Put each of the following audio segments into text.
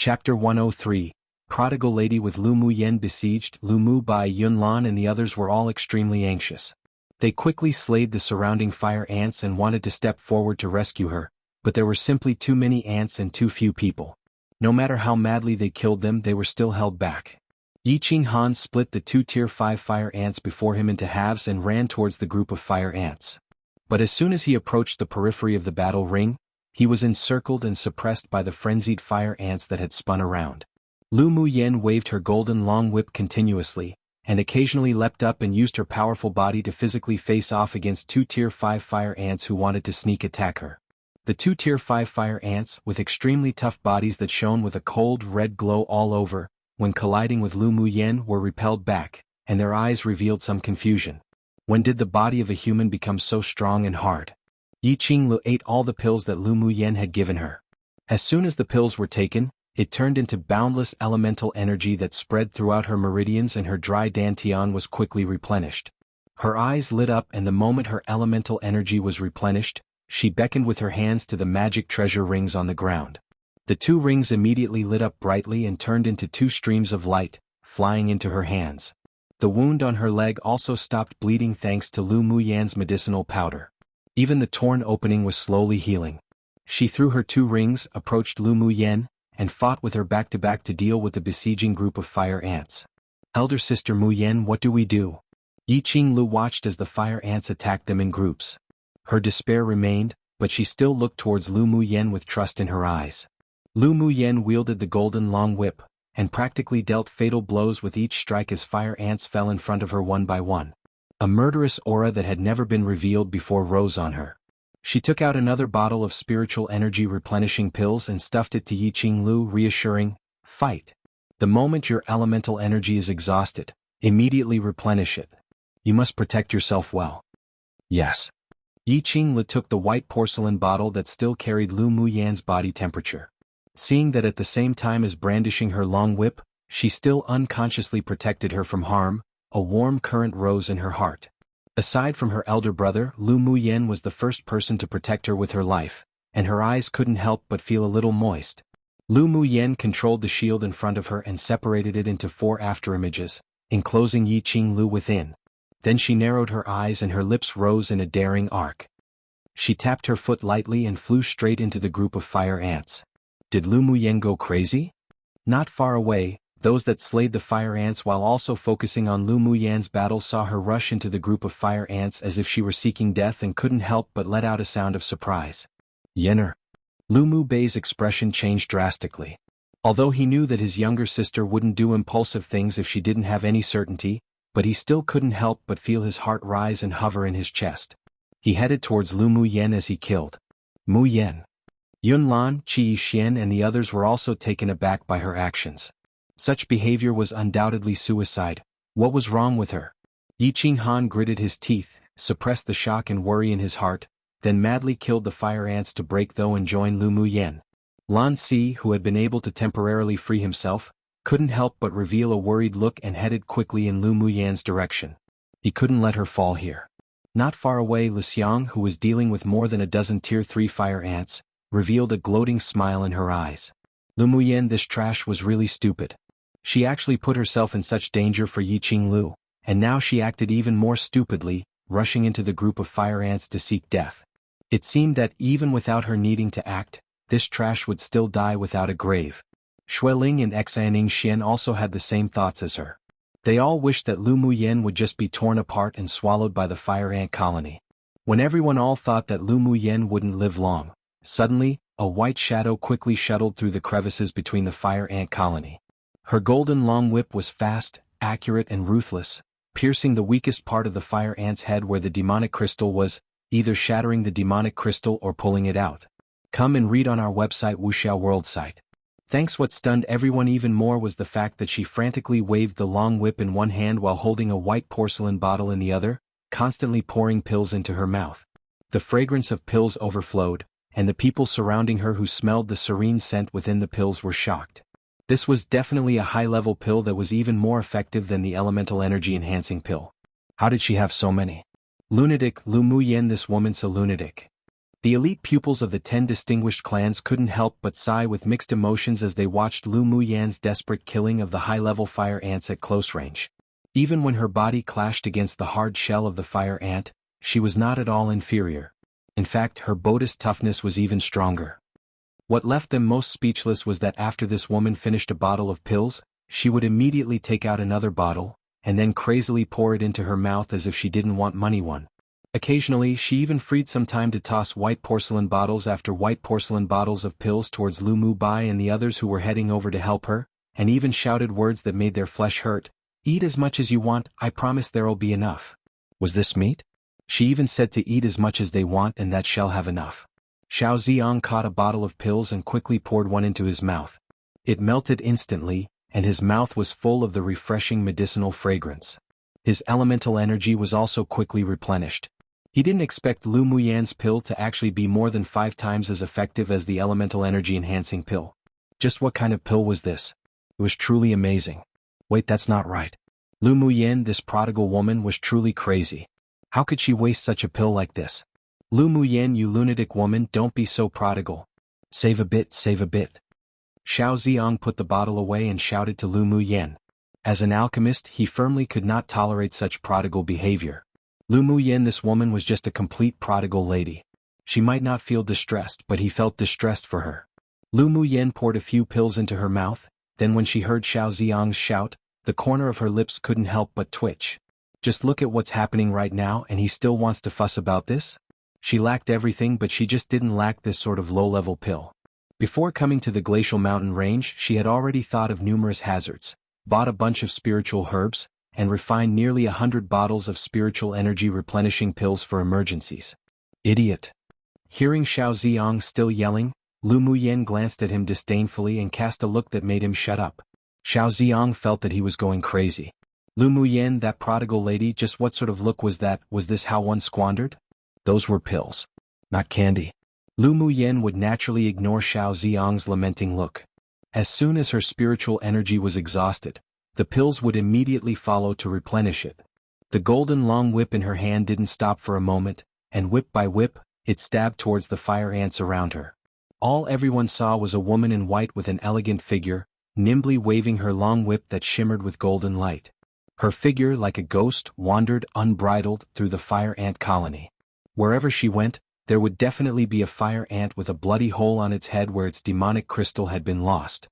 Chapter 103, Prodigal Lady with Lu Muyen besieged. Lu Mu Bai, Yunlan and the others were all extremely anxious. They quickly slayed the surrounding fire ants and wanted to step forward to rescue her, but there were simply too many ants and too few people. No matter how madly they killed them, they were still held back. Xuanhuan split the two Tier 5 fire ants before him into halves and ran towards the group of fire ants. But as soon as he approached the periphery of the battle ring, he was encircled and suppressed by the frenzied fire ants that had spun around. Lu Muyen waved her golden long whip continuously, and occasionally leapt up and used her powerful body to physically face off against two Tier 5 fire ants who wanted to sneak attack her. The two Tier 5 fire ants, with extremely tough bodies that shone with a cold red glow all over, when colliding with Lu Muyen were repelled back, and their eyes revealed some confusion. When did the body of a human become so strong and hard? Yiqinglu ate all the pills that Lu Muyen had given her. As soon as the pills were taken, it turned into boundless elemental energy that spread throughout her meridians, and her dry dantian was quickly replenished. Her eyes lit up, and the moment her elemental energy was replenished, she beckoned with her hands to the magic treasure rings on the ground. The two rings immediately lit up brightly and turned into two streams of light, flying into her hands. The wound on her leg also stopped bleeding thanks to Lu Muyen's medicinal powder. Even the torn opening was slowly healing. She threw her two rings, approached Lu Muyen, and fought with her back-to-back to deal with the besieging group of fire ants. Elder Sister Muyen, what do we do? Yiqinglu watched as the fire ants attacked them in groups. Her despair remained, but she still looked towards Lu Muyen with trust in her eyes. Lu Muyen wielded the golden long whip, and practically dealt fatal blows with each strike as fire ants fell in front of her one by one. A murderous aura that had never been revealed before rose on her. She took out another bottle of spiritual energy replenishing pills and stuffed it to Yiqinglu, reassuring, "Fight. The moment your elemental energy is exhausted, immediately replenish it. You must protect yourself well." "Yes." Yiqinglu took the white porcelain bottle that still carried Lu Muyen's body temperature. Seeing that at the same time as brandishing her long whip, she still unconsciously protected her from harm, a warm current rose in her heart. Aside from her elder brother, Lu Muyen was the first person to protect her with her life, and her eyes couldn't help but feel a little moist. Lu Muyen controlled the shield in front of her and separated it into 4 afterimages, enclosing Yiqinglu within. Then she narrowed her eyes and her lips rose in a daring arc. She tapped her foot lightly and flew straight into the group of fire ants. Did Lu Muyen go crazy? Not far away, those that slayed the fire ants while also focusing on Lu Muyen's battle saw her rush into the group of fire ants as if she were seeking death and couldn't help but let out a sound of surprise. Yener. Lu Mu Bei's expression changed drastically. Although he knew that his younger sister wouldn't do impulsive things if she didn't have any certainty, but he still couldn't help but feel his heart rise and hover in his chest. He headed towards Lu Muyen as he killed Muyen. Yunlan, Qi Xian and the others were also taken aback by her actions. Such behavior was undoubtedly suicide. What was wrong with her? Yiqinghan gritted his teeth, suppressed the shock and worry in his heart, then madly killed the fire ants to break through and join Lu Muyen. Lan Si, who had been able to temporarily free himself, couldn't help but reveal a worried look and headed quickly in Lu Muyen's direction. He couldn't let her fall here. Not far away, Lu Xiang, who was dealing with more than a dozen Tier 3 fire ants, revealed a gloating smile in her eyes. Lu Muyen, this trash was really stupid. She actually put herself in such danger for Yiqinglu, and now she acted even more stupidly, rushing into the group of fire ants to seek death. It seemed that even without her needing to act, this trash would still die without a grave. Xueling and xianxia also had the same thoughts as her. They all wished that Lu Muyen would just be torn apart and swallowed by the fire ant colony. When everyone all thought that Lu Muyen wouldn't live long, suddenly, a white shadow quickly shuttled through the crevices between the fire ant colony. Her golden long whip was fast, accurate and ruthless, piercing the weakest part of the fire ant's head where the demonic crystal was, either shattering the demonic crystal or pulling it out. Come and read on our website wuxialover site. Thanks. What stunned everyone even more was the fact that she frantically waved the long whip in one hand while holding a white porcelain bottle in the other, constantly pouring pills into her mouth. The fragrance of pills overflowed, and the people surrounding her who smelled the serene scent within the pills were shocked. This was definitely a high-level pill that was even more effective than the elemental energy-enhancing pill. How did she have so many? Lunatic, Lu Muyen, this woman's a lunatic. The elite pupils of the 10 distinguished clans couldn't help but sigh with mixed emotions as they watched Lu Muyan's desperate killing of the high-level fire ants at close range. Even when her body clashed against the hard shell of the fire ant, she was not at all inferior. In fact, her bodice toughness was even stronger. What left them most speechless was that after this woman finished a bottle of pills, she would immediately take out another bottle, and then crazily pour it into her mouth as if she didn't want money one. Occasionally, she even freed some time to toss white porcelain bottles after white porcelain bottles of pills towards Lu Mu Bai and the others who were heading over to help her, and even shouted words that made their flesh hurt. "Eat as much as you want, I promise there'll be enough." Was this meat? She even said to eat as much as they want and that shall have enough. Xiao Ziong caught a bottle of pills and quickly poured one into his mouth. It melted instantly, and his mouth was full of the refreshing medicinal fragrance. His elemental energy was also quickly replenished. He didn't expect Lu Muyan's pill to actually be more than 5 times as effective as the elemental energy enhancing pill. Just what kind of pill was this? It was truly amazing. Wait, that's not right. Lu Muyan, this prodigal woman, was truly crazy. How could she waste such a pill like this? Lu Muyan, you lunatic woman, don't be so prodigal. Save a bit, save a bit. Xiao Ziong put the bottle away and shouted to Lu Muyan. As an alchemist, he firmly could not tolerate such prodigal behavior. Lu Muyan, this woman was just a complete prodigal lady. She might not feel distressed, but he felt distressed for her. Lu Muyan poured a few pills into her mouth, then when she heard Xiao Ziong's shout, the corner of her lips couldn't help but twitch. Just look at what's happening right now and he still wants to fuss about this? She lacked everything, but she just didn't lack this sort of low-level pill. Before coming to the glacial mountain range, she had already thought of numerous hazards, bought a bunch of spiritual herbs, and refined nearly 100 bottles of spiritual energy replenishing pills for emergencies. Idiot. Hearing Xiao Ziong still yelling, Lu Muyan glanced at him disdainfully and cast a look that made him shut up. Xiao Ziong felt that he was going crazy. Lu Muyan, that prodigal lady, just what sort of look was that? Was this how one squandered? Those were pills, not candy. Lu Muyan would naturally ignore Xiao Ziong's lamenting look. As soon as her spiritual energy was exhausted, the pills would immediately follow to replenish it. The golden long whip in her hand didn't stop for a moment, and whip by whip, it stabbed towards the fire ants around her. All everyone saw was a woman in white with an elegant figure, nimbly waving her long whip that shimmered with golden light. Her figure, like a ghost, wandered unbridled through the fire ant colony. Wherever she went, there would definitely be a fire ant with a bloody hole on its head where its demonic crystal had been lost.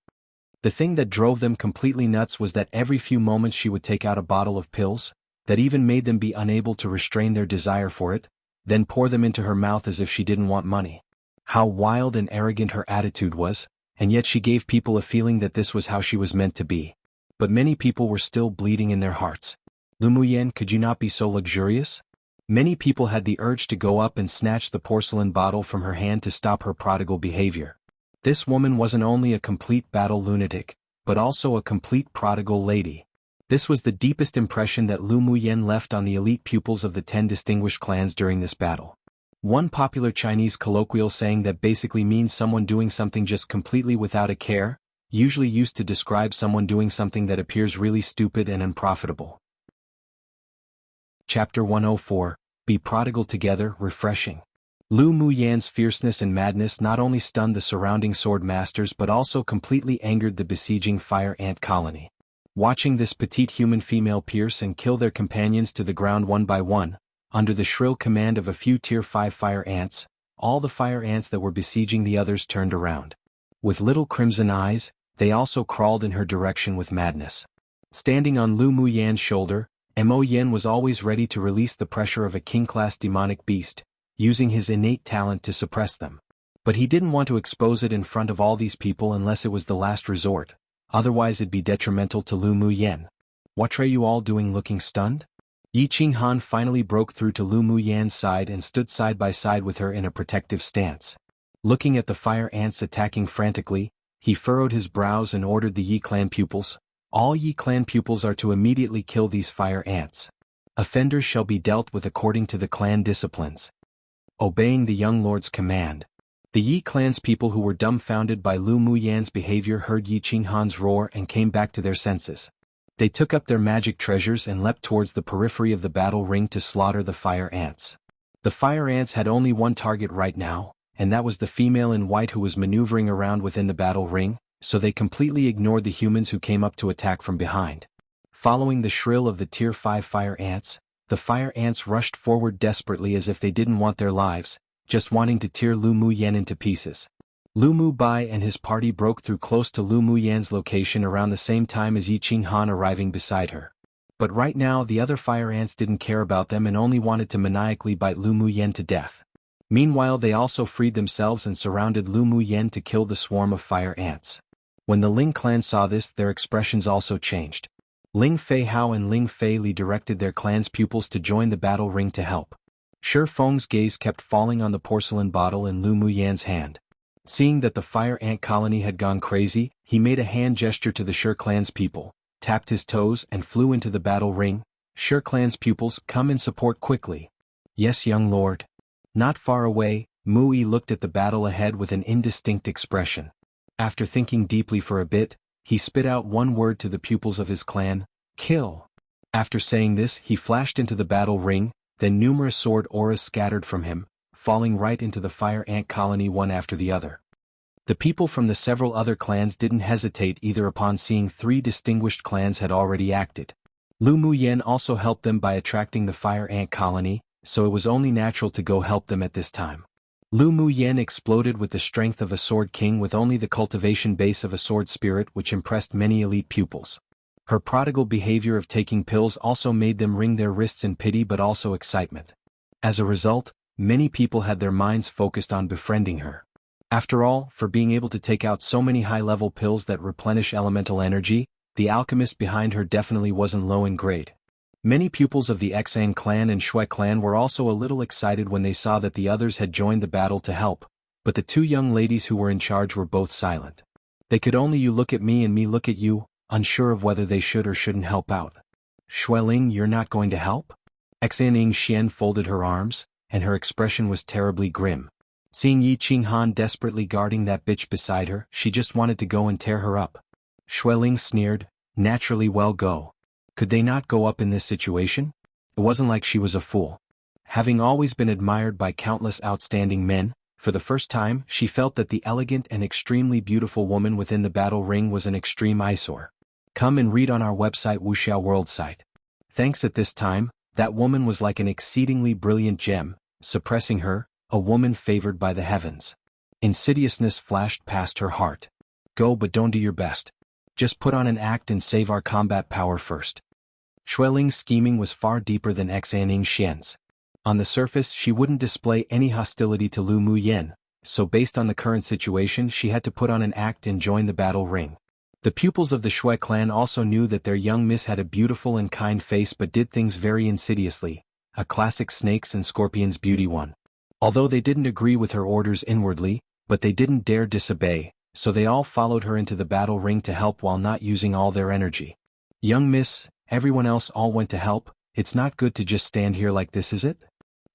The thing that drove them completely nuts was that every few moments she would take out a bottle of pills, that even made them be unable to restrain their desire for it, then pour them into her mouth as if she didn't want money. How wild and arrogant her attitude was, and yet she gave people a feeling that this was how she was meant to be. But many people were still bleeding in their hearts. Lu Muyan, could you not be so luxurious? Many people had the urge to go up and snatch the porcelain bottle from her hand to stop her prodigal behavior. This woman wasn't only a complete battle lunatic, but also a complete prodigal lady. This was the deepest impression that Lu Muyan left on the elite pupils of the 10 distinguished clans during this battle. One popular Chinese colloquial saying that basically means someone doing something just completely without a care, usually used to describe someone doing something that appears really stupid and unprofitable. Chapter 104, Be Prodigal Together, Refreshing. Lu Muyan's fierceness and madness not only stunned the surrounding swordmasters but also completely angered the besieging fire ant colony. Watching this petite human female pierce and kill their companions to the ground one by one, under the shrill command of a few Tier 5 fire ants, all the fire ants that were besieging the others turned around. With little crimson eyes, they also crawled in her direction with madness. Standing on Lu Muyan's shoulder, Mo Yen was always ready to release the pressure of a king-class demonic beast, using his innate talent to suppress them. But he didn't want to expose it in front of all these people unless it was the last resort, otherwise it'd be detrimental to Lu Muyan. What are you all doing looking stunned? Xuanhuan finally broke through to Lu Muyan's side and stood side by side with her in a protective stance. Looking at the fire ants attacking frantically, he furrowed his brows and ordered the Yi clan pupils, all Yi clan pupils are to immediately kill these fire ants. Offenders shall be dealt with according to the clan disciplines. Obeying the young lord's command, the Yi clan's people who were dumbfounded by Lu Muyan's behavior heard Xuanhuan's roar and came back to their senses. They took up their magic treasures and leapt towards the periphery of the battle ring to slaughter the fire ants. The fire ants had only one target right now, and that was the female in white who was maneuvering around within the battle ring, so they completely ignored the humans who came up to attack from behind. Following the shrill of the Tier 5 fire ants, the fire ants rushed forward desperately as if they didn't want their lives, just wanting to tear Lu Muyen into pieces. Lu Mu Bai and his party broke through close to Lu Muyen's location around the same time as xuanhuan arriving beside her. But right now the other fire ants didn't care about them and only wanted to maniacally bite Lu Muyen to death. Meanwhile they also freed themselves and surrounded Lu Muyen to kill the swarm of fire ants. When the Ling clan saw this, their expressions also changed. Ling Fei Hao and Ling Fei Li directed their clan's pupils to join the battle ring to help. Shi Feng's gaze kept falling on the porcelain bottle in Lu Muyen's hand. Seeing that the fire ant colony had gone crazy, he made a hand gesture to the Shi clan's people, tapped his toes and flew into the battle ring. Shi clan's pupils, come in support quickly. Yes, young lord. Not far away, Mu Yi looked at the battle ahead with an indistinct expression. After thinking deeply for a bit, he spit out one word to the pupils of his clan, kill. After saying this, he flashed into the battle ring, then numerous sword auras scattered from him, falling right into the fire ant colony one after the other. The people from the several other clans didn't hesitate either upon seeing 3 distinguished clans had already acted. Lu Muyen also helped them by attracting the fire ant colony, so it was only natural to go help them at this time. Lu Muyen exploded with the strength of a sword king with only the cultivation base of a sword spirit, which impressed many elite pupils. Her prodigal behavior of taking pills also made them wring their wrists in pity but also excitement. As a result, many people had their minds focused on befriending her. After all, for being able to take out so many high-level pills that replenish elemental energy, the alchemist behind her definitely wasn't low in grade. Many pupils of the Xan clan and Shui clan were also a little excited when they saw that the others had joined the battle to help, but the 2 young ladies who were in charge were both silent. They could only you look at me and me look at you, unsure of whether they should or shouldn't help out. Shueling, you're not going to help? Xian Xian folded her arms, and her expression was terribly grim. Seeing Yi Qinghan desperately guarding that bitch beside her, she just wanted to go and tear her up. Shueling sneered, naturally, well, go. Could they not go up in this situation? It wasn't like she was a fool. Having always been admired by countless outstanding men, for the first time she felt that the elegant and extremely beautiful woman within the battle ring was an extreme eyesore. Come and read on our website wuxialover site. Thanks. At this time, that woman was like an exceedingly brilliant gem, suppressing her, a woman favored by the heavens. Insidiousness flashed past her heart. Go, but don't do your best. Just put on an act and save our combat power first. Shueling's scheming was far deeper than Xian Xian's. On the surface she wouldn't display any hostility to Lu Muyen, so based on the current situation she had to put on an act and join the battle ring. The pupils of the Shui clan also knew that their young miss had a beautiful and kind face but did things very insidiously, a classic snakes and scorpions beauty one. Although they didn't agree with her orders inwardly, but they didn't dare disobey, so they all followed her into the battle ring to help while not using all their energy. Young miss, everyone else all went to help. It's not good to just stand here like this, is it?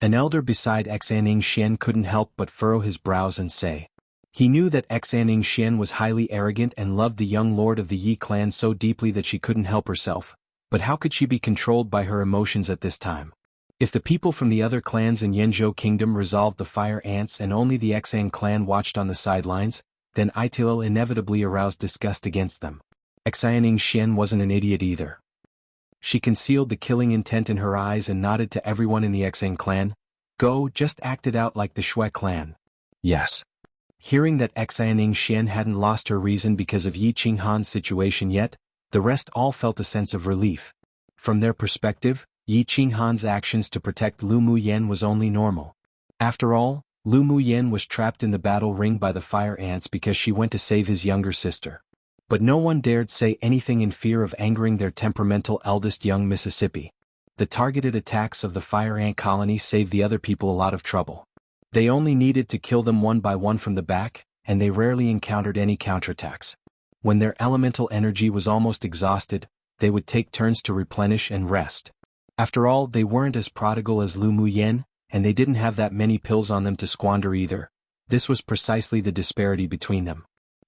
An elder beside Xian Xian couldn't help but furrow his brows and say. He knew that Xian Xian was highly arrogant and loved the young lord of the Yi clan so deeply that she couldn't help herself, but how could she be controlled by her emotions at this time? If the people from the other clans in Yanzhou Kingdom resolved the fire ants and only the Xan clan watched on the sidelines, then Itil inevitably aroused disgust against them. Xian Xian wasn't an idiot either. She concealed the killing intent in her eyes and nodded to everyone in the Xan clan. Go, just act it out like the Shui clan. Yes. Hearing that Xian Xian hadn't lost her reason because of Yi Qinghan's situation yet, the rest all felt a sense of relief. From their perspective, Yi Qinghan's actions to protect Lu Muyen was only normal. After all, Lu Muyen was trapped in the battle ring by the fire ants because she went to save his younger sister. But no one dared say anything in fear of angering their temperamental eldest young Mississippi. The targeted attacks of the fire ant colony saved the other people a lot of trouble. They only needed to kill them one by one from the back, and they rarely encountered any counterattacks. When their elemental energy was almost exhausted, they would take turns to replenish and rest. After all, they weren't as prodigal as Lu Muyen, and they didn't have that many pills on them to squander either. This was precisely the disparity between them.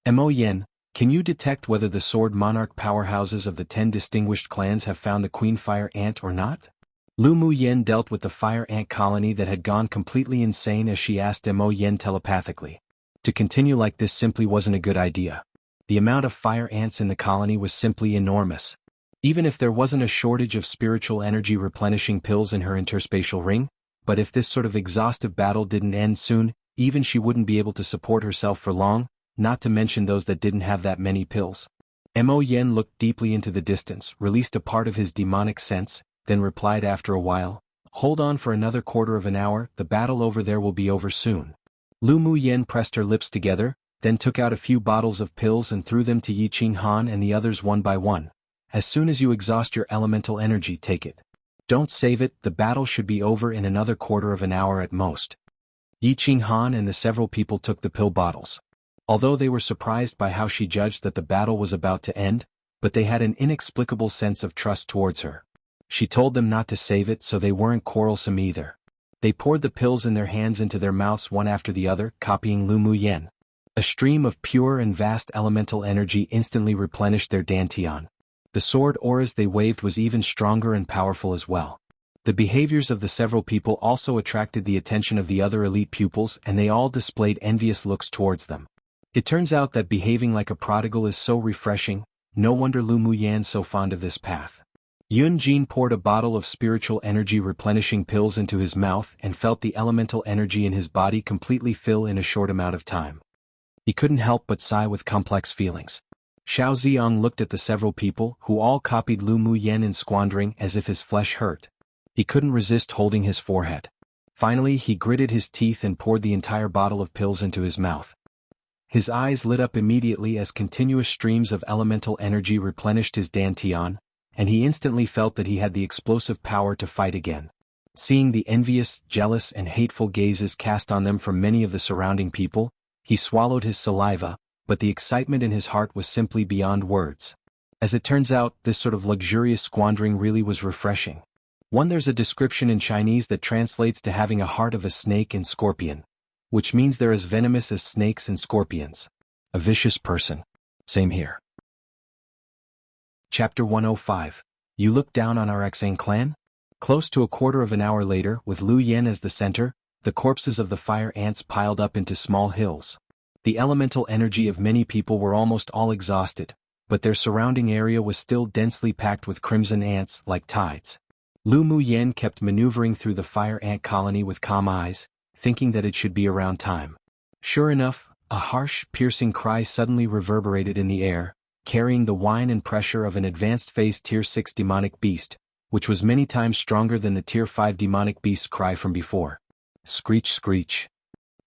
Mo Yen, can you detect whether the sword monarch powerhouses of the 10 distinguished clans have found the queen fire ant or not? Lu Mu Yen dealt with the fire ant colony that had gone completely insane as she asked Mo Yen telepathically. To continue like this simply wasn't a good idea. The amount of fire ants in the colony was simply enormous. Even if there wasn't a shortage of spiritual energy replenishing pills in her interspatial ring, but if this sort of exhaustive battle didn't end soon, even she wouldn't be able to support herself for long, not to mention those that didn't have that many pills. Mo Yen looked deeply into the distance, released a part of his demonic sense, then replied after a while, "Hold on for another quarter of an hour, the battle over there will be over soon." Lu Mu Yen pressed her lips together, then took out a few bottles of pills and threw them to xuanhuan and the others one by one. "As soon as you exhaust your elemental energy, take it. Don't save it, the battle should be over in another quarter of an hour at most." Xuanhuan and the several people took the pill bottles. Although they were surprised by how she judged that the battle was about to end, but they had an inexplicable sense of trust towards her. She told them not to save it, so they weren't quarrelsome either. They poured the pills in their hands into their mouths one after the other, copying Lu Mu Yen. A stream of pure and vast elemental energy instantly replenished their dantian. The sword auras they waved was even stronger and powerful as well. The behaviors of the several people also attracted the attention of the other elite pupils, and they all displayed envious looks towards them. It turns out that behaving like a prodigal is so refreshing, no wonder Lu Mu Yan's so fond of this path. Yun Jin poured a bottle of spiritual energy replenishing pills into his mouth and felt the elemental energy in his body completely fill in a short amount of time. He couldn't help but sigh with complex feelings. Xiao Ziong looked at the several people, who all copied Lu Mu Yen in squandering as if his flesh hurt. He couldn't resist holding his forehead. Finally he gritted his teeth and poured the entire bottle of pills into his mouth. His eyes lit up immediately as continuous streams of elemental energy replenished his dantian, and he instantly felt that he had the explosive power to fight again. Seeing the envious, jealous and hateful gazes cast on them from many of the surrounding people, he swallowed his saliva, but the excitement in his heart was simply beyond words. As it turns out, this sort of luxurious squandering really was refreshing. There's a description in Chinese that translates to having a heart of a snake and scorpion, which means they're as venomous as snakes and scorpions. A vicious person. Same here. Chapter 105. You look down on our Xang clan? Close to a quarter of an hour later, with Lu Yen as the center, the corpses of the fire ants piled up into small hills. The elemental energy of many people were almost all exhausted, but their surrounding area was still densely packed with crimson ants like tides. Lu Mu Yen kept maneuvering through the fire ant colony with calm eyes, thinking that it should be around time. Sure enough, a harsh, piercing cry suddenly reverberated in the air, carrying the whine and pressure of an advanced phase Tier 6 demonic beast, which was many times stronger than the Tier 5 demonic beast's cry from before. Screech, screech.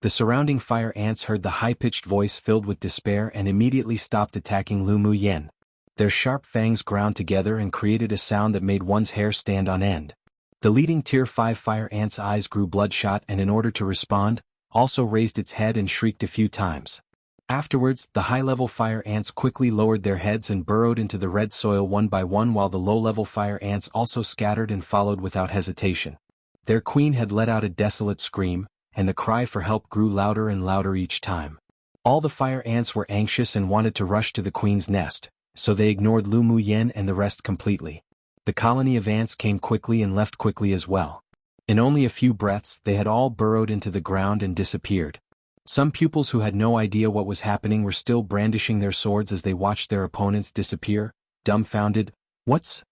The surrounding fire ants heard the high-pitched voice filled with despair and immediately stopped attacking Lu Mu Yen. Their sharp fangs ground together and created a sound that made one's hair stand on end. The leading Tier 5 fire ant's eyes grew bloodshot and in order to respond, also raised its head and shrieked a few times. Afterwards, the high-level fire ants quickly lowered their heads and burrowed into the red soil one by one while the low-level fire ants also scattered and followed without hesitation. Their queen had let out a desolate scream, and the cry for help grew louder and louder each time. All the fire ants were anxious and wanted to rush to the queen's nest, so they ignored Lu Mu Yen and the rest completely. The colony of ants came quickly and left quickly as well. In only a few breaths, they had all burrowed into the ground and disappeared. Some pupils who had no idea what was happening were still brandishing their swords as they watched their opponents disappear, dumbfounded. What's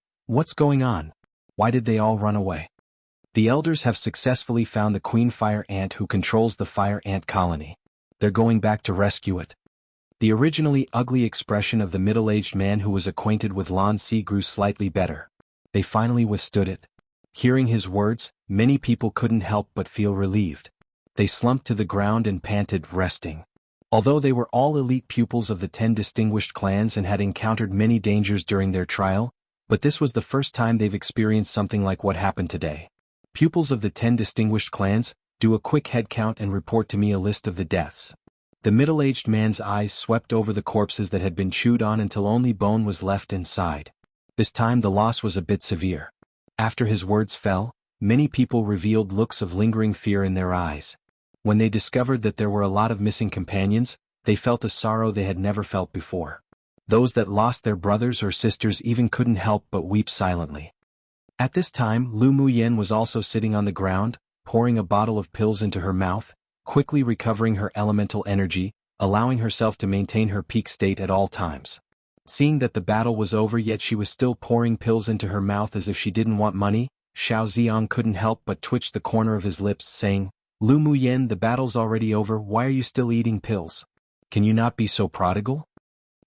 going on? Why did they all run away? The elders have successfully found the queen fire ant who controls the fire ant colony. They're going back to rescue it. The originally ugly expression of the middle-aged man who was acquainted with Lan Si grew slightly better. They finally withstood it. Hearing his words, many people couldn't help but feel relieved. They slumped to the ground and panted, resting. Although they were all elite pupils of the 10 distinguished clans and had encountered many dangers during their trial, but this was the first time they've experienced something like what happened today. Pupils of the 10 distinguished clans, do a quick head count and report to me a list of the deaths. The middle-aged man's eyes swept over the corpses that had been chewed on until only bone was left inside. This time the loss was a bit severe. After his words fell, many people revealed looks of lingering fear in their eyes. When they discovered that there were a lot of missing companions, they felt a sorrow they had never felt before. Those that lost their brothers or sisters even couldn't help but weep silently. At this time, Lu Muyen was also sitting on the ground, pouring a bottle of pills into her mouth, quickly recovering her elemental energy, allowing herself to maintain her peak state at all times. Seeing that the battle was over yet she was still pouring pills into her mouth as if she didn't want money, Xiao Ziong couldn't help but twitch the corner of his lips, saying, "Lu Muyen, the battle's already over, why are you still eating pills? Can you not be so prodigal?"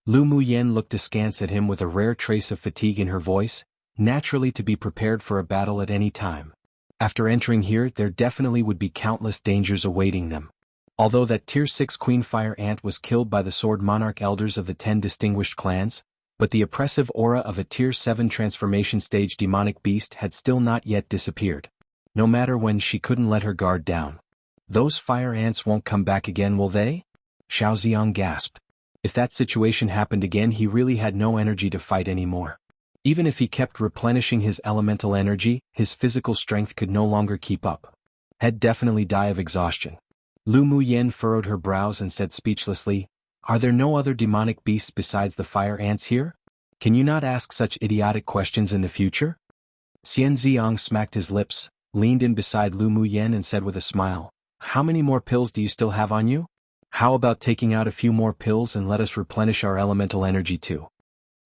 Lu Muyen looked askance at him with a rare trace of fatigue in her voice, naturally to be prepared for a battle at any time. After entering here there definitely would be countless dangers awaiting them. Although that Tier 6 Queen Fire Ant was killed by the Sword Monarch Elders of the 10 distinguished clans, but the oppressive aura of a Tier 7 transformation stage demonic beast had still not yet disappeared. No matter when, she couldn't let her guard down. "Those fire ants won't come back again, will they?" Xiao Ziong gasped. If that situation happened again, he really had no energy to fight anymore. Even if he kept replenishing his elemental energy, his physical strength could no longer keep up. He'd definitely die of exhaustion. Lu Muyen furrowed her brows and said speechlessly, "Are there no other demonic beasts besides the fire ants here? Can you not ask such idiotic questions in the future?" Xian Ziong smacked his lips, leaned in beside Lu Muyen and said with a smile, "How many more pills do you still have on you? How about taking out a few more pills and let us replenish our elemental energy too?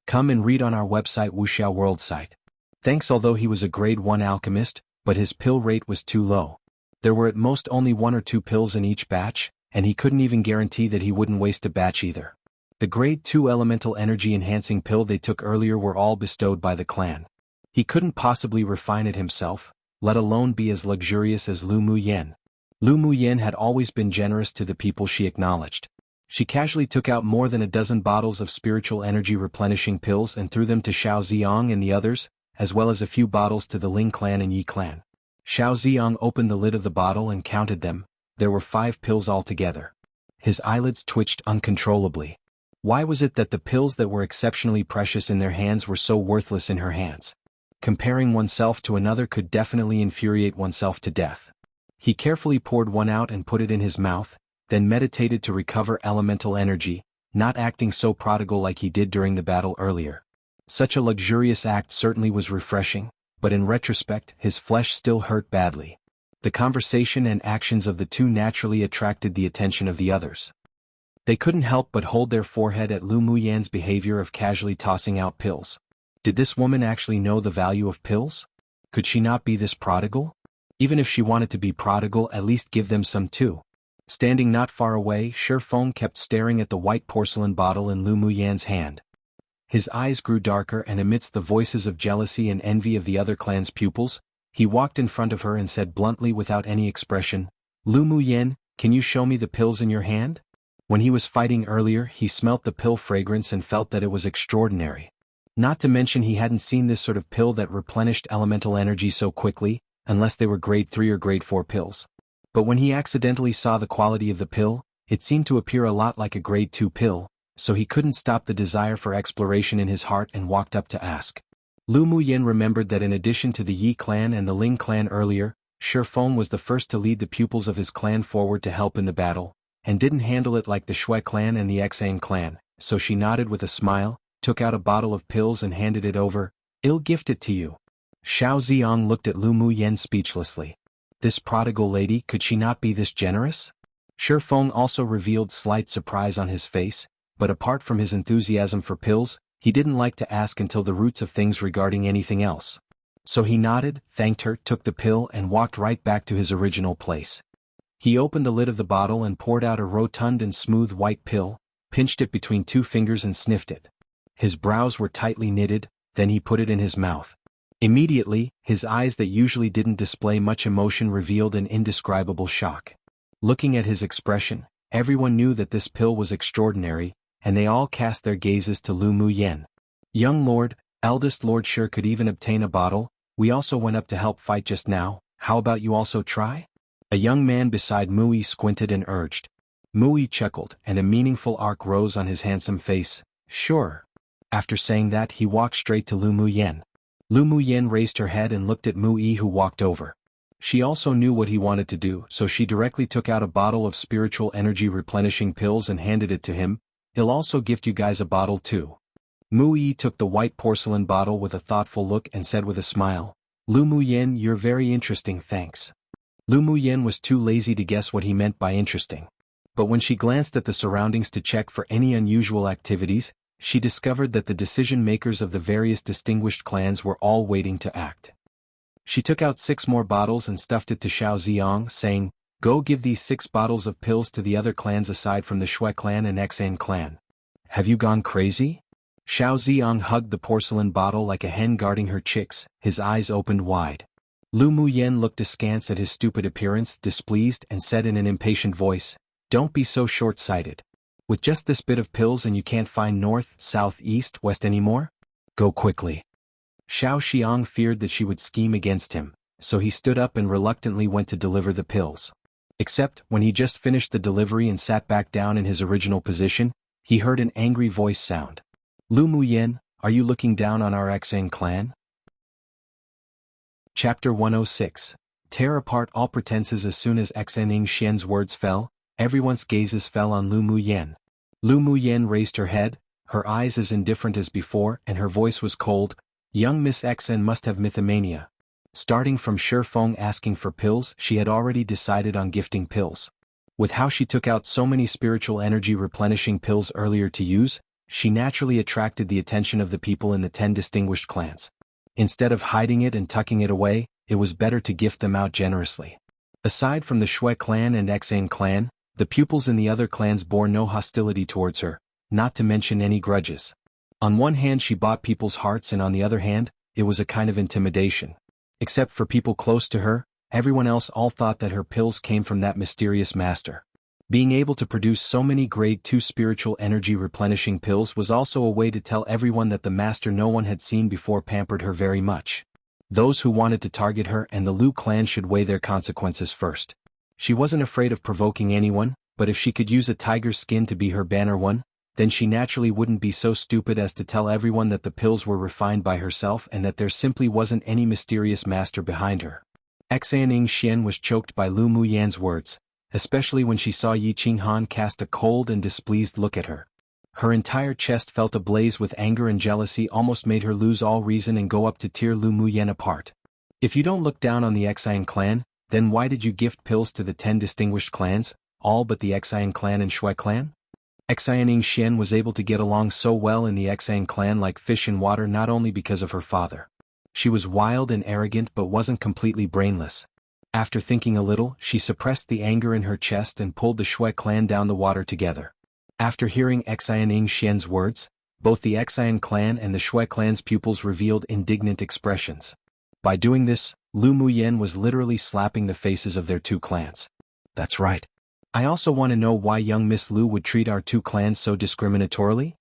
Come and read on our website wuxialover site." Thanks. Although he was a grade 1 alchemist, but his pill rate was too low. There were at most only 1 or 2 pills in each batch, and he couldn't even guarantee that he wouldn't waste a batch either. The grade 2 elemental energy enhancing pill they took earlier were all bestowed by the clan. He couldn't possibly refine it himself, let alone be as luxurious as Lu Muyen. Lu Muyen had always been generous to the people she acknowledged. She casually took out more than a dozen bottles of spiritual energy replenishing pills and threw them to Xiao Ziong and the others, as well as a few bottles to the Ling clan and Yi clan. Xiao Ziong opened the lid of the bottle and counted them. There were 5 pills altogether. His eyelids twitched uncontrollably. Why was it that the pills that were exceptionally precious in their hands were so worthless in her hands? Comparing oneself to another could definitely infuriate oneself to death. He carefully poured one out and put it in his mouth, then meditated to recover elemental energy, not acting so prodigal like he did during the battle earlier. Such a luxurious act certainly was refreshing, but in retrospect his flesh still hurt badly. The conversation and actions of the two naturally attracted the attention of the others. They couldn't help but hold their forehead at Lu Muyen's behavior of casually tossing out pills. Did this woman actually know the value of pills? Could she not be this prodigal? Even if she wanted to be prodigal, at least give them some too. Standing not far away, Shifeng kept staring at the white porcelain bottle in Lu Muyen's hand. His eyes grew darker, and amidst the voices of jealousy and envy of the other clan's pupils, he walked in front of her and said bluntly without any expression, "Lu Muyen, can you show me the pills in your hand?" When he was fighting earlier, he smelt the pill fragrance and felt that it was extraordinary. Not to mention he hadn't seen this sort of pill that replenished elemental energy so quickly, unless they were grade 3 or grade 4 pills. But when he accidentally saw the quality of the pill, it seemed to appear a lot like a grade 2 pill, so he couldn't stop the desire for exploration in his heart and walked up to ask. Lu Muyen remembered that in addition to the Yi clan and the Ling clan earlier, Shifeng was the first to lead the pupils of his clan forward to help in the battle, and didn't handle it like the Shui clan and the Xan clan, so she nodded with a smile, took out a bottle of pills and handed it over. "I'll gift it to you." Xiao Ziong looked at Lu Muyen speechlessly. This prodigal lady, could she not be this generous? Shifeng also revealed slight surprise on his face, but apart from his enthusiasm for pills, he didn't like to ask until the roots of things regarding anything else. So he nodded, thanked her, took the pill and walked right back to his original place. He opened the lid of the bottle and poured out a rotund and smooth white pill, pinched it between 2 fingers and sniffed it. His brows were tightly knitted, then he put it in his mouth. Immediately, his eyes that usually didn't display much emotion revealed an indescribable shock. Looking at his expression, everyone knew that this pill was extraordinary, and they all cast their gazes to Lu Muyen. "Young lord, eldest lord sure could even obtain a bottle. We also went up to help fight just now, how about you also try?" A young man beside Mui squinted and urged. Mui chuckled, and a meaningful arc rose on his handsome face. "Sure." After saying that, he walked straight to Lu Muyen. Lu Muyen raised her head and looked at Mui, who walked over. She also knew what he wanted to do, so she directly took out a bottle of spiritual energy replenishing pills and handed it to him. "He'll also gift you guys a bottle too." Mui took the white porcelain bottle with a thoughtful look and said with a smile, Lu Muyen, you're very interesting, thanks. Lu Muyen was too lazy to guess what he meant by interesting. But when she glanced at the surroundings to check for any unusual activities, she discovered that the decision-makers of the various distinguished clans were all waiting to act. She took out 6 more bottles and stuffed it to Xiao Ziyang, saying, "Go give these 6 bottles of pills to the other clans aside from the Shui clan and Xan clan." "Have you gone crazy?" Xiao Ziyang hugged the porcelain bottle like a hen guarding her chicks, his eyes opened wide. Lu Muyen looked askance at his stupid appearance, displeased, and said in an impatient voice, "Don't be so short-sighted. With just this bit of pills and you can't find north, south, east, west anymore? Go quickly." Xiao Xiang feared that she would scheme against him, so he stood up and reluctantly went to deliver the pills. Except, when he just finished the delivery and sat back down in his original position, he heard an angry voice sound. "Lu Muyen, are you looking down on our Xan clan?" Chapter 106. Tear apart all pretenses. As soon as Xianxia Xian's words fell, everyone's gazes fell on Lu Muyen. Lu Muyen raised her head, her eyes as indifferent as before, and her voice was cold. Young Miss Xan must have mythomania. Starting from Shifeng asking for pills, she had already decided on gifting pills. With how she took out so many spiritual energy replenishing pills earlier to use, she naturally attracted the attention of the people in the 10 distinguished clans. Instead of hiding it and tucking it away, it was better to gift them out generously. Aside from the Shui clan and Xan clan, the pupils in the other clans bore no hostility towards her, not to mention any grudges. On one hand she bought people's hearts and on the other hand, it was a kind of intimidation. Except for people close to her, everyone else all thought that her pills came from that mysterious master. Being able to produce so many grade 2 spiritual energy replenishing pills was also a way to tell everyone that the master no one had seen before pampered her very much. Those who wanted to target her and the Lu clan should weigh their consequences first. She wasn't afraid of provoking anyone, but if she could use a tiger's skin to be her banner one, then she naturally wouldn't be so stupid as to tell everyone that the pills were refined by herself and that there simply wasn't any mysterious master behind her. Xianxia Xian was choked by Lu Muyen's words, especially when she saw Yi Qinghan cast a cold and displeased look at her. Her entire chest felt ablaze with anger and jealousy, almost made her lose all reason and go up to tear Lu Muyen apart. "If you don't look down on the Xian clan, then why did you gift pills to the 10 distinguished clans, all but the Xian clan and Shui clan?" Xianxia Xian was able to get along so well in the Xian clan like fish in water not only because of her father. She was wild and arrogant but wasn't completely brainless. After thinking a little, she suppressed the anger in her chest and pulled the Shui clan down the water together. After hearing Xianxia Xian's words, both the Xian clan and the Shui clan's pupils revealed indignant expressions. By doing this, Lu Muyen was literally slapping the faces of their 2 clans. "That's right. I also want to know why young Miss Lu would treat our 2 clans so discriminatorily?"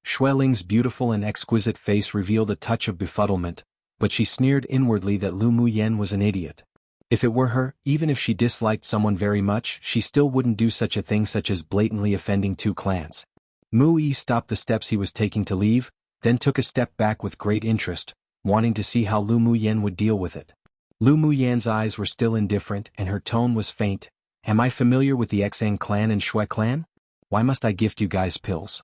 Shui Ling's beautiful and exquisite face revealed a touch of befuddlement, but she sneered inwardly that Lu Muyen was an idiot. If it were her, even if she disliked someone very much, she still wouldn't do such a thing such as blatantly offending 2 clans. Mu Yi stopped the steps he was taking to leave, then took a step back with great interest, wanting to see how Lu Muyen would deal with it. Lu Muyen's eyes were still indifferent and her tone was faint. "Am I familiar with the Xan clan and Shui clan? Why must I gift you guys pills?"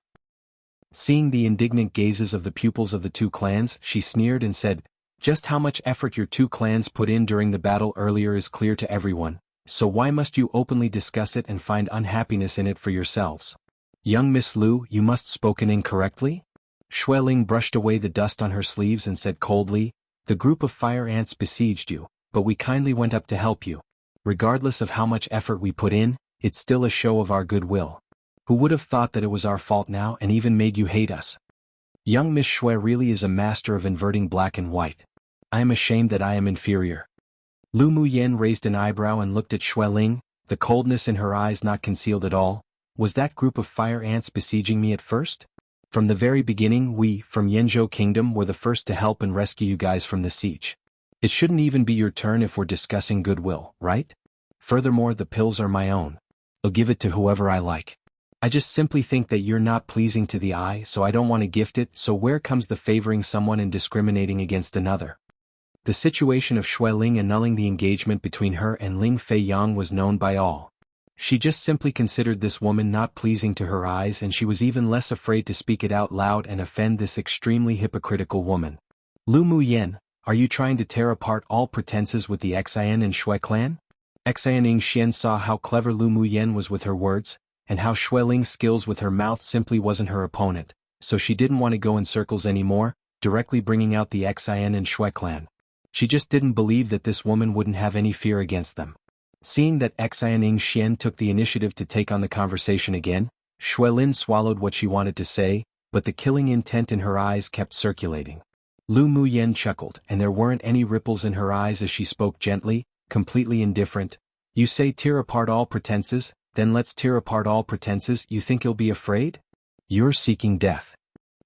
Seeing the indignant gazes of the pupils of the 2 clans, she sneered and said, "Just how much effort your 2 clans put in during the battle earlier is clear to everyone, so why must you openly discuss it and find unhappiness in it for yourselves? Young Miss Lu, you must spoken incorrectly?" Shui Ling brushed away the dust on her sleeves and said coldly, "The group of fire ants besieged you, but we kindly went up to help you. Regardless of how much effort we put in, it's still a show of our goodwill. Who would have thought that it was our fault now and even made you hate us? Young Miss Shui really is a master of inverting black and white. I am ashamed that I am inferior." Lu Muyen raised an eyebrow and looked at Shui Ling, the coldness in her eyes not concealed at all. "Was that group of fire ants besieging me at first? From the very beginning we, from Yanzhou Kingdom, were the first to help and rescue you guys from the siege. It shouldn't even be your turn if we're discussing goodwill, right? Furthermore, the pills are my own. I'll give it to whoever I like. I just simply think that you're not pleasing to the eye, so I don't want to gift it, so where comes the favoring someone and discriminating against another?" The situation of Shui Ling annulling the engagement between her and Ling Fei Yang was known by all. She just simply considered this woman not pleasing to her eyes, and she was even less afraid to speak it out loud and offend this extremely hypocritical woman. "Lu Muyen, Are you trying to tear apart all pretenses with the Xian and Shui clan? Xianxia saw how clever Lu Muyen was with her words, and how Xueling's skills with her mouth simply wasn't her opponent, so she didn't want to go in circles anymore, directly bringing out the Xian and Shui clan. She just didn't believe that this woman wouldn't have any fear against them. Seeing that Xianxia took the initiative to take on the conversation again, Xuelin swallowed what she wanted to say, but the killing intent in her eyes kept circulating. Lu Muyen chuckled, and there weren't any ripples in her eyes as she spoke gently, completely indifferent. You say tear apart all pretenses, then let's tear apart all pretenses. You think you'll be afraid? You're seeking death.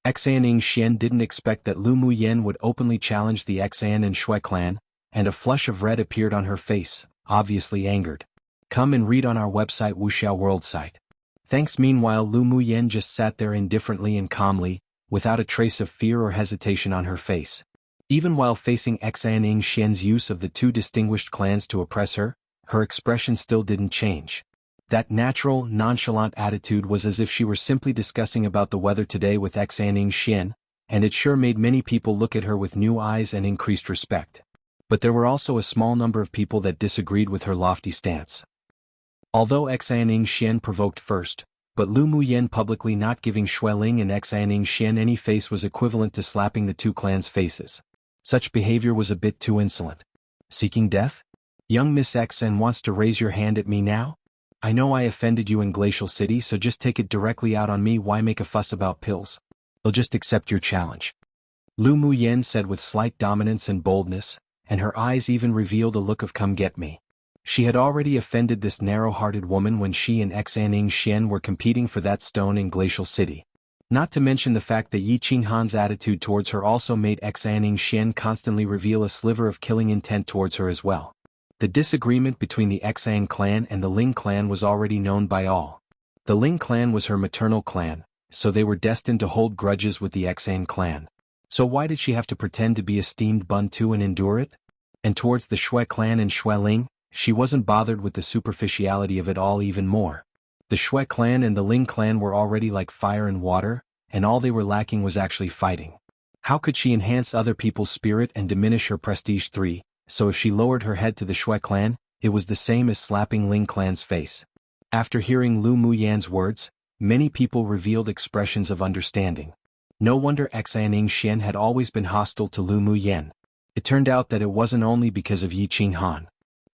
Xianxia didn't expect that Lu Muyen would openly challenge the Xian and Shui clan, and a flush of red appeared on her face, obviously angered. Come and read on our website wuxialover site. Thanks. Meanwhile, Lu Muyen just sat there indifferently and calmly, without a trace of fear or hesitation on her face. Even while facing Xianxia's use of the two distinguished clans to oppress her, her expression still didn't change. That natural, nonchalant attitude was as if she were simply discussing about the weather today with Xianxia, and it sure made many people look at her with new eyes and increased respect. But there were also a small number of people that disagreed with her lofty stance. Although Xianxia provoked first, but Lu Muyen publicly not giving Xueling and Xianxia any face was equivalent to slapping the two clans' faces. Such behavior was a bit too insolent. Seeking death? Young Miss Xn wants to raise your hand at me now? I know I offended you in Glacial City, so just take it directly out on me. Why make a fuss about pills? I'll just accept your challenge. Lu Muyen said with slight dominance and boldness, and her eyes even revealed a look of come get me. She had already offended this narrow-hearted woman when she and Xianxia were competing for that stone in Glacial City. Not to mention the fact that xuanhuan's attitude towards her also made Xianxia constantly reveal a sliver of killing intent towards her as well. The disagreement between the Xian clan and the Ling clan was already known by all. The Ling clan was her maternal clan, so they were destined to hold grudges with the Xian clan. So why did she have to pretend to be esteemed Buntu and endure it? And towards the Shui clan and Xueling, she wasn't bothered with the superficiality of it all even more. The Shui clan and the Ling clan were already like fire and water, and all they were lacking was actually fighting. How could she enhance other people's spirit and diminish her prestige? So if she lowered her head to the Shui clan, it was the same as slapping Ling clan's face. After hearing Lu Muyen's words, many people revealed expressions of understanding. No wonder Xianxia had always been hostile to Lu Muyen. It turned out that it wasn't only because of xuanhuan.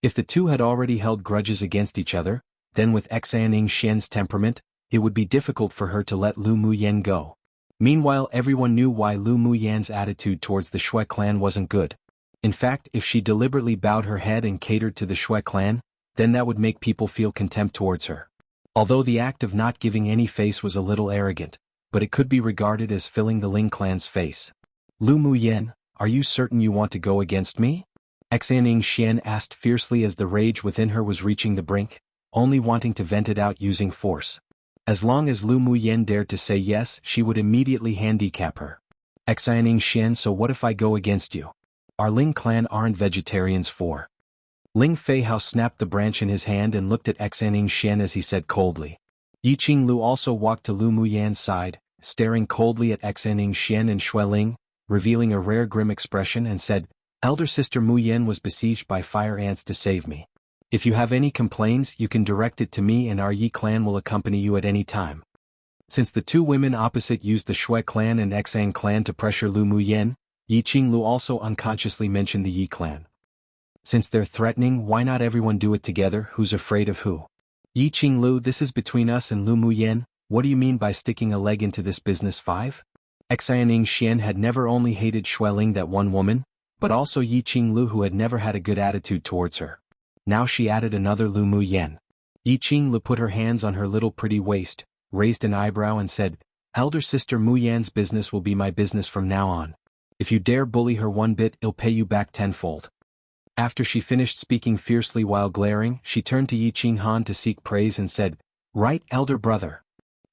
If the two had already held grudges against each other, then with Xianxia's temperament, it would be difficult for her to let Lu Muyen go. Meanwhile, everyone knew why Lu Muyen's attitude towards the Shui clan wasn't good. In fact, if she deliberately bowed her head and catered to the Shui clan, then that would make people feel contempt towards her. Although the act of not giving any face was a little arrogant, but it could be regarded as filling the Ling clan's face. Lu Muyen, are you certain you want to go against me? Xianxia asked fiercely as the rage within her was reaching the brink, only wanting to vent it out using force. As long as Lu Muyen dared to say yes, she would immediately handicap her. Xianxia, so what if I go against you? Our Ling clan aren't vegetarians for. Ling Feihao snapped the branch in his hand and looked at Xianxia as he said coldly. Yiqing Lu also walked to Lu Muyen's side, staring coldly at Xianxia and Xueling, revealing a rare grim expression and said, Elder Sister Muyen was besieged by fire ants to save me. If you have any complaints, you can direct it to me and our Yi clan will accompany you at any time. Since the two women opposite used the Shui clan and Xian clan to pressure Lu Muyen, Yiqing Lu also unconsciously mentioned the Yi clan. Since they're threatening, why not everyone do it together? Who's afraid of who? Yiqing Lu, this is between us and Lu Muyen. What do you mean by sticking a leg into this business? 5? Xianxia had never only hated Xueling, that one woman, but also Yiqing Lu, who had never had a good attitude towards her. Now she added another Lu Muyen. Yiqing Lu put her hands on her little pretty waist, raised an eyebrow and said, Elder Sister Muyen's business will be my business from now on. If you dare bully her one bit, I'll pay you back tenfold. After she finished speaking fiercely while glaring, she turned to xuanhuan to seek praise and said, Right, elder brother.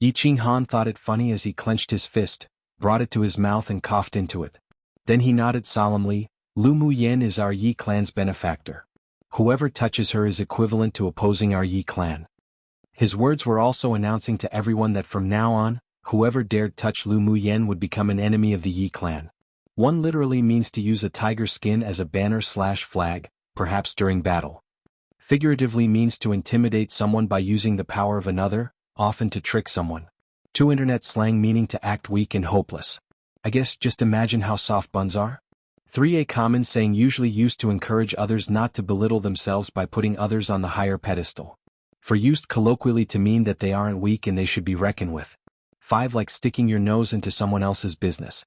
Xuanhuan thought it funny as he clenched his fist, brought it to his mouth and coughed into it. Then he nodded solemnly, Lu Muyen is our Yi clan's benefactor. Whoever touches her is equivalent to opposing our Yi clan. His words were also announcing to everyone that from now on, whoever dared touch Lu Muyen would become an enemy of the Yi clan. One literally means to use a tiger skin as a banner/flag, perhaps during battle. Figuratively means to intimidate someone by using the power of another, often to trick someone. 2 Internet slang meaning to act weak and hopeless. I guess just imagine how soft buns are. 3 A common saying usually used to encourage others not to belittle themselves by putting others on the higher pedestal. 4 Used colloquially to mean that they aren't weak and they should be reckoned with. 5 Like sticking your nose into someone else's business.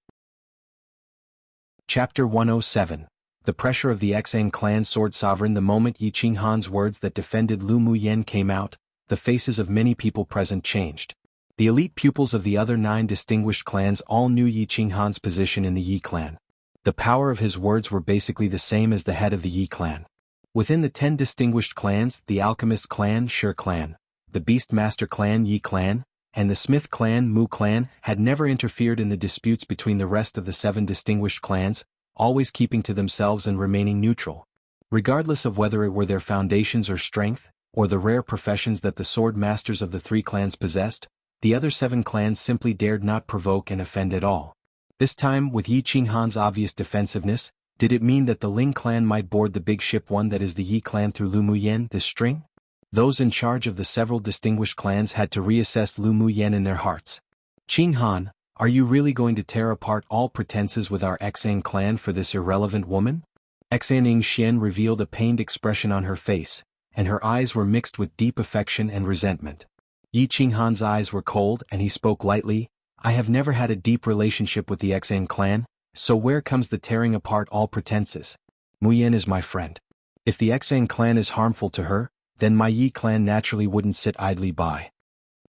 Chapter 107. The pressure of the Xuan clan sword sovereign. The moment Yi Qinghan's words that defended Lu Muyen came out, the faces of many people present changed. The elite pupils of the other 9 distinguished clans all knew Yi Qinghan's position in the Yi clan. The power of his words were basically the same as the head of the Yi clan. Within the 10 distinguished clans, the Alchemist clan, Shi clan, the Beastmaster clan, Yi clan, and the Smith clan, Mu clan, had never interfered in the disputes between the rest of the 7 distinguished clans, always keeping to themselves and remaining neutral. Regardless of whether it were their foundations or strength, or the rare professions that the sword masters of the 3 clans possessed, the other 7 clans simply dared not provoke and offend at all. This time, with Yi Qinghan's obvious defensiveness, did it mean that the Ling clan might board the big ship one that is the Yi clan through Lu Muyen this string? Those in charge of the several distinguished clans had to reassess Lu Muyen in their hearts. Qinghan, are you really going to tear apart all pretenses with our Xuan clan for this irrelevant woman? Xianxia revealed a pained expression on her face, and her eyes were mixed with deep affection and resentment. Yi Qinghan's eyes were cold and he spoke lightly, I have never had a deep relationship with the Xuan clan, so where comes the tearing apart all pretenses? Muyen is my friend. If the Xuan clan is harmful to her, then my Yi clan naturally wouldn't sit idly by.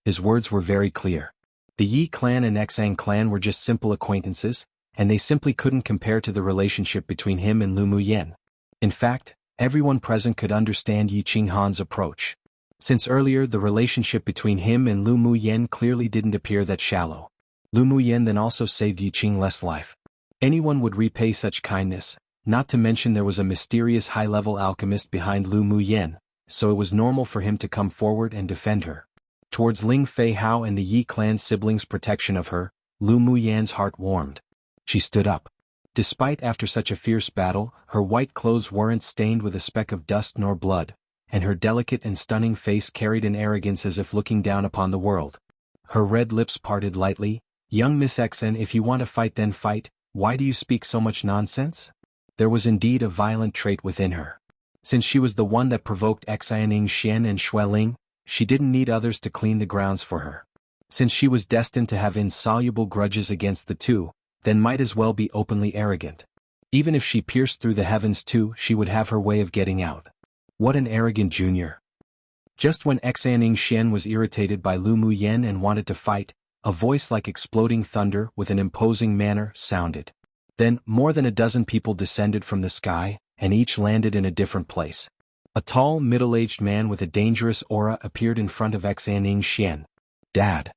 His words were very clear. The Yi clan and Xuan clan were just simple acquaintances, and they simply couldn't compare to the relationship between him and Lu Muyen. In fact, everyone present could understand Yi Qinghan's approach. Since earlier the relationship between him and Lu Muyen clearly didn't appear that shallow. Lu Muyen then also saved Yi Qing's life. Anyone would repay such kindness, not to mention there was a mysterious high-level alchemist behind Lu Muyen, so it was normal for him to come forward and defend her. Towards Ling Fei Hao and the Yi clan's siblings' protection of her, Lu Muyen's heart warmed. She stood up. Despite after such a fierce battle, her white clothes weren't stained with a speck of dust nor blood, and her delicate and stunning face carried an arrogance as if looking down upon the world. Her red lips parted lightly, Young Miss Xuan, if you want to fight then fight, why do you speak so much nonsense? There was indeed a violent trait within her. Since she was the one that provoked Xianxia and Xueling, she didn't need others to clean the grounds for her. Since she was destined to have insoluble grudges against the two, then might as well be openly arrogant. Even if she pierced through the heavens too, she would have her way of getting out. What an arrogant junior. Just when Xianxia was irritated by Lu Muyen and wanted to fight, a voice like exploding thunder with an imposing manner sounded. Then, more than a dozen people descended from the sky, and each landed in a different place. A tall, middle-aged man with a dangerous aura appeared in front of Xianxia. Dad.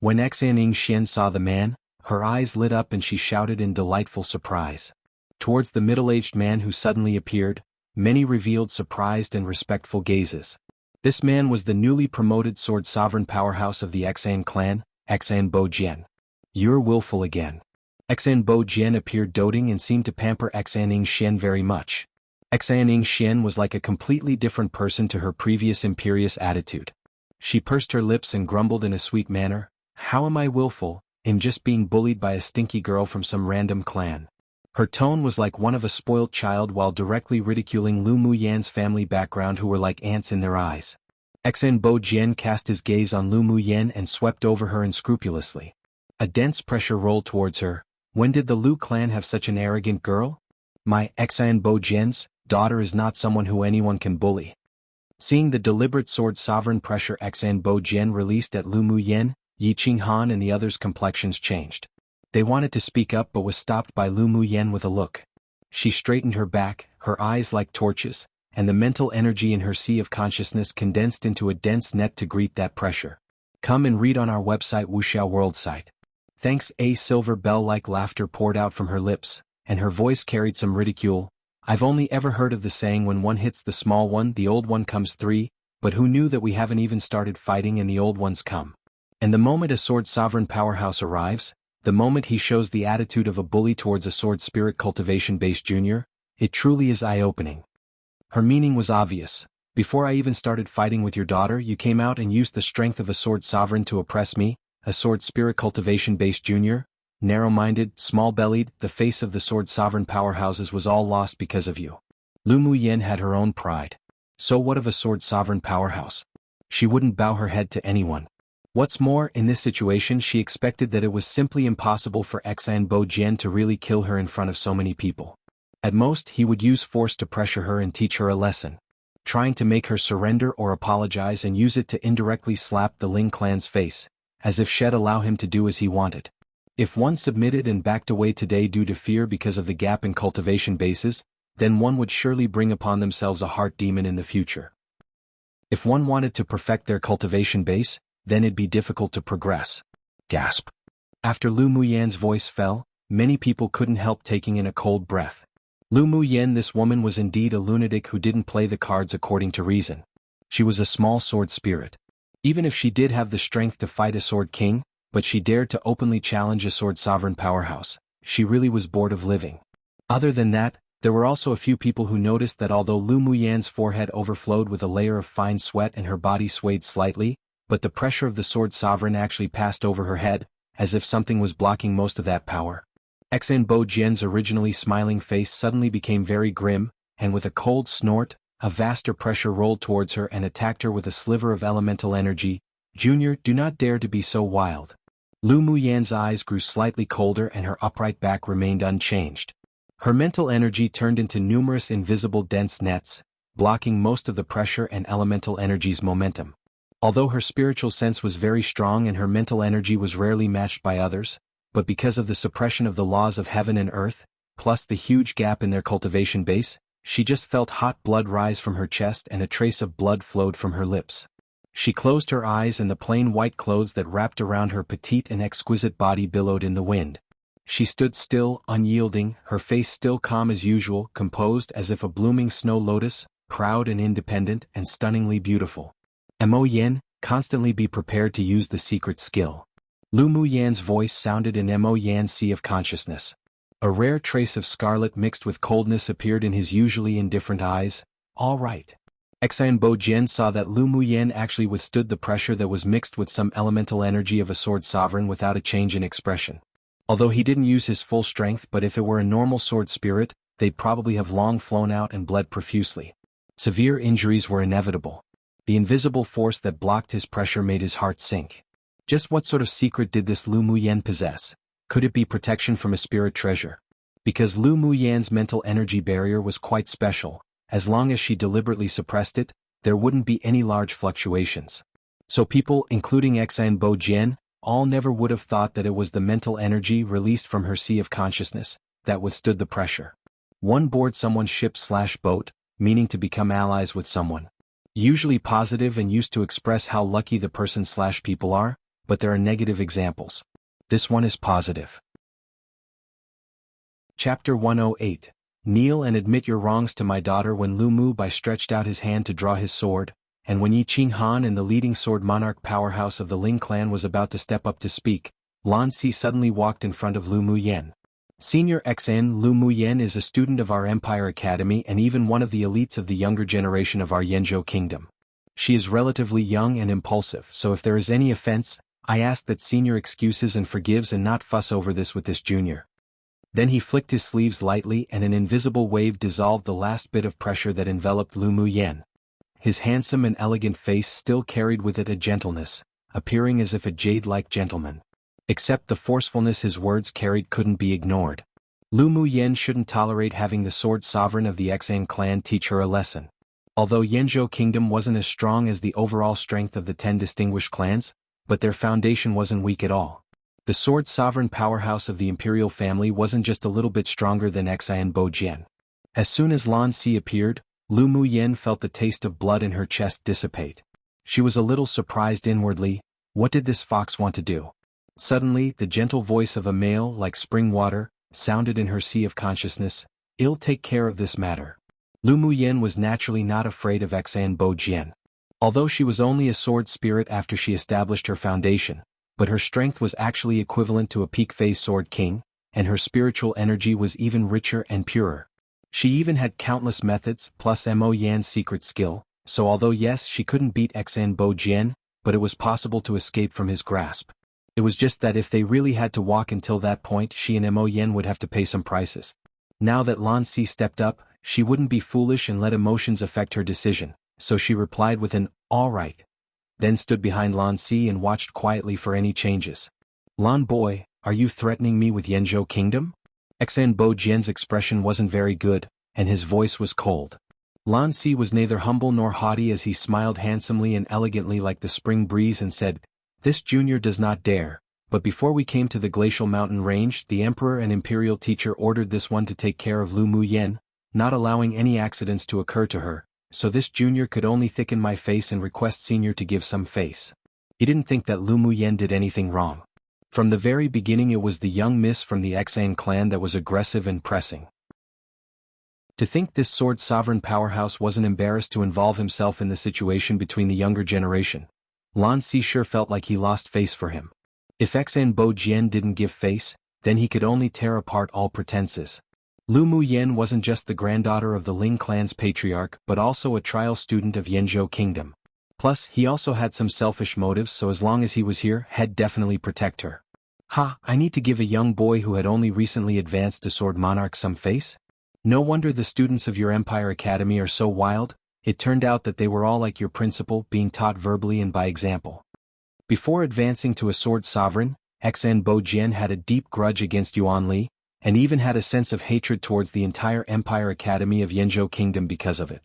When Xianxia saw the man, her eyes lit up and she shouted in delightful surprise. Towards the middle-aged man who suddenly appeared, many revealed surprised and respectful gazes. This man was the newly promoted sword sovereign powerhouse of the Xuan clan, Xuan Bojian. You're willful again. Xuan Bojian appeared doting and seemed to pamper Xianxia very much. Xianxia was like a completely different person to her previous imperious attitude. She pursed her lips and grumbled in a sweet manner, how am I willful, in just being bullied by a stinky girl from some random clan? Her tone was like one of a spoilt child while directly ridiculing Lu Muyen's family background who were like ants in their eyes. Xuan Bojian cast his gaze on Lu Muyen and swept over her unscrupulously. A dense pressure rolled towards her. When did the Lu clan have such an arrogant girl? My Xuan Bojian's daughter is not someone who anyone can bully. Seeing the deliberate sword sovereign pressure Xuan Bojian released at Lu Muyen, Yi Qinghan and the others' complexions changed. They wanted to speak up but was stopped by Lu Muyen with a look. She straightened her back, her eyes like torches, and the mental energy in her sea of consciousness condensed into a dense net to greet that pressure. Come and read on our website wuxialover site. Thanks. A silver bell-like laughter poured out from her lips, and her voice carried some ridicule. I've only ever heard of the saying when one hits the small one the old one comes 3, but who knew that we haven't even started fighting and the old ones come. And the moment a sword sovereign powerhouse arrives, The moment he shows the attitude of a bully towards a sword spirit cultivation-based junior, it truly is eye-opening. Her meaning was obvious. Before I even started fighting with your daughter, you came out and used the strength of a sword sovereign to oppress me, a sword spirit cultivation-based junior? Narrow-minded, small-bellied, the face of the sword sovereign powerhouses was all lost because of you. Lu Muyen had her own pride. So what of a sword sovereign powerhouse? She wouldn't bow her head to anyone. What's more, in this situation she expected that it was simply impossible for Xianbo Jian to really kill her in front of so many people. At most, he would use force to pressure her and teach her a lesson. Trying to make her surrender or apologize and use it to indirectly slap the Ling clan's face, as if she'd allow him to do as he wanted. If one submitted and backed away today due to fear because of the gap in cultivation bases, then one would surely bring upon themselves a heart demon in the future. If one wanted to perfect their cultivation base, then it'd be difficult to progress. Gasp. After Lu Muyan's voice fell, many people couldn't help taking in a cold breath. Lu Muyan, this woman was indeed a lunatic who didn't play the cards according to reason. She was a small sword spirit. Even if she did have the strength to fight a sword king, but she dared to openly challenge a sword sovereign powerhouse, she really was bored of living. Other than that, there were also a few people who noticed that although Lu Muyan's forehead overflowed with a layer of fine sweat and her body swayed slightly, but the pressure of the sword sovereign actually passed over her head, as if something was blocking most of that power. Xianbo Jian's originally smiling face suddenly became very grim, and with a cold snort, a vaster pressure rolled towards her and attacked her with a sliver of elemental energy. Junior, do not dare to be so wild. Lu Muyan's eyes grew slightly colder and her upright back remained unchanged. Her mental energy turned into numerous invisible dense nets, blocking most of the pressure and elemental energy's momentum. Although her spiritual sense was very strong and her mental energy was rarely matched by others, but because of the suppression of the laws of heaven and earth, plus the huge gap in their cultivation base, she just felt hot blood rise from her chest and a trace of blood flowed from her lips. She closed her eyes and the plain white clothes that wrapped around her petite and exquisite body billowed in the wind. She stood still, unyielding, her face still calm as usual, composed as if a blooming snow lotus, proud and independent and stunningly beautiful. Mo Yen, constantly be prepared to use the secret skill. Lu Muyan's voice sounded in Mo Yan's sea of consciousness. A rare trace of scarlet mixed with coldness appeared in his usually indifferent eyes. All right. Xianbo Jian saw that Lu Muyan actually withstood the pressure that was mixed with some elemental energy of a sword sovereign without a change in expression. Although he didn't use his full strength, but if it were a normal sword spirit, they'd probably have long flown out and bled profusely. Severe injuries were inevitable. The invisible force that blocked his pressure made his heart sink. Just what sort of secret did this Lu Muyan possess? Could it be protection from a spirit treasure? Because Lu Muyan's mental energy barrier was quite special, as long as she deliberately suppressed it, there wouldn't be any large fluctuations. So people, including Xianbo Jian, all never would have thought that it was the mental energy released from her sea of consciousness that withstood the pressure. One board someone's ship/boat, meaning to become allies with someone. Usually positive and used to express how lucky the person/people are, but there are negative examples. This one is positive. Chapter 108. Kneel and admit your wrongs to my daughter. When Lu Mu stretched out his hand to draw his sword, and when Yi Qinghan and the leading sword monarch powerhouse of the Ling clan was about to step up to speak, Lan Si suddenly walked in front of Lu Muyen. Senior XN Lu Muyen is a student of our Empire Academy and even one of the elites of the younger generation of our Yanzhou kingdom. She is relatively young and impulsive, so if there is any offense, I ask that senior excuses and forgives and not fuss over this with this junior. Then he flicked his sleeves lightly and an invisible wave dissolved the last bit of pressure that enveloped Lu Muyen. His handsome and elegant face still carried with it a gentleness, appearing as if a jade-like gentleman. Except the forcefulness his words carried couldn't be ignored. Lu Muyen shouldn't tolerate having the sword sovereign of the Xan clan teach her a lesson. Although Yanzhou kingdom wasn't as strong as the overall strength of the 10 distinguished clans, but their foundation wasn't weak at all. The sword sovereign powerhouse of the Imperial family wasn't just a little bit stronger than Xianbo Jian. As soon as Lan Si appeared, Lu Muyen felt the taste of blood in her chest dissipate. She was a little surprised inwardly. What did this fox want to do? Suddenly, the gentle voice of a male like spring water sounded in her sea of consciousness. I'll take care of this matter. Lu Muyen was naturally not afraid of Xianbo Jian. Although she was only a sword spirit after she established her foundation, but her strength was actually equivalent to a peak phase sword king, and her spiritual energy was even richer and purer. She even had countless methods plus Mo Yan's secret skill, so although yes she couldn't beat Xan Bo Jian, but it was possible to escape from his grasp. It was just that if they really had to walk until that point she and Mo Yan would have to pay some prices. Now that Lan Si stepped up, she wouldn't be foolish and let emotions affect her decision, so she replied with an, "All right." Then stood behind Lan Si and watched quietly for any changes. "Lan boy, are you threatening me with Yanzhou Kingdom?" Xan Bo Jian's expression wasn't very good, and his voice was cold. Lan Si was neither humble nor haughty as he smiled handsomely and elegantly like the spring breeze and said, "This junior does not dare, but before we came to the glacial mountain range the emperor and imperial teacher ordered this one to take care of Lu Mu Yen, not allowing any accidents to occur to her, so this junior could only thicken my face and request senior to give some face." He didn't think that Lu Mu Yen did anything wrong. From the very beginning it was the young miss from the Xan clan that was aggressive and pressing. To think this sword sovereign powerhouse wasn't embarrassed to involve himself in the situation between the younger generation. Lan Si sure felt like he lost face for him. If Xan Bo Jian didn't give face, then he could only tear apart all pretenses. Lu Mu Yen wasn't just the granddaughter of the Ling clan's patriarch but also a trial student of Yanzhou Kingdom. Plus, he also had some selfish motives, so as long as he was here, he'd definitely protect her. I need to give a young boy who had only recently advanced to sword monarch some face? No wonder the students of your Empire Academy are so wild. It turned out that they were all like your principal, being taught verbally and by example. Before advancing to a sword sovereign, Xan Bo Jian had a deep grudge against Yuan Li, and even had a sense of hatred towards the entire Empire Academy of Yanzhou Kingdom because of it.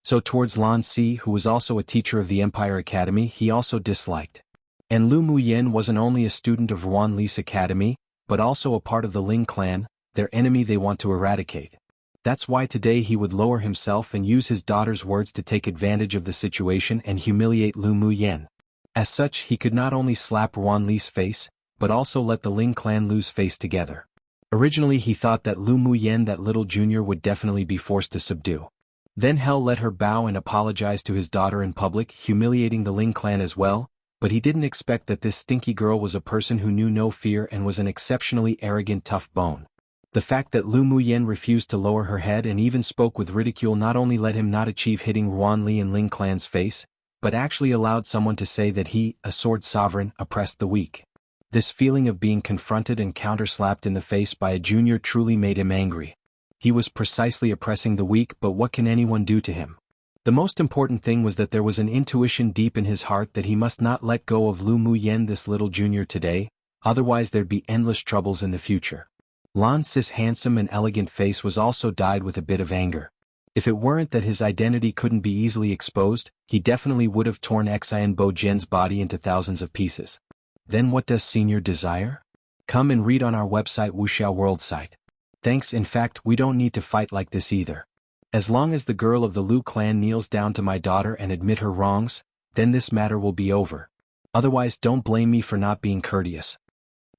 So towards Lan Si, who was also a teacher of the Empire Academy, he also disliked. And Lu Mu Yen wasn't only a student of Yuan Li's academy, but also a part of the Ling clan, their enemy they want to eradicate. That's why today he would lower himself and use his daughter's words to take advantage of the situation and humiliate Lu Mu Yen. As such, he could not only slap Yuan Li's face, but also let the Ling clan lose face together. Originally he thought that Lu Mu Yen, that little junior, would definitely be forced to subdue. Then Hell let her bow and apologize to his daughter in public, humiliating the Ling clan as well, but he didn't expect that this stinky girl was a person who knew no fear and was an exceptionally arrogant tough bone. The fact that Lu Mu Yen refused to lower her head and even spoke with ridicule not only let him not achieve hitting Yuan Li and Ling clan's face, but actually allowed someone to say that he, a sword sovereign, oppressed the weak. This feeling of being confronted and counterslapped in the face by a junior truly made him angry. He was precisely oppressing the weak, but what can anyone do to him? The most important thing was that there was an intuition deep in his heart that he must not let go of Lu Mu Yen, this little junior, today, otherwise there'd be endless troubles in the future. Lan Si's handsome and elegant face was also dyed with a bit of anger. If it weren't that his identity couldn't be easily exposed, he definitely would have torn Xan Bo Jian's body into thousands of pieces. Then what does senior desire? Come and read on our website wuxialover site. Thanks. In fact, we don't need to fight like this either. As long as the girl of the Lu clan kneels down to my daughter and admit her wrongs, then this matter will be over. Otherwise don't blame me for not being courteous.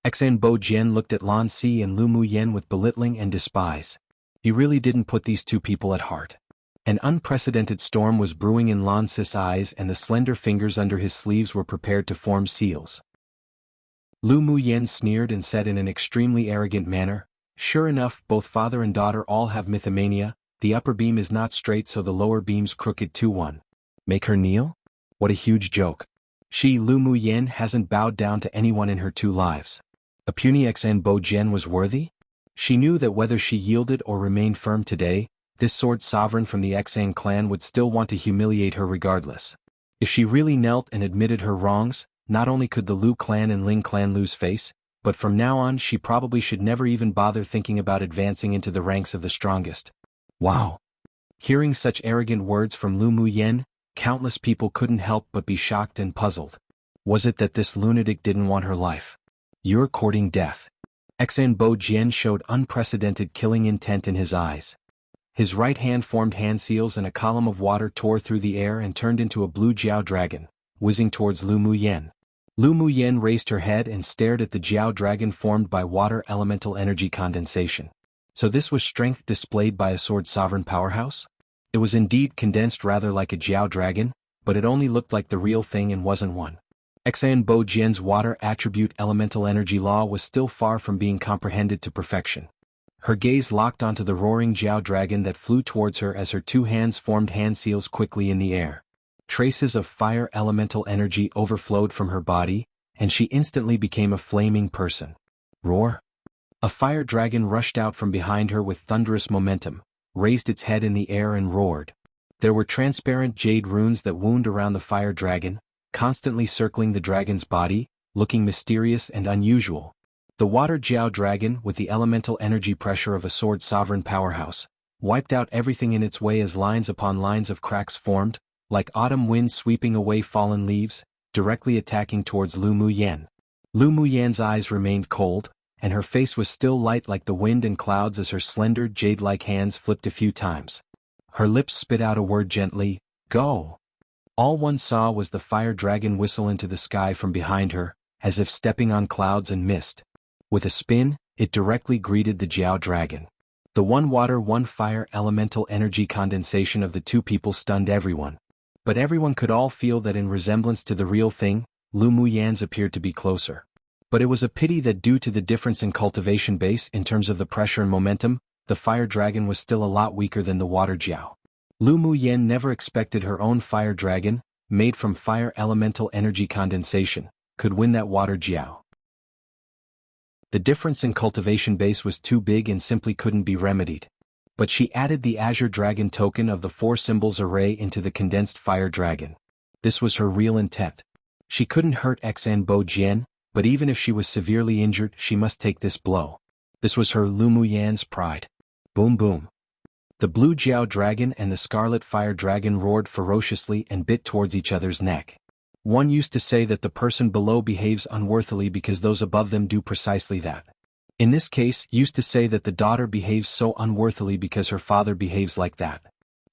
Xan Bo Jian looked at Lan Si and Lu Mu Yen with belittling and despise. He really didn't put these two people at heart. An unprecedented storm was brewing in Lan Si's eyes and the slender fingers under his sleeves were prepared to form seals. Lu Mu Yen sneered and said in an extremely arrogant manner, "Sure enough, both father and daughter all have mythomania. The upper beam is not straight so the lower beam's crooked too. One. Make her kneel? What a huge joke. She, Lu Mu Yen, hasn't bowed down to anyone in her 2 lives. A puny Xan Bo Jian was worthy? She knew that whether she yielded or remained firm today, this sword sovereign from the Xan clan would still want to humiliate her regardless. If she really knelt and admitted her wrongs, not only could the Lu clan and Ling clan lose face, but from now on she probably should never even bother thinking about advancing into the ranks of the strongest. Wow! Hearing such arrogant words from Lu Mu Yen, countless people couldn't help but be shocked and puzzled. Was it that this lunatic didn't want her life? You're courting death. Xan Bo Jian showed unprecedented killing intent in his eyes. His right hand formed hand seals and a column of water tore through the air and turned into a blue Jiao dragon, whizzing towards Lu Mu Yen. Lu Mu Yen raised her head and stared at the Jiao dragon formed by water elemental energy condensation. So this was strength displayed by a sword sovereign powerhouse? It was indeed condensed rather like a Jiao dragon, but it only looked like the real thing and wasn't one. Xianbo Jian's water attribute elemental energy law was still far from being comprehended to perfection. Her gaze locked onto the roaring Jiao dragon that flew towards her as her two hands formed hand seals quickly in the air. Traces of fire elemental energy overflowed from her body, and she instantly became a flaming person. Roar! A fire dragon rushed out from behind her with thunderous momentum, raised its head in the air and roared. There were transparent jade runes that wound around the fire dragon, constantly circling the dragon's body, looking mysterious and unusual. The water Jiao dragon, with the elemental energy pressure of a sword sovereign powerhouse, wiped out everything in its way as lines upon lines of cracks formed, like autumn wind sweeping away fallen leaves, directly attacking towards Lu Muyan. Lu Muyan's eyes remained cold, and her face was still light like the wind and clouds as her slender jade-like hands flipped a few times. Her lips spit out a word gently, "Go!" All one saw was the fire dragon whistle into the sky from behind her, as if stepping on clouds and mist. With a spin, it directly greeted the Jiao dragon. The one water one fire elemental energy condensation of the two people stunned everyone. But everyone could all feel that in resemblance to the real thing, Lu Muyan's appeared to be closer. But it was a pity that due to the difference in cultivation base in terms of the pressure and momentum, the fire dragon was still a lot weaker than the water Jiao. Lu Muyan never expected her own fire dragon, made from fire elemental energy condensation, could win that water Jiao. The difference in cultivation base was too big and simply couldn't be remedied. But she added the Azure Dragon token of the 4 symbols array into the condensed fire dragon. This was her real intent. She couldn't hurt Xianbo Jian, but even if she was severely injured, she must take this blow. This was her Lu Muyan's pride. Boom boom. The blue Jiao dragon and the scarlet fire dragon roared ferociously and bit towards each other's neck. One used to say that the person below behaves unworthily because those above them do precisely that. In this case, used to say that the daughter behaves so unworthily because her father behaves like that.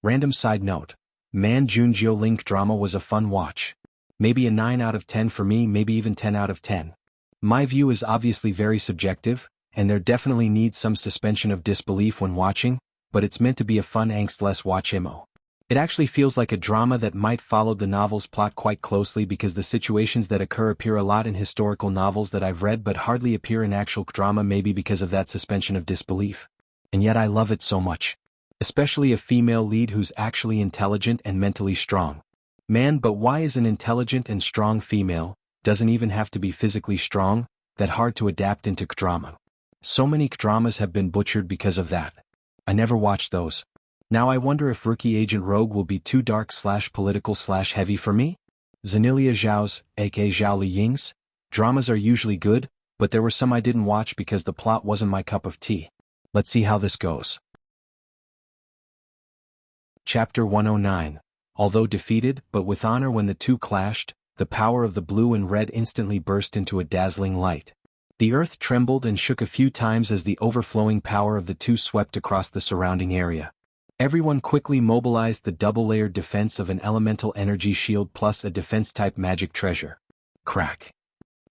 Random side note. Man Junjiu Link drama was a fun watch. Maybe a 9 out of 10 for me, maybe even 10 out of 10. My view is obviously very subjective, and there definitely needs some suspension of disbelief when watching, but it's meant to be a fun angstless watch emo. It actually feels like a drama that might follow the novel's plot quite closely because the situations that occur appear a lot in historical novels that I've read but hardly appear in actual drama, maybe because of that suspension of disbelief. And yet I love it so much. Especially a female lead who's actually intelligent and mentally strong. Man, but why is an intelligent and strong female, doesn't even have to be physically strong, that hard to adapt into drama? So many dramas have been butchered because of that. I never watched those. Now I wonder if Rookie Agent Rogue will be too dark/political/heavy for me? Zanilia Zhao's, aka Zhao Liying's, dramas are usually good, but there were some I didn't watch because the plot wasn't my cup of tea. Let's see how this goes. Chapter 109. Although defeated, but with honor. When the two clashed, the power of the blue and red instantly burst into a dazzling light. The earth trembled and shook a few times as the overflowing power of the two swept across the surrounding area. Everyone quickly mobilized the double-layered defense of an elemental energy shield plus a defense-type magic treasure. Crack.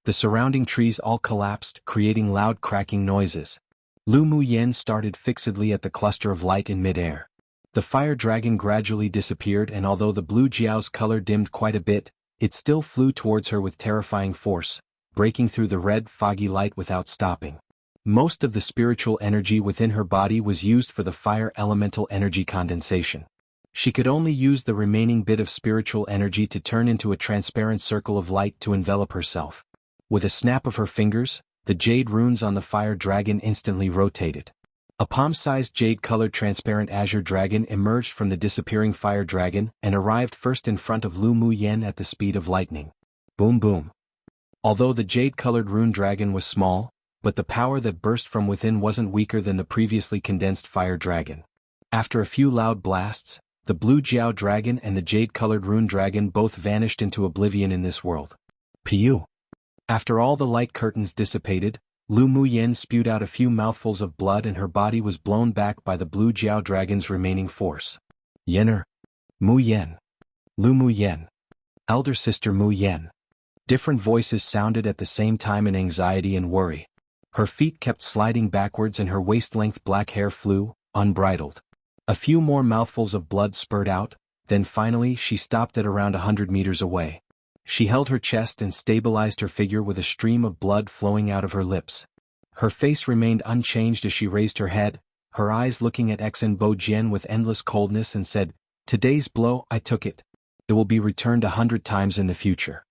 The surrounding trees all collapsed, creating loud cracking noises. Lu Muyan started fixedly at the cluster of light in midair. The fire dragon gradually disappeared, and although the blue Jiao's color dimmed quite a bit, it still flew towards her with terrifying force, breaking through the red, foggy light without stopping. Most of the spiritual energy within her body was used for the fire elemental energy condensation. She could only use the remaining bit of spiritual energy to turn into a transparent circle of light to envelop herself. With a snap of her fingers, the jade runes on the fire dragon instantly rotated. A palm-sized jade-colored transparent azure dragon emerged from the disappearing fire dragon and arrived first in front of Lu Muyan at the speed of lightning. Boom boom. Although the jade-colored rune dragon was small, but the power that burst from within wasn't weaker than the previously condensed fire dragon. After a few loud blasts, the blue Jiao dragon and the jade-colored rune dragon both vanished into oblivion in this world. Piu. After all the light curtains dissipated, Lu Muyan spewed out a few mouthfuls of blood and her body was blown back by the blue Jiao dragon's remaining force. Yener. Mu Yen. Lu Muyan. Elder sister Mu Yen. Different voices sounded at the same time in anxiety and worry. Her feet kept sliding backwards and her waist-length black hair flew, unbridled. A few more mouthfuls of blood spurted out, then finally she stopped at around 100 meters away. She held her chest and stabilized her figure with a stream of blood flowing out of her lips. Her face remained unchanged as she raised her head, her eyes looking at Xen Bo Jian with endless coldness, and said, "Today's blow, I took it. It will be returned 100 times in the future."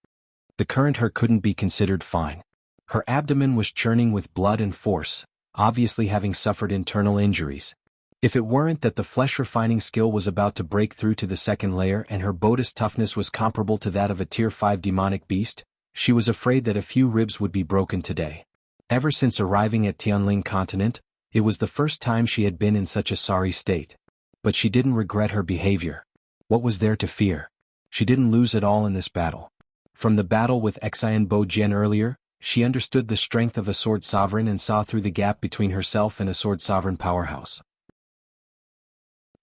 The current her couldn't be considered fine. Her abdomen was churning with blood and force, obviously having suffered internal injuries. If it weren't that the flesh-refining skill was about to break through to the second layer and her bodice toughness was comparable to that of a Tier 5 demonic beast, she was afraid that a few ribs would be broken today. Ever since arriving at Tianling continent, it was the first time she had been in such a sorry state. But she didn't regret her behavior. What was there to fear? She didn't lose at all in this battle. From the battle with Xian Bo Jian earlier, she understood the strength of a sword sovereign and saw through the gap between herself and a sword sovereign powerhouse.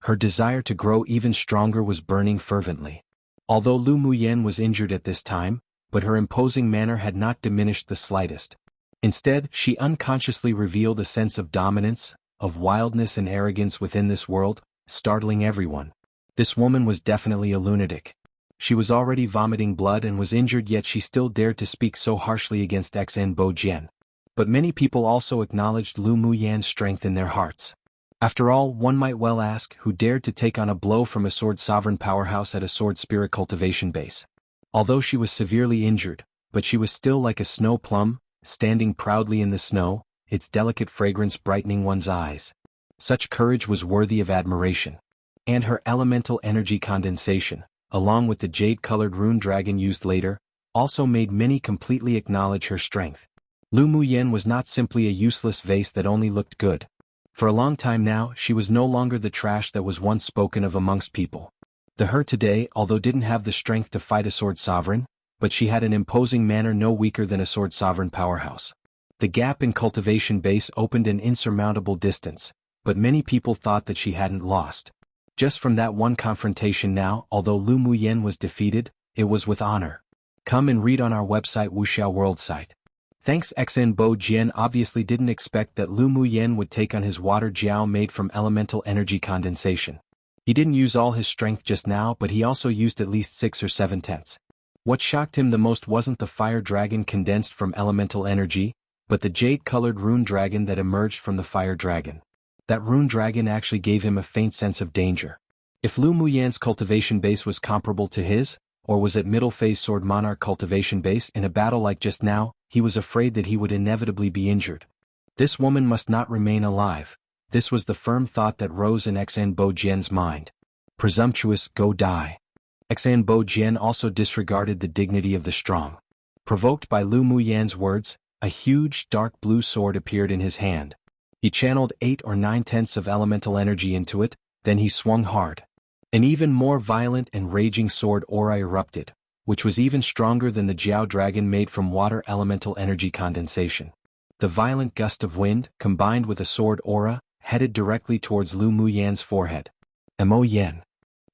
Her desire to grow even stronger was burning fervently. Although Lu Muyen was injured at this time, but her imposing manner had not diminished the slightest. Instead, she unconsciously revealed a sense of dominance, of wildness and arrogance within this world, startling everyone. This woman was definitely a lunatic. She was already vomiting blood and was injured, yet she still dared to speak so harshly against Xen Bo Jian. But many people also acknowledged Lu Muyan's strength in their hearts. After all, one might well ask, who dared to take on a blow from a sword sovereign powerhouse at a sword spirit cultivation base? Although she was severely injured, but she was still like a snow plum, standing proudly in the snow, its delicate fragrance brightening one's eyes. Such courage was worthy of admiration. And her elemental energy condensation, along with the jade-colored rune dragon used later, also made many completely acknowledge her strength. Lu Muyen was not simply a useless vase that only looked good. For a long time now, she was no longer the trash that was once spoken of amongst people. The her today, although didn't have the strength to fight a sword sovereign, but she had an imposing manner no weaker than a sword sovereign powerhouse. The gap in cultivation base opened an insurmountable distance, but many people thought that she hadn't lost. Just from that one confrontation now, although Lu Muyen was defeated, it was with honor. Come and read on our website wuxialover site. Thanks. Xen Bo Jian obviously didn't expect that Lu Muyen would take on his water jiao made from elemental energy condensation. He didn't use all his strength just now, but he also used at least 6 or 7 tenths. What shocked him the most wasn't the fire dragon condensed from elemental energy, but the jade-colored rune dragon that emerged from the fire dragon. That rune dragon actually gave him a faint sense of danger. If Lu Muyan's cultivation base was comparable to his, or was it middle phase sword monarch cultivation base in a battle like just now, he was afraid that he would inevitably be injured. This woman must not remain alive. This was the firm thought that rose in Xen Bo Jian's mind. Presumptuous, go die. Xen Bo Jian also disregarded the dignity of the strong. Provoked by Lu Muyan's words, a huge, dark blue sword appeared in his hand. He channeled 8 or 9 tenths of elemental energy into it, then he swung hard. An even more violent and raging sword aura erupted, which was even stronger than the Jiao dragon made from water elemental energy condensation. The violent gust of wind, combined with a sword aura, headed directly towards Lu Muyan's forehead. Mo Yen.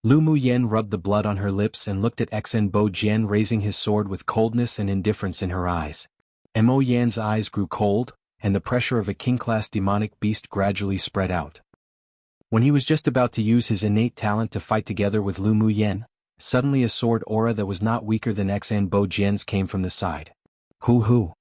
Lu Muyen rubbed the blood on her lips and looked at Xen Bo Jian raising his sword with coldness and indifference in her eyes. Mo Yan's eyes grew cold, and the pressure of a king-class demonic beast gradually spread out. When he was just about to use his innate talent to fight together with Lu Muyen, suddenly a sword aura that was not weaker than Xen Bo Jian's came from the side. Hoo!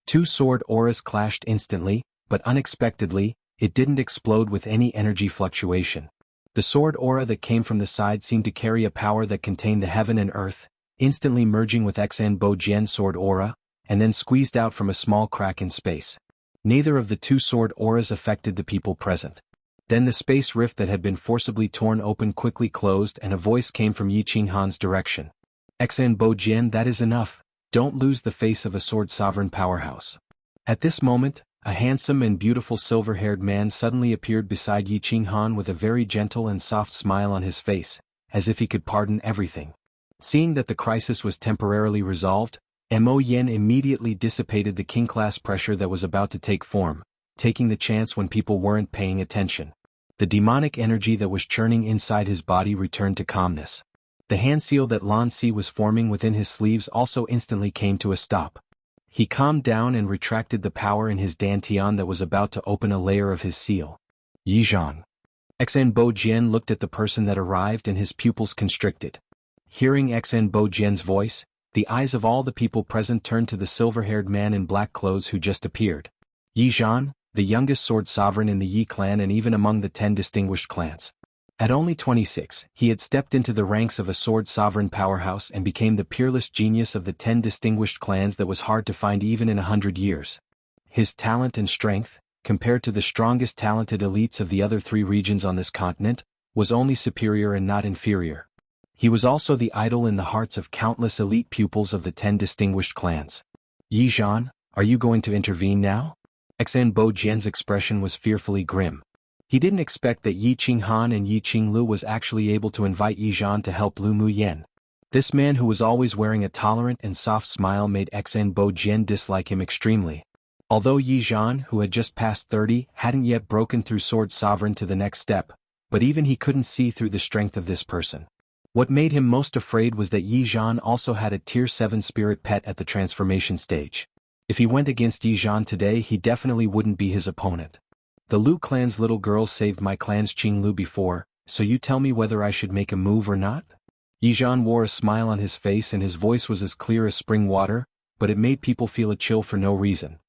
2 sword auras clashed instantly, but unexpectedly, it didn't explode with any energy fluctuation. The sword aura that came from the side seemed to carry a power that contained the heaven and earth, instantly merging with Xen Bo Jian's sword aura, and then squeezed out from a small crack in space. Neither of the 2 sword auras affected the people present. Then the space rift that had been forcibly torn open quickly closed and a voice came from xuanhuan's direction. Xen Bo Jian, that is enough. Don't lose the face of a sword sovereign powerhouse. At this moment, a handsome and beautiful silver-haired man suddenly appeared beside xuanhuan with a very gentle and soft smile on his face, as if he could pardon everything. Seeing that the crisis was temporarily resolved, Mo Yen immediately dissipated the king-class pressure that was about to take form, taking the chance when people weren't paying attention. The demonic energy that was churning inside his body returned to calmness. The hand seal that Lan Si was forming within his sleeves also instantly came to a stop. He calmed down and retracted the power in his dantian that was about to open a layer of his seal. Yizhan. Xen Bo Jian looked at the person that arrived and his pupils constricted. Hearing Xen Bo Jian's voice, The eyes of all the people present turned to the silver-haired man in black clothes who just appeared. Yi Zhan, the youngest sword sovereign in the Yi clan and even among the 10 distinguished clans. At only 26, he had stepped into the ranks of a sword sovereign powerhouse and became the peerless genius of the 10 distinguished clans that was hard to find even in 100 years. His talent and strength, compared to the strongest talented elites of the other 3 regions on this continent, was only superior and not inferior. He was also the idol in the hearts of countless elite pupils of the 10 distinguished clans. Yi Zhan, are you going to intervene now? Xan Bo Jian's expression was fearfully grim. He didn't expect that Yi Qinghan and Yi Qinglu was actually able to invite Yi Zhan to help Lu Muyen. This man who was always wearing a tolerant and soft smile made Xan Bo Jian dislike him extremely. Although Yi Zhan, who had just passed 30, hadn't yet broken through Sword Sovereign to the next step, but even he couldn't see through the strength of this person. What made him most afraid was that Yi Zhan also had a Tier 7 spirit pet at the transformation stage. If he went against Yi Zhan today, he definitely wouldn't be his opponent. The Lu clan's little girl saved my clan's Qinglu before, so you tell me whether I should make a move or not? Yi Zhan wore a smile on his face and his voice was as clear as spring water, but it made people feel a chill for no reason.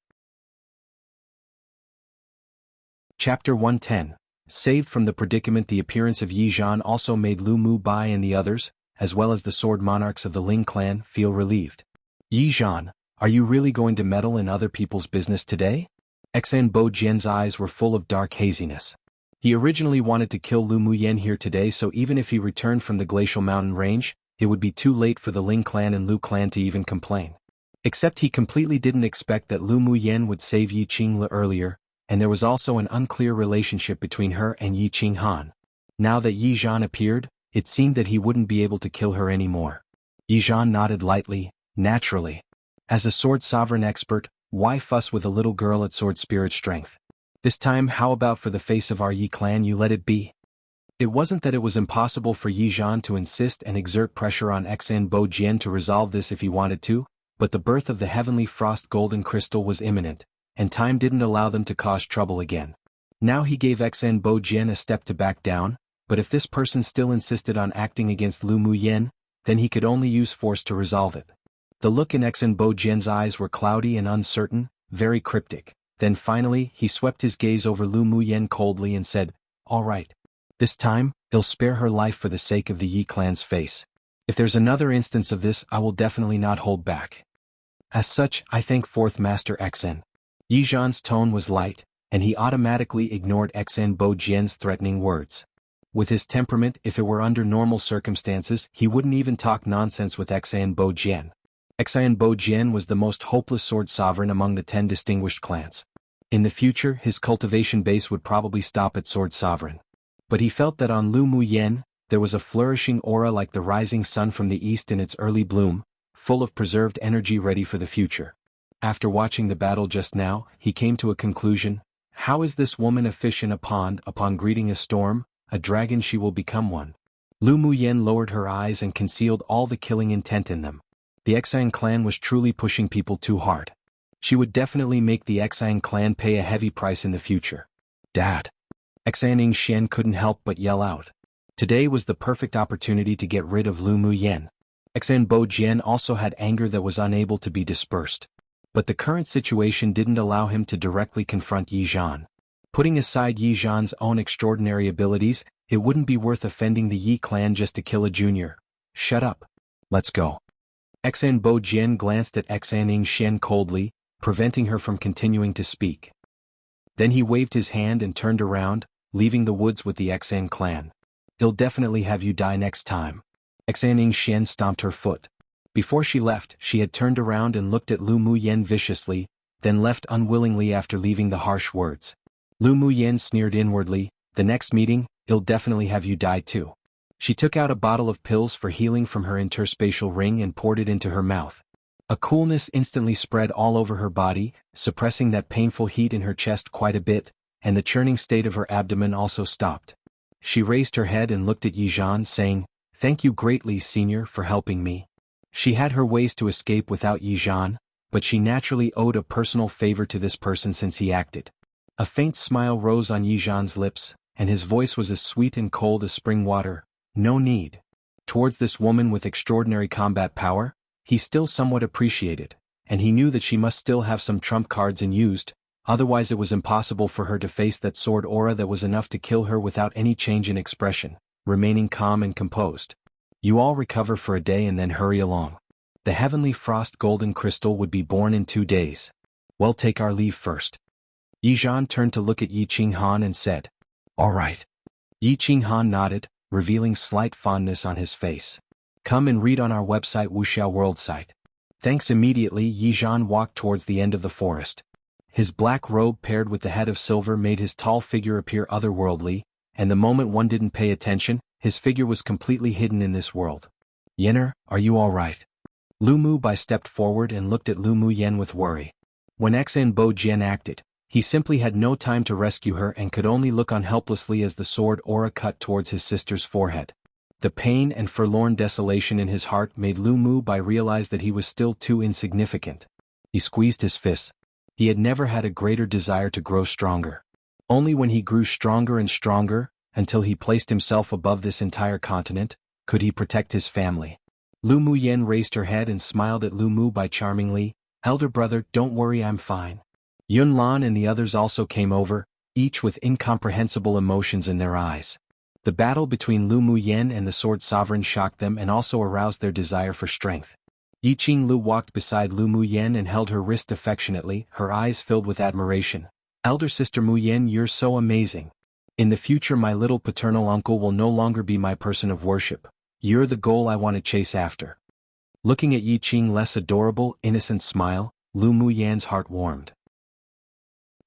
Chapter 110. Saved from the predicament. The appearance of Yi Zhan also made Lu Mu Bai and the others, as well as the sword monarchs of the Ling clan, feel relieved. Yi Zhan, are you really going to meddle in other people's business today? Xan Bo Jian's eyes were full of dark haziness. He originally wanted to kill Lu Muyen here today, so even if he returned from the glacial mountain range, it would be too late for the Ling clan and Lu clan to even complain. Except he completely didn't expect that Lu Muyen would save Yi Qinglu earlier, and there was also an unclear relationship between her and Yi Qinghan. Now that Yi Zhan appeared, it seemed that he wouldn't be able to kill her anymore. Yi Zhan nodded lightly, naturally. As a sword sovereign expert, why fuss with a little girl at sword spirit strength? This time, how about for the face of our Yi clan you let it be? It wasn't that it was impossible for Yi Zhan to insist and exert pressure on Xan Bo Jian to resolve this if he wanted to, but the birth of the heavenly frost golden crystal was imminent, and time didn't allow them to cause trouble again. Now he gave Xan Bo Jian a step to back down, but if this person still insisted on acting against Lu Muyen, then he could only use force to resolve it. The look in Xan Bo Jian's eyes were cloudy and uncertain, very cryptic. Then finally, he swept his gaze over Lu Muyen coldly and said, "All right. This time, he'll spare her life for the sake of the Yi clan's face. If there's another instance of this, I will definitely not hold back. As such, I thank Fourth Master Xan." Yi Zhan's tone was light, and he automatically ignored Xan Bo Jian's threatening words. With his temperament, if it were under normal circumstances, he wouldn't even talk nonsense with Xan Bo Jian. Xan Bo Jian was the most hopeless sword sovereign among the 10 distinguished clans. In the future, his cultivation base would probably stop at sword sovereign. But he felt that on Lu Muyen, there was a flourishing aura like the rising sun from the east in its early bloom, full of preserved energy ready for the future. After watching the battle just now, he came to a conclusion. How is this woman a fish in a pond? Upon greeting a storm, a dragon she will become one. Lu Muyen lowered her eyes and concealed all the killing intent in them. The Xiang clan was truly pushing people too hard. She would definitely make the Xiang clan pay a heavy price in the future. Dad! Xianxia couldn't help but yell out. Today was the perfect opportunity to get rid of Lu Muyen. Xan Bo Jian also had anger that was unable to be dispersed. But the current situation didn't allow him to directly confront Yi Zhan. Putting aside Yi Zhan's own extraordinary abilities, it wouldn't be worth offending the Yi clan just to kill a junior. Shut up. Let's go. Xan Bo Jian glanced at Xianxia coldly, preventing her from continuing to speak. Then he waved his hand and turned around, leaving the woods with the Xan clan. He'll definitely have you die next time. Xianxia stomped her foot. Before she left, she had turned around and looked at Lu Muyen viciously, then left unwillingly after leaving the harsh words. Lu Muyen sneered inwardly, "The next meeting, he'll definitely have you die too." She took out a bottle of pills for healing from her interspatial ring and poured it into her mouth. A coolness instantly spread all over her body, suppressing that painful heat in her chest quite a bit, and the churning state of her abdomen also stopped. She raised her head and looked at Yi Zhan, saying, "Thank you greatly, Senior, for helping me." She had her ways to escape without Yi Zhan, but she naturally owed a personal favor to this person since he acted. A faint smile rose on Yi Zhan's lips, and his voice was as sweet and cold as spring water. "No need. Towards this woman with extraordinary combat power, he still somewhat appreciated, and he knew that she must still have some trump cards unused, otherwise it was impossible for her to face that sword aura that was enough to kill her without any change in expression, remaining calm and composed. You all recover for a day and then hurry along. The heavenly frost golden crystal would be born in 2 days. Well, take our leave first. Yi Zhan turned to look at Yi Qinghan and said, "All right." Yi Qinghan nodded, revealing slight fondness on his face. "Come and read on our website wuxialover site." Thanks. Immediately Yi Zhan walked towards the end of the forest. His black robe paired with the head of silver made his tall figure appear otherworldly, and the moment one didn't pay attention, his figure was completely hidden in this world. "Yenner, are you all right?" Lu Mu Bai stepped forward and looked at Lu Mu Yen with worry. When Xan Bo Jian acted, he simply had no time to rescue her and could only look on helplessly as the sword aura cut towards his sister's forehead. The pain and forlorn desolation in his heart made Lu Mu Bai realize that he was still too insignificant. He squeezed his fists. He had never had a greater desire to grow stronger. Only when he grew stronger and stronger, until he placed himself above this entire continent, could he protect his family. Lu Mu Yen raised her head and smiled at Lu Mu Bai charmingly. "Elder brother, don't worry, I'm fine." Yun Lan and the others also came over, each with incomprehensible emotions in their eyes. The battle between Lu Mu Yen and the Sword Sovereign shocked them and also aroused their desire for strength. Yi Qinglu walked beside Lu Mu Yen and held her wrist affectionately, her eyes filled with admiration. "Elder sister Mu Yen, you're so amazing. In the future my little paternal uncle will no longer be my person of worship. You're the goal I want to chase after." Looking at Yi Qing's adorable, innocent smile, Lu Mu Yan's heart warmed.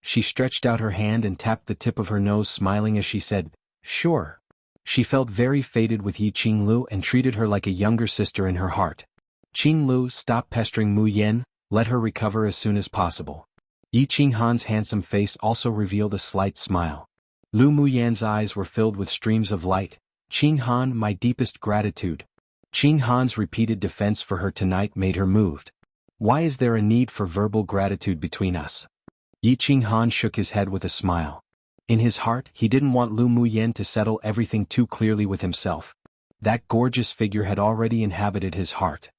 She stretched out her hand and tapped the tip of her nose, smiling as she said, "Sure." She felt very fated with Yi Qinglu and treated her like a younger sister in her heart. "Qinglu, stop pestering Mu Yen, let her recover as soon as possible." Yi Qinghan's handsome face also revealed a slight smile. Lu Mu Yan's eyes were filled with streams of light. "Qinghan, my deepest gratitude." Qinghan's repeated defense for her tonight made her moved. "Why is there a need for verbal gratitude between us?" Yi Qinghan shook his head with a smile. In his heart, he didn't want Lu Mu Yen to settle everything too clearly with himself. That gorgeous figure had already inhabited his heart.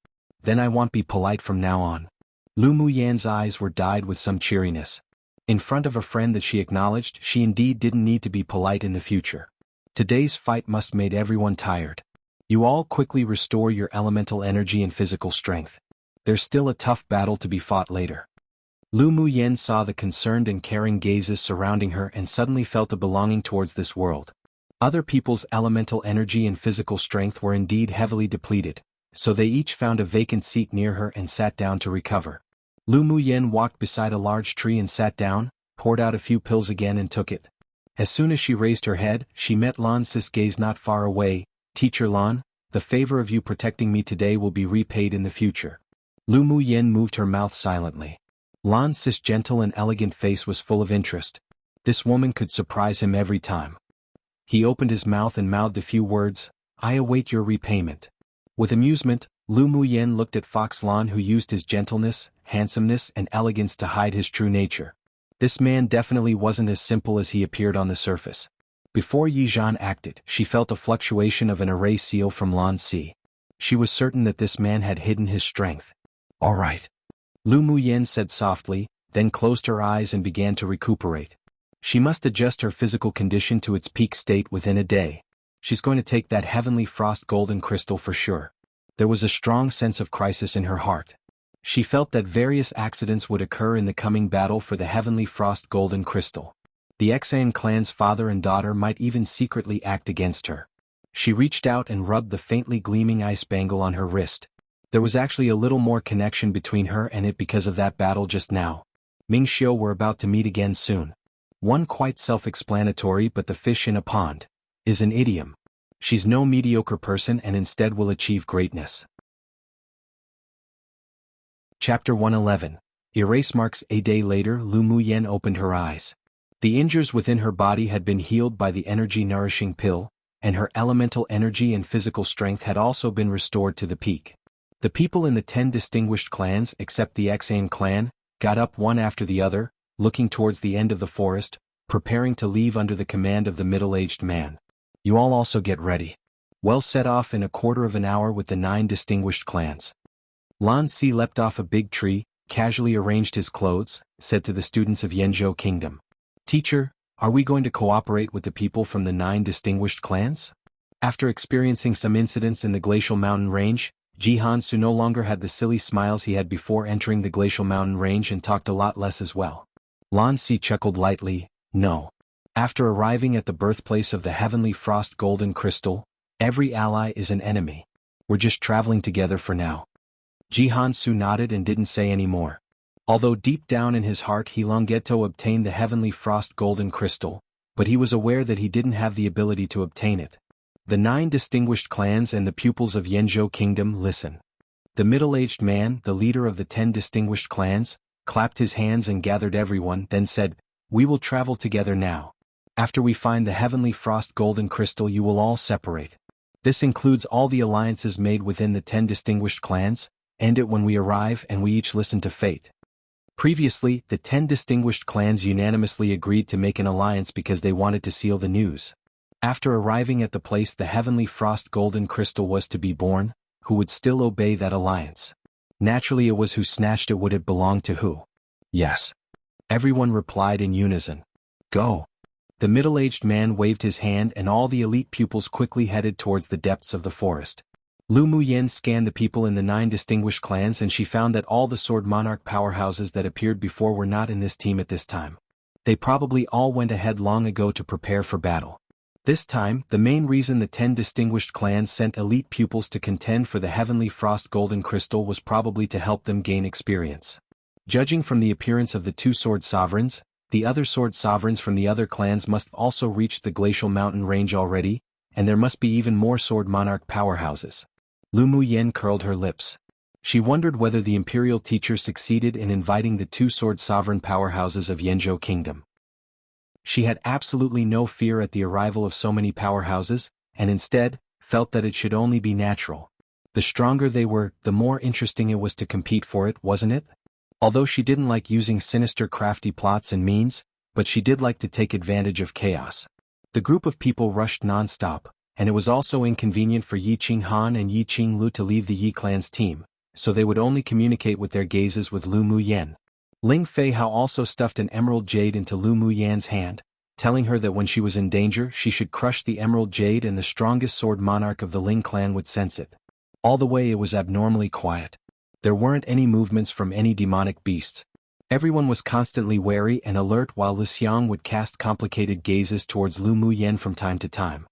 "Then I won't be polite from now on." Lu Mu Yan's eyes were dyed with some cheeriness. In front of a friend that she acknowledged, she indeed didn't need to be polite in the future. Today's fight must made everyone tired. You all quickly restore your elemental energy and physical strength. There's still a tough battle to be fought later. Lu Mu Yen saw the concerned and caring gazes surrounding her and suddenly felt a belonging towards this world. Other people's elemental energy and physical strength were indeed heavily depleted, so they each found a vacant seat near her and sat down to recover. Lu Mu Yen walked beside a large tree and sat down, poured out a few pills again and took it. As soon as she raised her head, she met Lan Sis' gaze not far away. "Teacher Lan, the favor of you protecting me today will be repaid in the future." Lu Mu Yen moved her mouth silently. Lan Sis' gentle and elegant face was full of interest. This woman could surprise him every time. He opened his mouth and mouthed a few words. "I await your repayment." With amusement, Lu Mu Yen looked at Fox Lan, who used his gentleness, handsomeness and elegance to hide his true nature. This man definitely wasn't as simple as he appeared on the surface. Before Yi Zhan acted, she felt a fluctuation of an array seal from Lan Si. She was certain that this man had hidden his strength. "All right," Lu Mu Yen said softly, then closed her eyes and began to recuperate. She must adjust her physical condition to its peak state within a day. She's going to take that heavenly frost golden crystal for sure. There was a strong sense of crisis in her heart. She felt that various accidents would occur in the coming battle for the heavenly frost golden crystal. The Xan clan's father and daughter might even secretly act against her. She reached out and rubbed the faintly gleaming ice bangle on her wrist. There was actually a little more connection between her and it because of that battle just now. Ming Xiu were about to meet again soon. One quite self-explanatory, but the fish in a pond is an idiom. She's no mediocre person and instead will achieve greatness. Chapter 111. Erase marks. A day later, Lu Mu Yen opened her eyes. The injuries within her body had been healed by the energy-nourishing pill, and her elemental energy and physical strength had also been restored to the peak. The people in the 10 distinguished clans, except the Xan clan, got up one after the other, looking towards the end of the forest, preparing to leave under the command of the middle-aged man. "You all also get ready. Well, set off in a quarter of an hour with the 9 distinguished clans." Lan Si leapt off a big tree, casually arranged his clothes, said to the students of Yanzhou Kingdom. Teacher, are we going to cooperate with the people from the 9 distinguished clans? After experiencing some incidents in the glacial mountain range, Jianghu no longer had the silly smiles he had before entering the glacial mountain range and talked a lot less as well. Lan Si chuckled lightly, no. After arriving at the birthplace of the heavenly frost golden crystal, every ally is an enemy. We're just traveling together for now. Jianghu nodded and didn't say any more. Although deep down in his heart he longed to obtain the heavenly frost golden crystal, but he was aware that he didn't have the ability to obtain it. The 9 distinguished clans and the pupils of Yanzhou Kingdom listen. The middle-aged man, the leader of the 10 distinguished clans, clapped his hands and gathered everyone, then said, "We will travel together now. After we find the heavenly frost golden crystal you will all separate. This includes all the alliances made within the 10 distinguished clans, end it when we arrive and we each listen to fate." Previously, the 10 distinguished clans unanimously agreed to make an alliance because they wanted to seal the news. After arriving at the place the heavenly frost golden crystal was to be born, who would still obey that alliance? Naturally it was who snatched it. Would it belong to who? Yes. Everyone replied in unison. Go. The middle-aged man waved his hand and all the elite pupils quickly headed towards the depths of the forest. Lu Muyen scanned the people in the 9 distinguished clans and she found that all the sword monarch powerhouses that appeared before were not in this team at this time. They probably all went ahead long ago to prepare for battle. This time, the main reason the 10 distinguished clans sent elite pupils to contend for the heavenly frost golden crystal was probably to help them gain experience. Judging from the appearance of the 2 sword sovereigns, the other sword sovereigns from the other clans must also reach the glacial mountain range already, and there must be even more sword monarch powerhouses. Lu Muyen curled her lips. She wondered whether the Imperial teacher succeeded in inviting the 2 sword sovereign powerhouses of Yanzhou Kingdom. She had absolutely no fear at the arrival of so many powerhouses, and instead, felt that it should only be natural. The stronger they were, the more interesting it was to compete for it, wasn't it? Although she didn't like using sinister crafty plots and means, but she did like to take advantage of chaos. The group of people rushed non-stop, and it was also inconvenient for Yi Qinghan and Yi Qinglu to leave the Yi clan's team, so they would only communicate with their gazes with Lu Muyen. Ling Feihao also stuffed an emerald jade into Lu Muyen's hand, telling her that when she was in danger she should crush the emerald jade and the strongest sword monarch of the Ling clan would sense it. All the way it was abnormally quiet. There weren't any movements from any demonic beasts. Everyone was constantly wary and alert while Lu Xiang would cast complicated gazes towards Lu Muyen from time to time.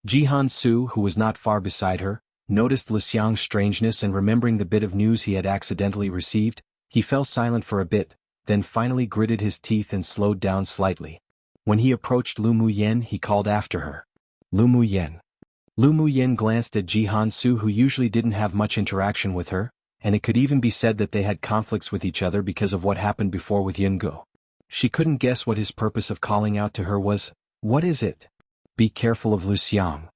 Jianghu, who was not far beside her, noticed Lu Xiang's strangeness and remembering the bit of news he had accidentally received, he fell silent for a bit, then finally gritted his teeth and slowed down slightly. When he approached Lu Muyen he called after her. Lu Muyen. Lu Muyen glanced at Jianghu, who usually didn't have much interaction with her, and it could even be said that they had conflicts with each other because of what happened before with Yungu. She couldn't guess what his purpose of calling out to her was. What is it? Be careful of Lu Xiang.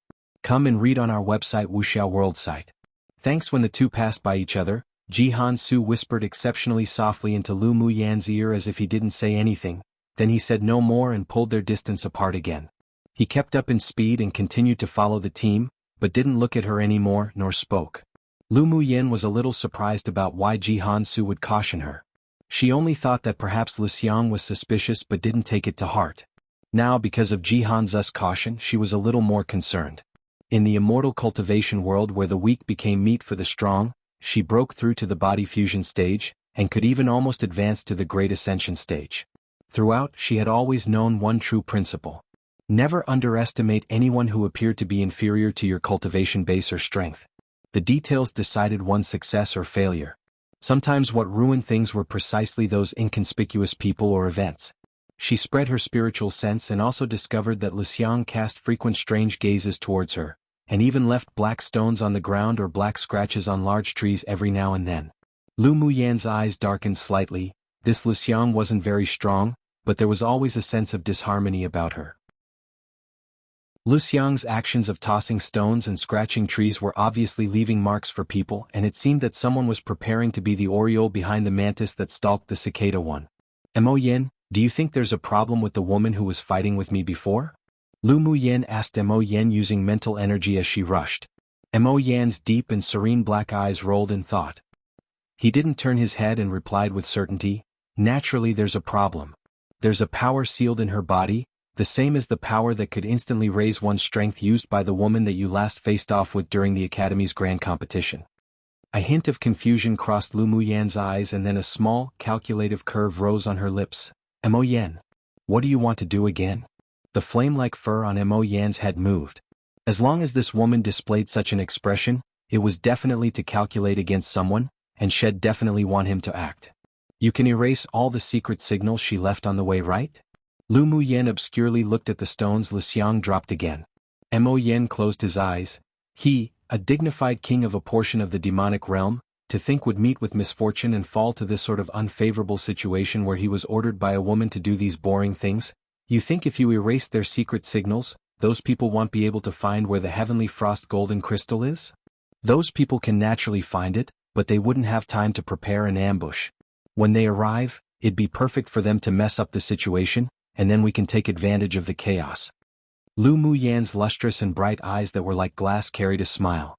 Come and read on our website wuxialover site. Thanks. When the two passed by each other, Jianghu whispered exceptionally softly into Lu Muyen's ear as if he didn't say anything, then he said no more and pulled their distance apart again. He kept up in speed and continued to follow the team, but didn't look at her anymore nor spoke. Lu Muyen was a little surprised about why Jianghu would caution her. She only thought that perhaps Lu Xiang was suspicious but didn't take it to heart. Now because of Jianghu's caution she was a little more concerned. In the immortal cultivation world where the weak became meat for the strong, she broke through to the body fusion stage, and could even almost advance to the great ascension stage. Throughout she had always known one true principle. Never underestimate anyone who appeared to be inferior to your cultivation base or strength. The details decided one's success or failure. Sometimes what ruined things were precisely those inconspicuous people or events. She spread her spiritual sense and also discovered that Lu Xiang cast frequent strange gazes towards her, and even left black stones on the ground or black scratches on large trees every now and then. Lu Muyen's eyes darkened slightly. This Lu Xiang wasn't very strong, but there was always a sense of disharmony about her. Lu Xiang's actions of tossing stones and scratching trees were obviously leaving marks for people, and it seemed that someone was preparing to be the oriole behind the mantis that stalked the cicada one. Mo Yin, do you think there's a problem with the woman who was fighting with me before? Lu Muyen asked Mo Yin using mental energy as she rushed. Mo Yan's deep and serene black eyes rolled in thought. He didn't turn his head and replied with certainty, "Naturally there's a problem. There's a power sealed in her body, the same as the power that could instantly raise one's strength used by the woman that you last faced off with during the Academy's grand competition." A hint of confusion crossed Lu Muyan's eyes and then a small, calculative curve rose on her lips. "Mo Yan, what do you want to do again?" The flame-like fur on Mo Yan's head moved. As long as this woman displayed such an expression, it was definitely to calculate against someone, and she'd definitely want him to act. "You can erase all the secret signals she left on the way, right?" Lu Muyan obscurely looked at the stones. Xiang dropped again. Mo Yan closed his eyes. He, a dignified king of a portion of the demonic realm, to think would meet with misfortune and fall to this sort of unfavorable situation where he was ordered by a woman to do these boring things? You think if you erase their secret signals, those people won't be able to find where the heavenly frost golden crystal is? Those people can naturally find it, but they wouldn't have time to prepare an ambush. When they arrive, it'd be perfect for them to mess up the situation, and then we can take advantage of the chaos. Lu Muyan's lustrous and bright eyes that were like glass carried a smile.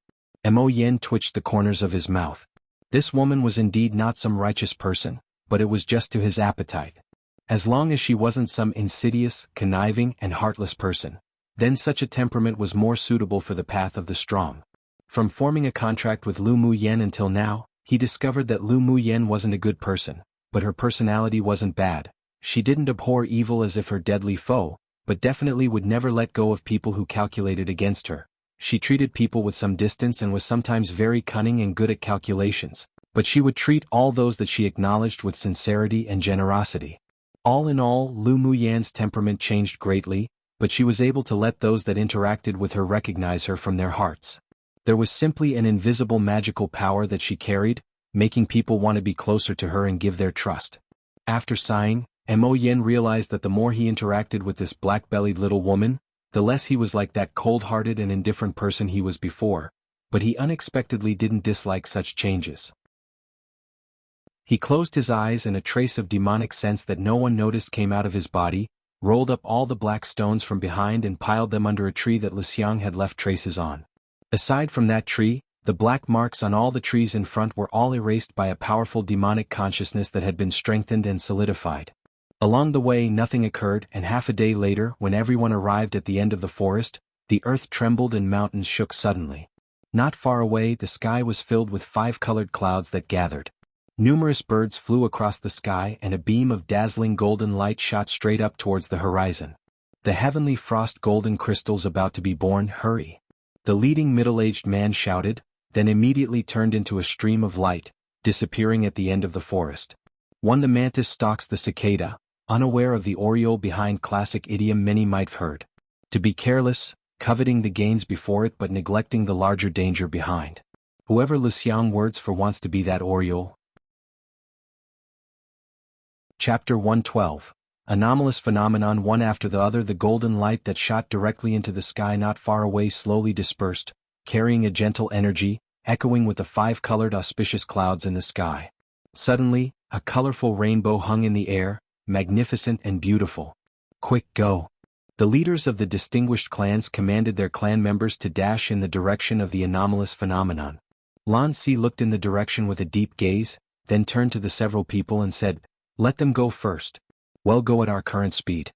Mo Yan twitched the corners of his mouth. This woman was indeed not some righteous person, but it was just to his appetite. As long as she wasn't some insidious, conniving, and heartless person, then such a temperament was more suitable for the path of the strong. From forming a contract with Lu Muyan until now, he discovered that Lu Muyan wasn't a good person, but her personality wasn't bad. She didn't abhor evil as if her deadly foe, but definitely would never let go of people who calculated against her. She treated people with some distance and was sometimes very cunning and good at calculations, but she would treat all those that she acknowledged with sincerity and generosity. All in all, Lu Muyan's temperament changed greatly, but she was able to let those that interacted with her recognize her from their hearts. There was simply an invisible magical power that she carried, making people want to be closer to her and give their trust. After sighing, Mo Yan realized that the more he interacted with this black-bellied little woman, the less he was like that cold-hearted and indifferent person he was before, but he unexpectedly didn't dislike such changes. He closed his eyes and a trace of demonic sense that no one noticed came out of his body, rolled up all the black stones from behind and piled them under a tree that Xiang had left traces on. Aside from that tree, the black marks on all the trees in front were all erased by a powerful demonic consciousness that had been strengthened and solidified. Along the way nothing occurred, and half a day later, when everyone arrived at the end of the forest, the earth trembled and mountains shook suddenly. Not far away the sky was filled with 5-colored clouds that gathered. Numerous birds flew across the sky and a beam of dazzling golden light shot straight up towards the horizon. "The heavenly frost golden crystal's about to be born, hurry!" The leading middle-aged man shouted, then immediately turned into a stream of light, disappearing at the end of the forest. One the mantis stalks the cicada, unaware of the oriole behind classic idiom many might have heard. To be careless, coveting the gains before it but neglecting the larger danger behind. Whoever Xiang words for wants to be that oriole. Chapter 112. Anomalous phenomenon. One after the other the golden light that shot directly into the sky not far away slowly dispersed, carrying a gentle energy, echoing with the 5-colored auspicious clouds in the sky. Suddenly, a colorful rainbow hung in the air, magnificent and beautiful. "Quick, go!" The leaders of the distinguished clans commanded their clan members to dash in the direction of the anomalous phenomenon. Lan Si looked in the direction with a deep gaze, then turned to the several people and said, "Let them go first. We'll go at our current speed."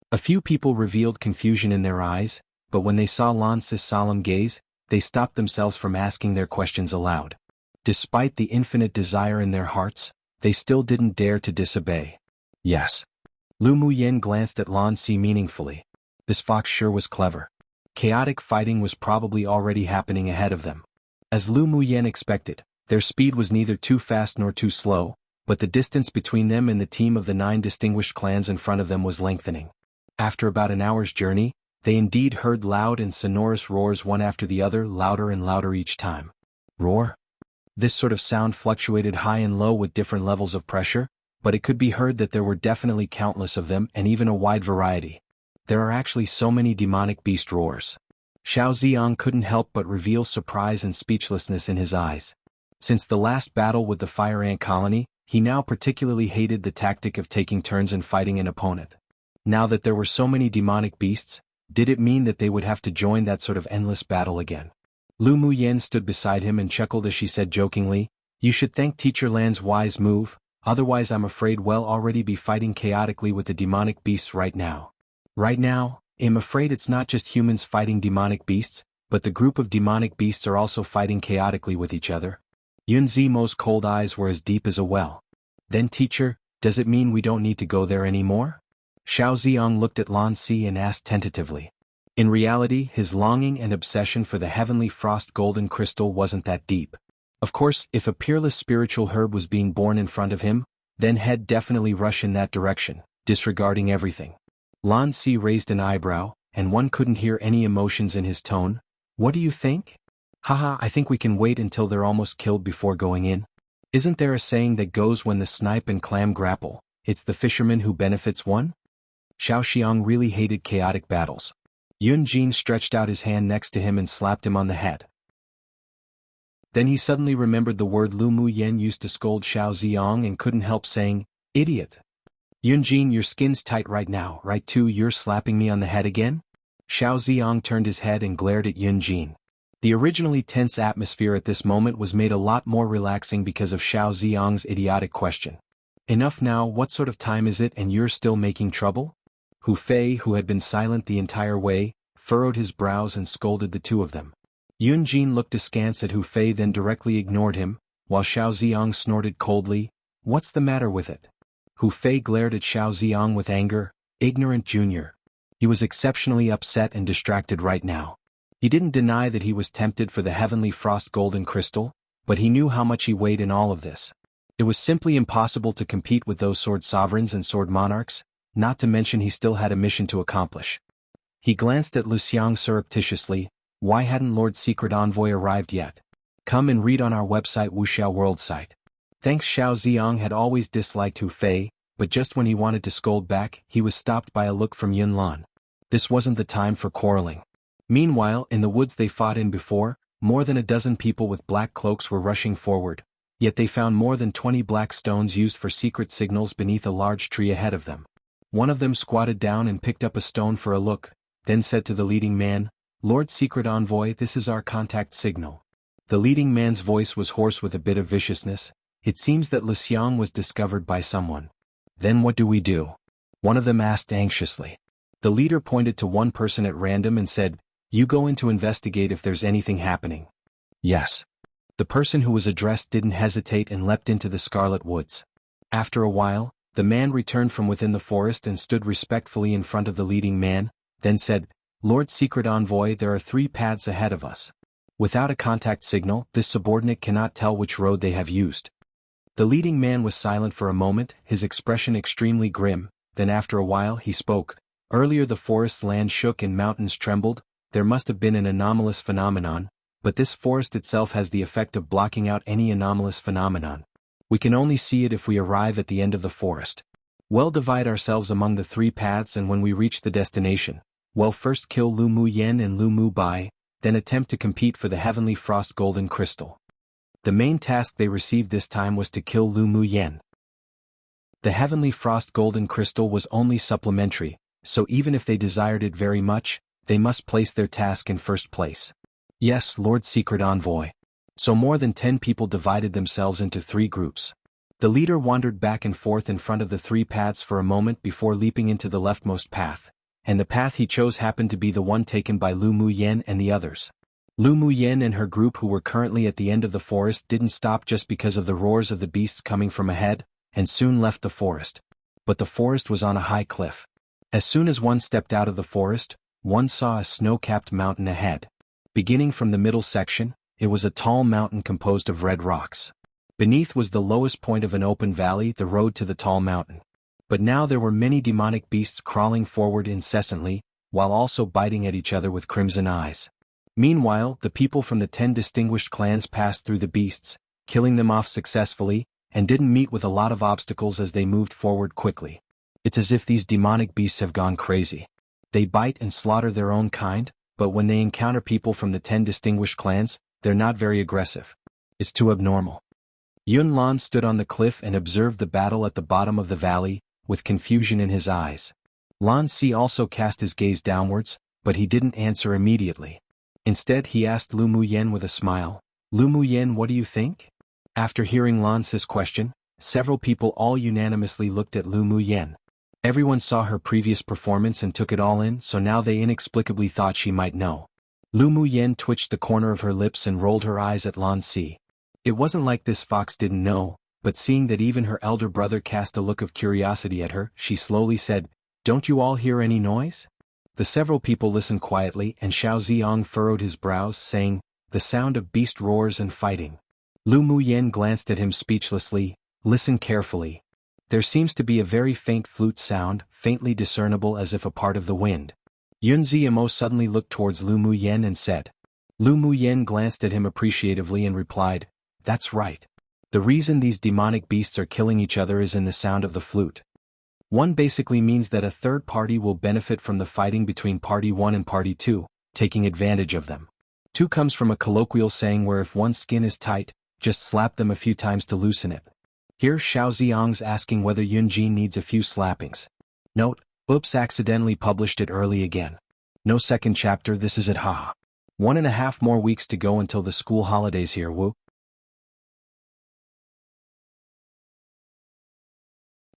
A few people revealed confusion in their eyes, but when they saw Lan Si's solemn gaze, they stopped themselves from asking their questions aloud. Despite the infinite desire in their hearts, they still didn't dare to disobey. "Yes." Lu Muyan glanced at Lan Si meaningfully. This fox sure was clever. Chaotic fighting was probably already happening ahead of them. As Lu Muyan expected, their speed was neither too fast nor too slow, but the distance between them and the team of the 9 distinguished clans in front of them was lengthening. After about an hour's journey, they indeed heard loud and sonorous roars one after the other, louder and louder each time. Roar? This sort of sound fluctuated high and low with different levels of pressure, but it could be heard that there were definitely countless of them and even a wide variety. There are actually so many demonic beast roars. Xiao Ziang couldn't help but reveal surprise and speechlessness in his eyes. Since the last battle with the fire ant colony, he now particularly hated the tactic of taking turns in fighting an opponent. Now that there were so many demonic beasts, did it mean that they would have to join that sort of endless battle again? Lu Muyan stood beside him and chuckled as she said jokingly, You should thank Teacher Lan's wise move, otherwise I'm afraid we'll already be fighting chaotically with the demonic beasts right now. Right now, I'm afraid it's not just humans fighting demonic beasts, but the group of demonic beasts are also fighting chaotically with each other. Yun Zimo's cold eyes were as deep as a well. Then teacher, does it mean we don't need to go there anymore? Xiao Ziong looked at Lan Si and asked tentatively. In reality, his longing and obsession for the heavenly frost golden crystal wasn't that deep. Of course, if a peerless spiritual herb was being born in front of him, then he'd definitely rush in that direction, disregarding everything. Lan Si raised an eyebrow, and one couldn't hear any emotions in his tone. What do you think? Haha, I think we can wait until they're almost killed before going in. Isn't there a saying that goes when the snipe and clam grapple, it's the fisherman who benefits one? Xiao Xiang really hated chaotic battles. Yun Jin stretched out his hand next to him and slapped him on the head. Then he suddenly remembered the word Lu Mu Yen used to scold Xiao Ziong and couldn't help saying, "Idiot. Yun Jin, your skin's tight right now, right too? You're slapping me on the head again?" Xiao Ziong turned his head and glared at Yun Jin. The originally tense atmosphere at this moment was made a lot more relaxing because of Xiao Ziong's idiotic question. Enough now, what sort of time is it and you're still making trouble? Hu Fei, who had been silent the entire way, furrowed his brows and scolded the two of them. Yun Jin looked askance at Hu Fei then directly ignored him, while Xiao Ziong snorted coldly, "What's the matter with it?" Hu Fei glared at Xiao Ziong with anger. Ignorant junior. He was exceptionally upset and distracted right now. He didn't deny that he was tempted for the heavenly frost golden crystal, but he knew how much he weighed in all of this. It was simply impossible to compete with those sword sovereigns and sword monarchs, not to mention he still had a mission to accomplish. He glanced at Lu Xiang surreptitiously. Why hadn't Lord Secret Envoy arrived yet? Come and read on our website wuxialover site. Thanks. Xiao Ziong had always disliked Hu Fei, but just when he wanted to scold back, he was stopped by a look from Yun Lan. This wasn't the time for quarreling. Meanwhile, in the woods they fought in before, more than a dozen people with black cloaks were rushing forward, yet they found more than 20 black stones used for secret signals beneath a large tree ahead of them. One of them squatted down and picked up a stone for a look, then said to the leading man, "Lord Secret Envoy, this is our contact signal." The leading man's voice was hoarse with a bit of viciousness. It seems that Lu Xiang was discovered by someone. Then what do we do? One of them asked anxiously. The leader pointed to one person at random and said, "You go in to investigate if there's anything happening." Yes. The person who was addressed didn't hesitate and leapt into the Scarlet Woods. After a while, the man returned from within the forest and stood respectfully in front of the leading man, then said, "Lord Secret Envoy, there are 3 paths ahead of us. Without a contact signal, this subordinate cannot tell which road they have used." The leading man was silent for a moment, his expression extremely grim, then after a while he spoke. "Earlier the forest's land shook and mountains trembled, there must have been an anomalous phenomenon, but this forest itself has the effect of blocking out any anomalous phenomenon. We can only see it if we arrive at the end of the forest. We'll divide ourselves among the 3 paths and when we reach the destination, we'll first kill Lu Mu Yen and Lu Mu Bai, then attempt to compete for the heavenly frost golden crystal." The main task they received this time was to kill Lu Mu Yen. The heavenly frost golden crystal was only supplementary, so even if they desired it very much, they must place their task in first place. Yes, Lord Secret Envoy. So more than 10 people divided themselves into 3 groups. The leader wandered back and forth in front of the 3 paths for a moment before leaping into the leftmost path, and the path he chose happened to be the one taken by Lu Mu Yen and the others. Lu Mu Yen and her group who were currently at the end of the forest didn't stop just because of the roars of the beasts coming from ahead, and soon left the forest. But the forest was on a high cliff. As soon as one stepped out of the forest, one saw a snow-capped mountain ahead. Beginning from the middle section, it was a tall mountain composed of red rocks. Beneath was the lowest point of an open valley, the road to the tall mountain. But now there were many demonic beasts crawling forward incessantly, while also biting at each other with crimson eyes. Meanwhile, the people from the 10 distinguished clans passed through the beasts, killing them off successfully, and didn't meet with a lot of obstacles as they moved forward quickly. It's as if these demonic beasts have gone crazy. They bite and slaughter their own kind, but when they encounter people from the 10 distinguished clans, they're not very aggressive. It's too abnormal. Yun Lan stood on the cliff and observed the battle at the bottom of the valley, with confusion in his eyes. Lan Si also cast his gaze downwards, but he didn't answer immediately. Instead he asked Lu Mu Yen with a smile, "Lu Mu Yen, what do you think?" After hearing Lan Si's question, several people all unanimously looked at Lu Muyen. Everyone saw her previous performance and took it all in, so now they inexplicably thought she might know. Lu Muyen twitched the corner of her lips and rolled her eyes at Lan Si. It wasn't like this fox didn't know, but seeing that even her elder brother cast a look of curiosity at her, she slowly said, "Don't you all hear any noise?" The several people listened quietly, and Xiao Ziyang furrowed his brows, saying, "The sound of beast roars and fighting." Lu Muyen glanced at him speechlessly. "Listen carefully. There seems to be a very faint flute sound, faintly discernible as if a part of the wind." Yun Ziyamo suddenly looked towards Lu Muyen and said. Lu Muyen glanced at him appreciatively and replied, "That's right. The reason these demonic beasts are killing each other is in the sound of the flute. One basically means that a third party will benefit from the fighting between Party 1 and Party 2, taking advantage of them. 2 comes from a colloquial saying where if one's skin is tight, just slap them a few times to loosen it. Here Xiao Ziyang's asking whether Yunji needs a few slappings. Note, oops, accidentally published it early again. No second chapter, this is it, haha. 1.5 more weeks to go until the school holidays here, woo.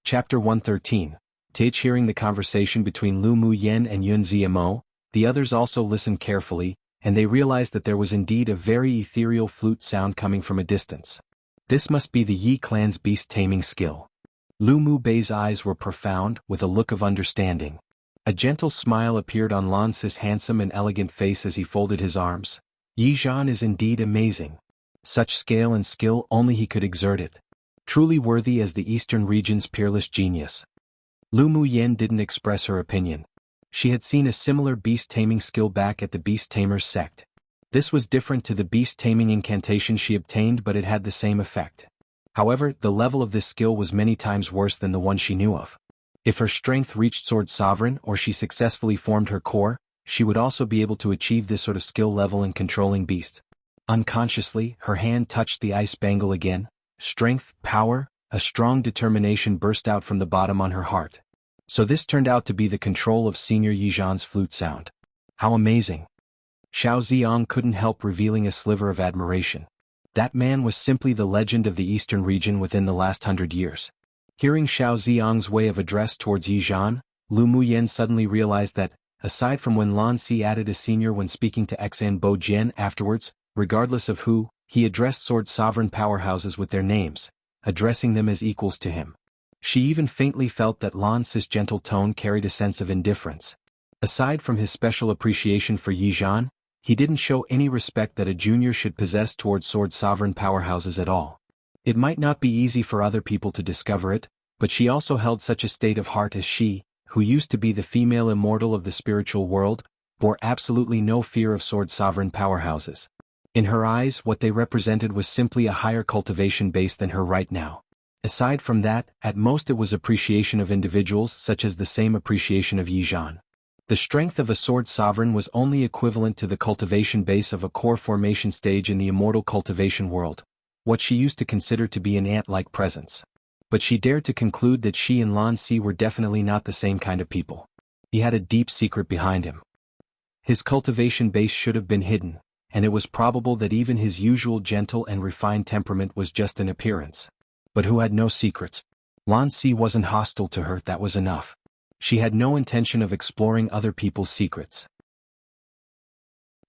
Chapter 113. Tage. Hearing the conversation between Lu Muyen and Yun Ziyamo, the others also listened carefully, and they realized that there was indeed a very ethereal flute sound coming from a distance. This must be the Yi clan's beast-taming skill. Lu Mu Bei's eyes were profound, with a look of understanding. A gentle smile appeared on Lan Si's handsome and elegant face as he folded his arms. Yi Zhan is indeed amazing. Such scale and skill, only he could exert it. Truly worthy as the Eastern region's peerless genius. Lu Muyen didn't express her opinion. She had seen a similar beast-taming skill back at the Beast Tamers sect. This was different to the beast-taming incantation she obtained, but it had the same effect. However, the level of this skill was many times worse than the one she knew of. If her strength reached Sword Sovereign or she successfully formed her core, she would also be able to achieve this sort of skill level in controlling beasts. Unconsciously, her hand touched the ice bangle again. Strength, power, a strong determination burst out from the bottom on her heart. So this turned out to be the control of Senior Yi Zhan's flute sound. How amazing! Xiao Ziyang couldn't help revealing a sliver of admiration. That man was simply the legend of the Eastern region within the last 100 years. Hearing Xiao Ziyang's way of address towards Yi Zhan, Lu Muyen suddenly realized that, aside from when Lan Si added a senior when speaking to Xan Bo Jian afterwards, regardless of who, he addressed sword sovereign powerhouses with their names, addressing them as equals to him. She even faintly felt that Lan Si's gentle tone carried a sense of indifference. Aside from his special appreciation for Yi Zhan, he didn't show any respect that a junior should possess towards sword sovereign powerhouses at all. It might not be easy for other people to discover it, but she also held such a state of heart as she, who used to be the female immortal of the spiritual world, bore absolutely no fear of sword sovereign powerhouses. In her eyes, what they represented was simply a higher cultivation base than her right now. Aside from that, at most it was appreciation of individuals such as the same appreciation of Yi Zhan. The strength of a sword sovereign was only equivalent to the cultivation base of a core formation stage in the immortal cultivation world, what she used to consider to be an ant-like presence. But she dared to conclude that she and Lan Si were definitely not the same kind of people. He had a deep secret behind him. His cultivation base should have been hidden, and it was probable that even his usual gentle and refined temperament was just an appearance. But who had no secrets? Lan Si wasn't hostile to her, that was enough. She had no intention of exploring other people's secrets.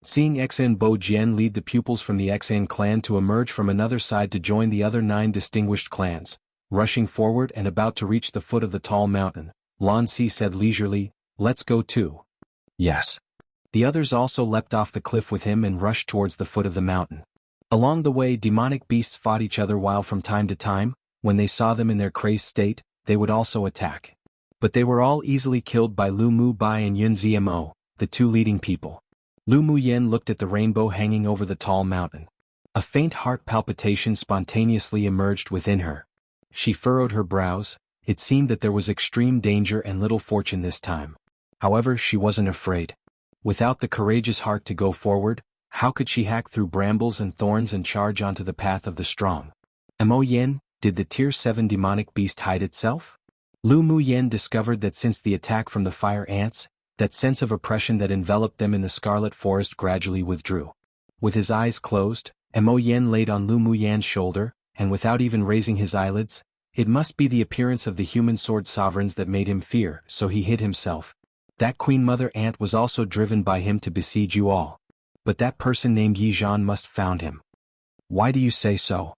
Seeing Xan Bo Jian lead the pupils from the Xan clan to emerge from another side to join the other 9 distinguished clans, rushing forward and about to reach the foot of the tall mountain, Lan Si said leisurely, "Let's go too." Yes. The others also leapt off the cliff with him and rushed towards the foot of the mountain. Along the way, demonic beasts fought each other while from time to time, when they saw them in their crazed state, they would also attack. But they were all easily killed by Lu Mu Bai and Yun Ziyamo, the 2 leading people. Lu Muyen looked at the rainbow hanging over the tall mountain. A faint heart palpitation spontaneously emerged within her. She furrowed her brows. It seemed that there was extreme danger and little fortune this time. However, she wasn't afraid. Without the courageous heart to go forward, how could she hack through brambles and thorns and charge onto the path of the strong? Mo Yen, did the Tier 7 demonic beast hide itself? Lu Muyen discovered that since the attack from the fire ants, that sense of oppression that enveloped them in the scarlet forest gradually withdrew. With his eyes closed, Mo Yen laid on Lu Muyen's shoulder, and without even raising his eyelids, "It must be the appearance of the human sword sovereigns that made him fear," so he hid himself. "That Queen Mother Ant was also driven by him to besiege you all. But that person named Yi Zhan must found him." "Why do you say so?"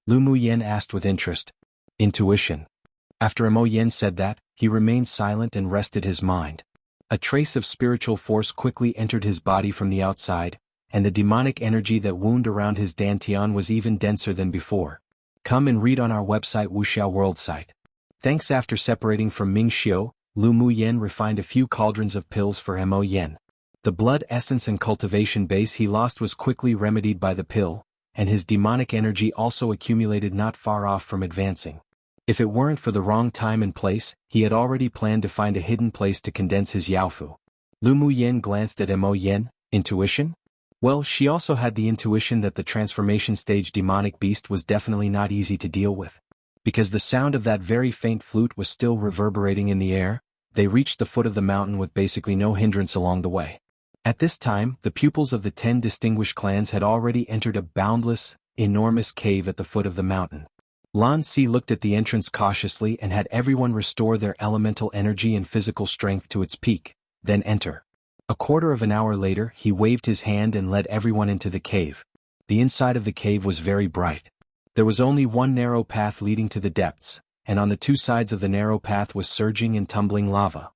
Lu Muyen asked with interest. "Intuition." After Mo Yen said that, he remained silent and rested his mind. A trace of spiritual force quickly entered his body from the outside, and the demonic energy that wound around his dantian was even denser than before. Come and read on our website wuxialover site. Thanks. After separating from Ming Xiu, Lu Muyen refined a few cauldrons of pills for Mo Yen. The blood essence and cultivation base he lost was quickly remedied by the pill, and his demonic energy also accumulated not far off from advancing. If it weren't for the wrong time and place, he had already planned to find a hidden place to condense his yaofu. Lu Muyen glanced at Mo Yen. Intuition? Well, she also had the intuition that the transformation stage demonic beast was definitely not easy to deal with. Because the sound of that very faint flute was still reverberating in the air, they reached the foot of the mountain with basically no hindrance along the way. At this time, the pupils of the 10 distinguished clans had already entered a boundless, enormous cave at the foot of the mountain. Lan Si looked at the entrance cautiously and had everyone restore their elemental energy and physical strength to its peak, then enter. A quarter of an hour later, he waved his hand and led everyone into the cave. The inside of the cave was very bright. There was only one narrow path leading to the depths, and on the two sides of the narrow path was surging and tumbling lava.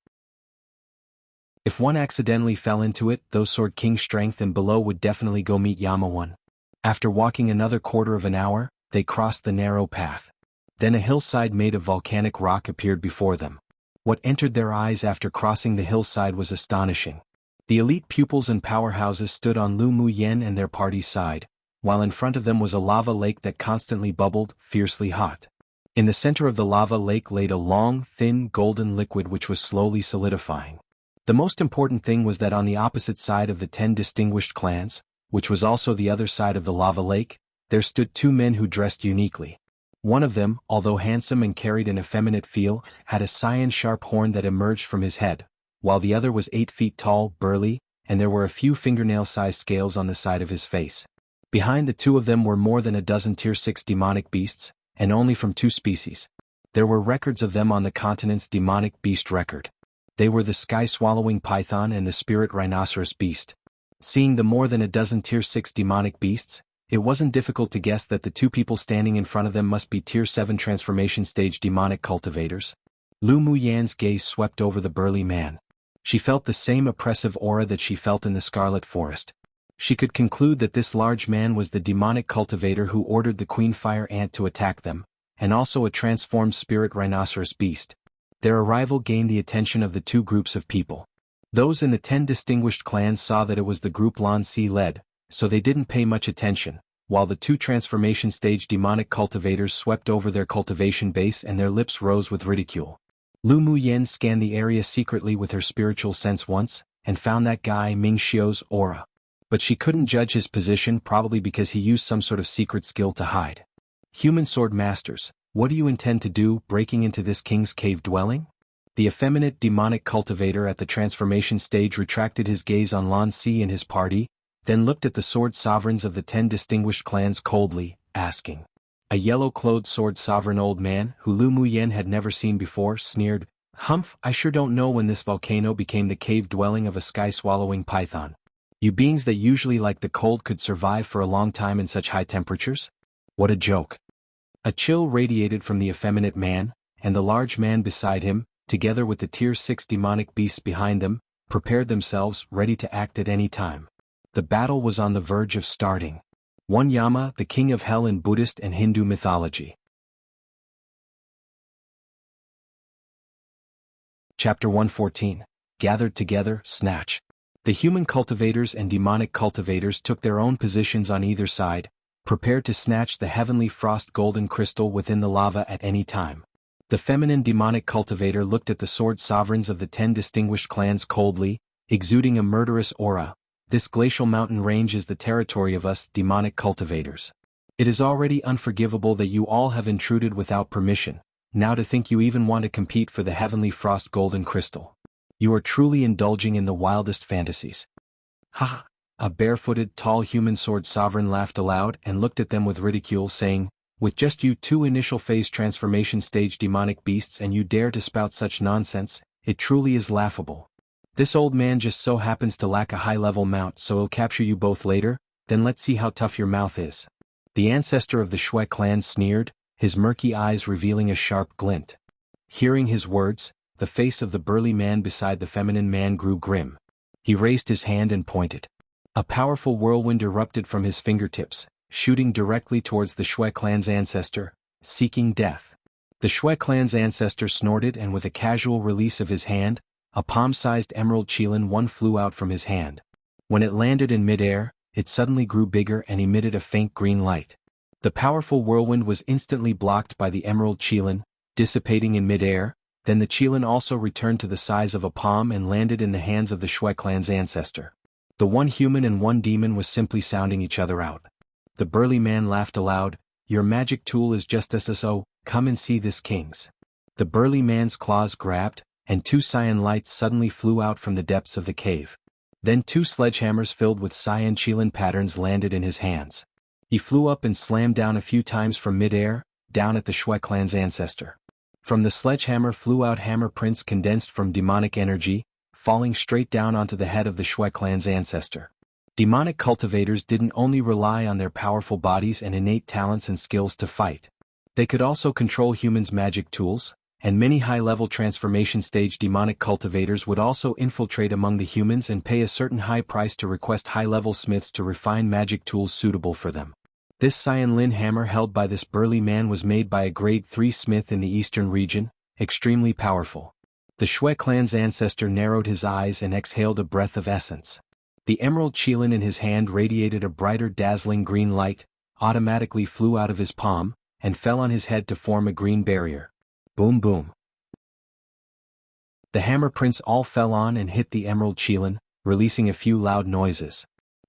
If one accidentally fell into it, those Sword King strength and below would definitely go meet Yama-one. After walking another quarter of an hour, they crossed the narrow path. Then a hillside made of volcanic rock appeared before them. What entered their eyes after crossing the hillside was astonishing. The elite pupils and powerhouses stood on Lu Muyen and their party's side, while in front of them was a lava lake that constantly bubbled, fiercely hot. In the center of the lava lake laid a long, thin, golden liquid which was slowly solidifying. The most important thing was that on the opposite side of the 10 distinguished clans, which was also the other side of the lava lake, there stood 2 men who dressed uniquely. One of them, although handsome and carried an effeminate feel, had a cyan-sharp horn that emerged from his head, while the other was 8 feet tall, burly, and there were a few fingernail-sized scales on the side of his face. Behind the 2 of them were more than a dozen Tier 6 demonic beasts, and only from 2 species. There were records of them on the continent's demonic beast record. They were the sky-swallowing python and the spirit rhinoceros beast. Seeing the more than a dozen Tier 6 demonic beasts, it wasn't difficult to guess that the 2 people standing in front of them must be Tier 7 transformation stage demonic cultivators. Lu Muyen's gaze swept over the burly man. She felt the same oppressive aura that she felt in the Scarlet Forest. She could conclude that this large man was the demonic cultivator who ordered the Queen Fire Ant to attack them, and also a transformed spirit rhinoceros beast. Their arrival gained the attention of the 2 groups of people. Those in the 10 distinguished clans saw that it was the group Lan Si led, so they didn't pay much attention, while the 2 transformation stage demonic cultivators swept over their cultivation base and their lips rose with ridicule. Lu Muyen scanned the area secretly with her spiritual sense once, and found that guy Ming Xiu's aura. But she couldn't judge his position, probably because he used some sort of secret skill to hide. "Human sword masters, what do you intend to do, breaking into this king's cave dwelling?" The effeminate demonic cultivator at the transformation stage retracted his gaze on Lan Si and his party, then looked at the sword sovereigns of the 10 distinguished clans coldly, asking. A yellow-clothed sword sovereign old man, who Lu Muyen had never seen before, sneered, "Humph, I sure don't know when this volcano became the cave dwelling of a sky-swallowing python. You beings that usually like the cold could survive for a long time in such high temperatures? What a joke." A chill radiated from the effeminate man, and the large man beside him, together with the Tier 6 demonic beasts behind them, prepared themselves, ready to act at any time. The battle was on the verge of starting. One Yama, the king of hell in Buddhist and Hindu mythology. Chapter 114. Gathered together, snatch. The human cultivators and demonic cultivators took their own positions on either side, prepared to snatch the heavenly frost golden crystal within the lava at any time. The feminine demonic cultivator looked at the sword sovereigns of the 10 distinguished clans coldly, exuding a murderous aura. "This glacial mountain range is the territory of us demonic cultivators. It is already unforgivable that you all have intruded without permission. Now to think you even want to compete for the heavenly frost golden crystal. You are truly indulging in the wildest fantasies." "Ha ha!" A barefooted, tall human sword sovereign laughed aloud and looked at them with ridicule, saying, With just you two initial phase transformation stage demonic beasts and you dare to spout such nonsense, it truly is laughable. This old man just so happens to lack a high-level mount, so he'll capture you both later, then let's see how tough your mouth is. The ancestor of the Shui clan sneered, his murky eyes revealing a sharp glint. Hearing his words, the face of the burly man beside the feminine man grew grim. He raised his hand and pointed. A powerful whirlwind erupted from his fingertips, shooting directly towards the Shui clan's ancestor, seeking death. The Shui clan's ancestor snorted, and with a casual release of his hand, a palm-sized emerald xianhuan flew out from his hand. When it landed in midair, it suddenly grew bigger and emitted a faint green light. The powerful whirlwind was instantly blocked by the emerald xianhuan, dissipating in midair. Then the xianhuan also returned to the size of a palm and landed in the hands of the Shui clan's ancestor. The one human and one demon was simply sounding each other out. The burly man laughed aloud. Your magic tool is just so, come and see this, kings. The burly man's claws grabbed, and two cyan lights suddenly flew out from the depths of the cave. Then two sledgehammers filled with cyan xianhuan patterns landed in his hands. He flew up and slammed down a few times from midair, down at the Shui clan's ancestor. From the sledgehammer flew out hammer prints condensed from demonic energy, falling straight down onto the head of the Shui clan's ancestor. Demonic cultivators didn't only rely on their powerful bodies and innate talents and skills to fight. They could also control humans' magic tools, and many high-level transformation stage demonic cultivators would also infiltrate among the humans and pay a certain high price to request high-level smiths to refine magic tools suitable for them. This cyan lin hammer held by this burly man was made by a grade 3 smith in the eastern region, extremely powerful. The Shui clan's ancestor narrowed his eyes and exhaled a breath of essence. The emerald xianhuan in his hand radiated a brighter dazzling green light, automatically flew out of his palm, and fell on his head to form a green barrier. Boom boom. The hammer prints all fell on and hit the emerald xianhuan, releasing a few loud noises.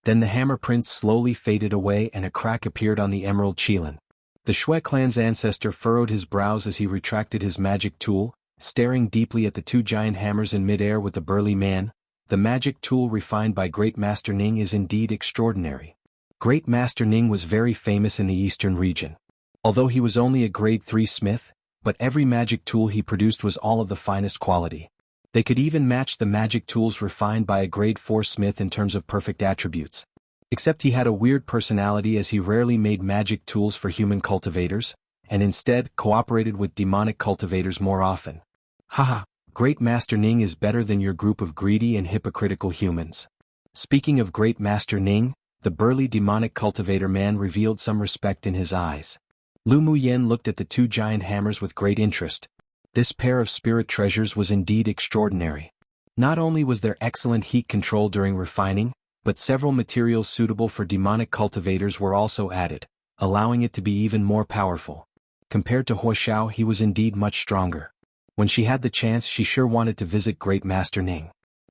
Then the hammer prints slowly faded away and a crack appeared on the emerald xianhuan. The Shui clan's ancestor furrowed his brows as he retracted his magic tool, staring deeply at the two giant hammers in midair with the burly man. The magic tool refined by Great Master Ning is indeed extraordinary. Great Master Ning was very famous in the eastern region. Although he was only a grade 3 smith, but every magic tool he produced was all of the finest quality. They could even match the magic tools refined by a grade 4 smith in terms of perfect attributes. Except he had a weird personality, as he rarely made magic tools for human cultivators, and instead cooperated with demonic cultivators more often. Haha, Great Master Ning is better than your group of greedy and hypocritical humans. Speaking of Great Master Ning, the burly demonic cultivator man revealed some respect in his eyes. Lu Muyen looked at the two giant hammers with great interest. This pair of spirit treasures was indeed extraordinary. Not only was there excellent heat control during refining, but several materials suitable for demonic cultivators were also added, allowing it to be even more powerful. Compared to Huoxiao, he was indeed much stronger. When she had the chance, she sure wanted to visit Great Master Ning.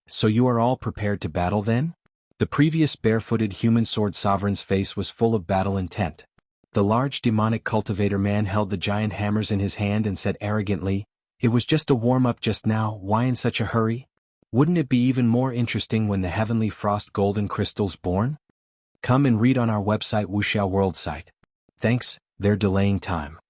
So you are all prepared to battle then? The previous barefooted human sword sovereign's face was full of battle intent. The large demonic cultivator man held the giant hammers in his hand and said arrogantly, "It was just a warm-up just now, why in such a hurry? Wouldn't it be even more interesting when the heavenly frost golden crystal's born? Come and read on our website wuxialover site. Thanks, they're delaying time."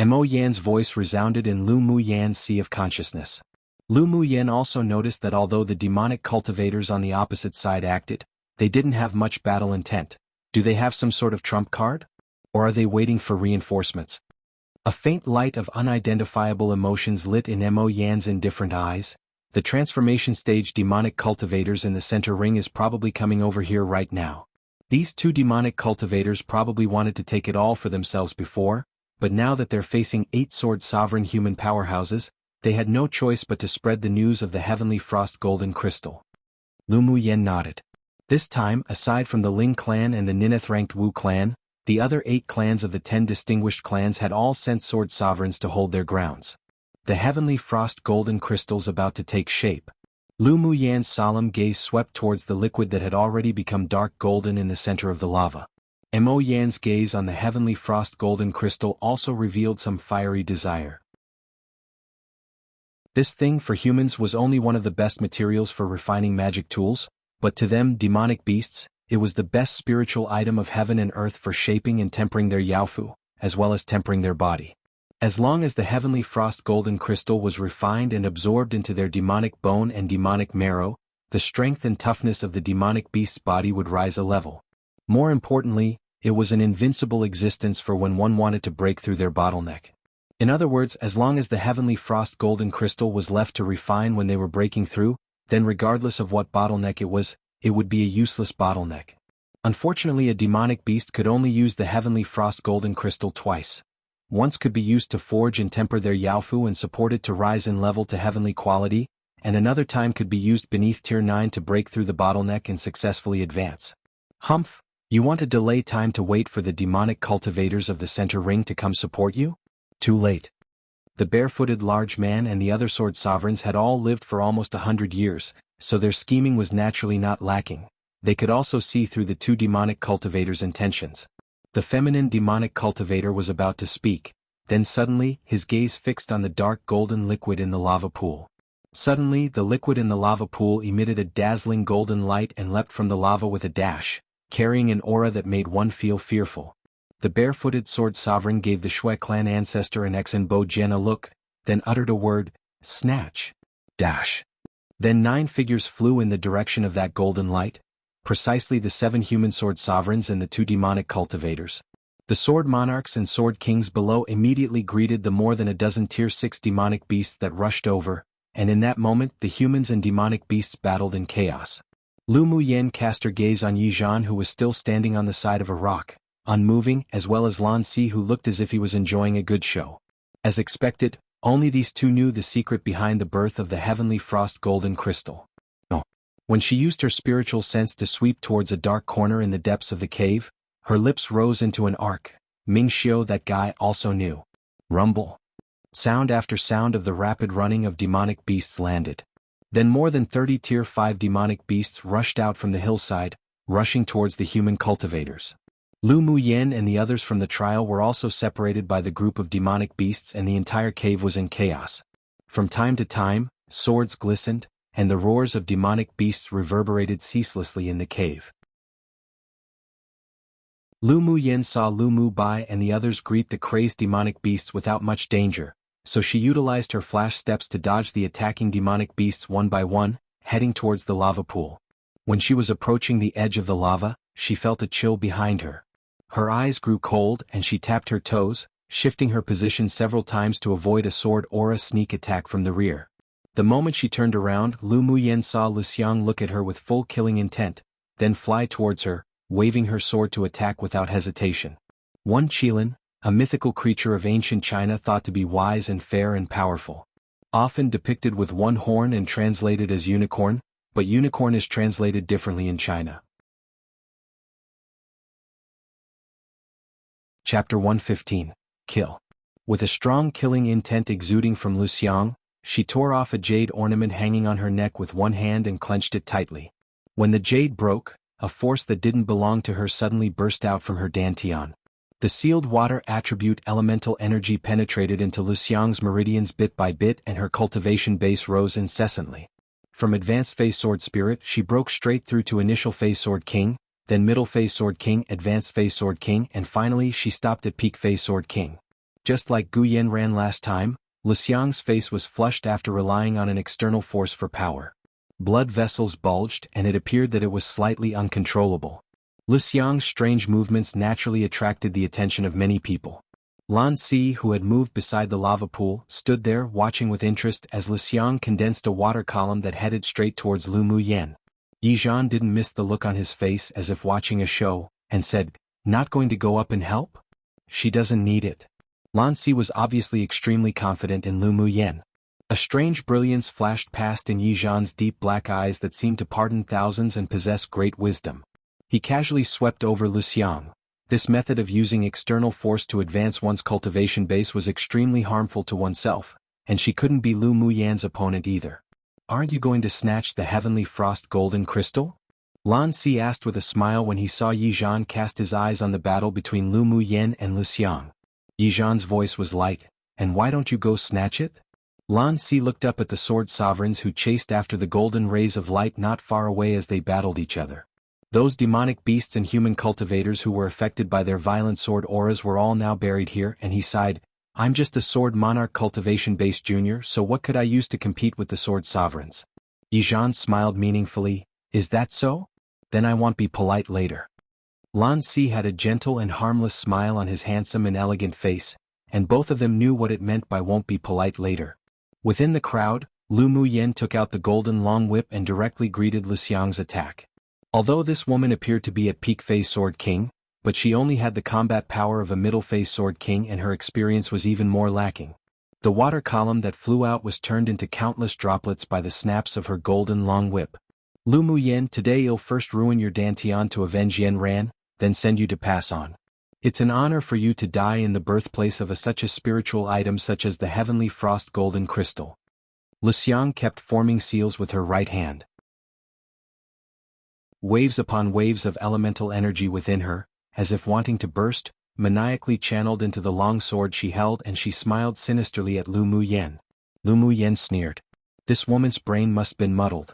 Mo Yan's voice resounded in Lu Mu Yan's sea of consciousness. Lu Mu Yan also noticed that although the demonic cultivators on the opposite side acted, they didn't have much battle intent. Do they have some sort of trump card? Or are they waiting for reinforcements? A faint light of unidentifiable emotions lit in Mo Yan's indifferent eyes. The transformation stage demonic cultivators in the center ring is probably coming over here right now. These two demonic cultivators probably wanted to take it all for themselves before, but now that they're facing 8 sword sovereign human powerhouses, they had no choice but to spread the news of the heavenly frost golden crystal. Lu Muyen nodded. This time, aside from the Ling clan and the Nineth-ranked Wu clan, the other 8 clans of the 10 distinguished clans had all sent sword sovereigns to hold their grounds. The heavenly frost golden crystal's about to take shape. Lu Muyan's solemn gaze swept towards the liquid that had already become dark golden in the center of the lava. Mo Yan's gaze on the heavenly frost golden crystal also revealed some fiery desire. This thing for humans was only one of the best materials for refining magic tools, but to them demonic beasts, it was the best spiritual item of heaven and earth for shaping and tempering their yaofu, as well as tempering their body. As long as the heavenly frost golden crystal was refined and absorbed into their demonic bone and demonic marrow, the strength and toughness of the demonic beast's body would rise a level. More importantly, it was an invincible existence for when one wanted to break through their bottleneck. In other words, as long as the heavenly frost golden crystal was left to refine when they were breaking through, then regardless of what bottleneck it would be a useless bottleneck. Unfortunately, a demonic beast could only use the heavenly frost golden crystal twice. Once could be used to forge and temper their yaofu and support it to rise in level to heavenly quality, and another time could be used beneath tier 9 to break through the bottleneck and successfully advance. Humph, you want to delay time to wait for the demonic cultivators of the center ring to come support you? Too late. The barefooted large man and the other sword sovereigns had all lived for almost 100 years, so their scheming was naturally not lacking. They could also see through the two demonic cultivators' intentions. The feminine demonic cultivator was about to speak, then suddenly, his gaze fixed on the dark golden liquid in the lava pool. Suddenly, the liquid in the lava pool emitted a dazzling golden light and leapt from the lava with a dash, carrying an aura that made one feel fearful. The barefooted sword sovereign gave the Shui clan ancestor an Exen Bo Jian a look, then uttered a word, snatch. Dash. Then 9 figures flew in the direction of that golden light, precisely the 7 human sword sovereigns and the 2 demonic cultivators. The sword monarchs and sword kings below immediately greeted the more than a dozen tier 6 demonic beasts that rushed over, and in that moment the humans and demonic beasts battled in chaos. Lu Muyen cast her gaze on Yi Zhan, who was still standing on the side of a rock, unmoving, as well as Lan Si, who looked as if he was enjoying a good show. As expected, only these 2 knew the secret behind the birth of the heavenly frost golden crystal. When she used her spiritual sense to sweep towards a dark corner in the depths of the cave, her lips rose into an arc. Ming Xiu, that guy, also knew. Rumble. Sound after sound of the rapid running of demonic beasts landed. Then more than 30 tier 5 demonic beasts rushed out from the hillside, rushing towards the human cultivators. Lu Muyen and the others from the trial were also separated by the group of demonic beasts, and the entire cave was in chaos. From time to time, swords glistened, and the roars of demonic beasts reverberated ceaselessly in the cave. Lu Muyen saw Lu Mu Bai and the others greet the crazed demonic beasts without much danger, so she utilized her flash steps to dodge the attacking demonic beasts one by one, heading towards the lava pool. When she was approaching the edge of the lava, she felt a chill behind her. Her eyes grew cold and she tapped her toes, shifting her position several times to avoid a sword aura sneak attack from the rear. The moment she turned around, Lu Muyen saw Lu Xiang look at her with full killing intent, then fly towards her, waving her sword to attack without hesitation. One Qilin, a mythical creature of ancient China thought to be wise and fair and powerful. Often depicted with one horn and translated as unicorn, but unicorn is translated differently in China. Chapter 115. Kill. With a strong killing intent exuding from Lu Xiang, she tore off a jade ornament hanging on her neck with one hand and clenched it tightly. When the jade broke, a force that didn't belong to her suddenly burst out from her dantian. The sealed water attribute elemental energy penetrated into Lu Xiang's meridians bit by bit, and her cultivation base rose incessantly. From advanced phase sword spirit she broke straight through to initial phase sword king, then middle phase sword king, advanced phase sword king, and finally she stopped at peak phase sword king. Just like Gu Yan ran last time, Lu Xiang's face was flushed after relying on an external force for power. Blood vessels bulged and it appeared that it was slightly uncontrollable. Lu Xiang's strange movements naturally attracted the attention of many people. Lan Si, who had moved beside the lava pool, stood there watching with interest as Lu Xiang condensed a water column that headed straight towards Lu Muyen. Yi Zhan didn't miss the look on his face as if watching a show, and said, "Not going to go up and help? She doesn't need it." Lan Si was obviously extremely confident in Lu Muyen. A strange brilliance flashed past in Yi Zhan's deep black eyes that seemed to pardon thousands and possess great wisdom. He casually swept over Lu Xiang. This method of using external force to advance one's cultivation base was extremely harmful to oneself, and she couldn't be Lu Muyen's opponent either. "Aren't you going to snatch the heavenly frost golden crystal?" Lan Si asked with a smile when he saw Yi Zhan cast his eyes on the battle between Lu Muyen and Lu Xiang. Yi Zhan's voice was light. "And why don't you go snatch it?" Lan Si looked up at the sword sovereigns who chased after the golden rays of light not far away as they battled each other. Those demonic beasts and human cultivators who were affected by their violent sword auras were all now buried here, and he sighed, I'm just a sword monarch cultivation-based junior, so what could I use to compete with the sword sovereigns? Yijan smiled meaningfully, is that so? Then I won't be polite later. Lan Si had a gentle and harmless smile on his handsome and elegant face, and both of them knew what it meant by won't be polite later. Within the crowd, Lu Muyen took out the golden long whip and directly greeted Lu Xiang's attack. Although this woman appeared to be a peak phase sword king, but she only had the combat power of a middle phase sword king, and her experience was even more lacking. The water column that flew out was turned into countless droplets by the snaps of her golden long whip. Lu Muyen, today you'll first ruin your Dantian to avenge Yen Ran, then send you to pass on. It's an honor for you to die in the birthplace of such a spiritual item such as the heavenly frost golden crystal. Lu Xiang kept forming seals with her right hand. Waves upon waves of elemental energy within her, as if wanting to burst, maniacally channeled into the long sword she held, and she smiled sinisterly at Lu Muyen. Lu Muyen sneered. This woman's brain must been muddled.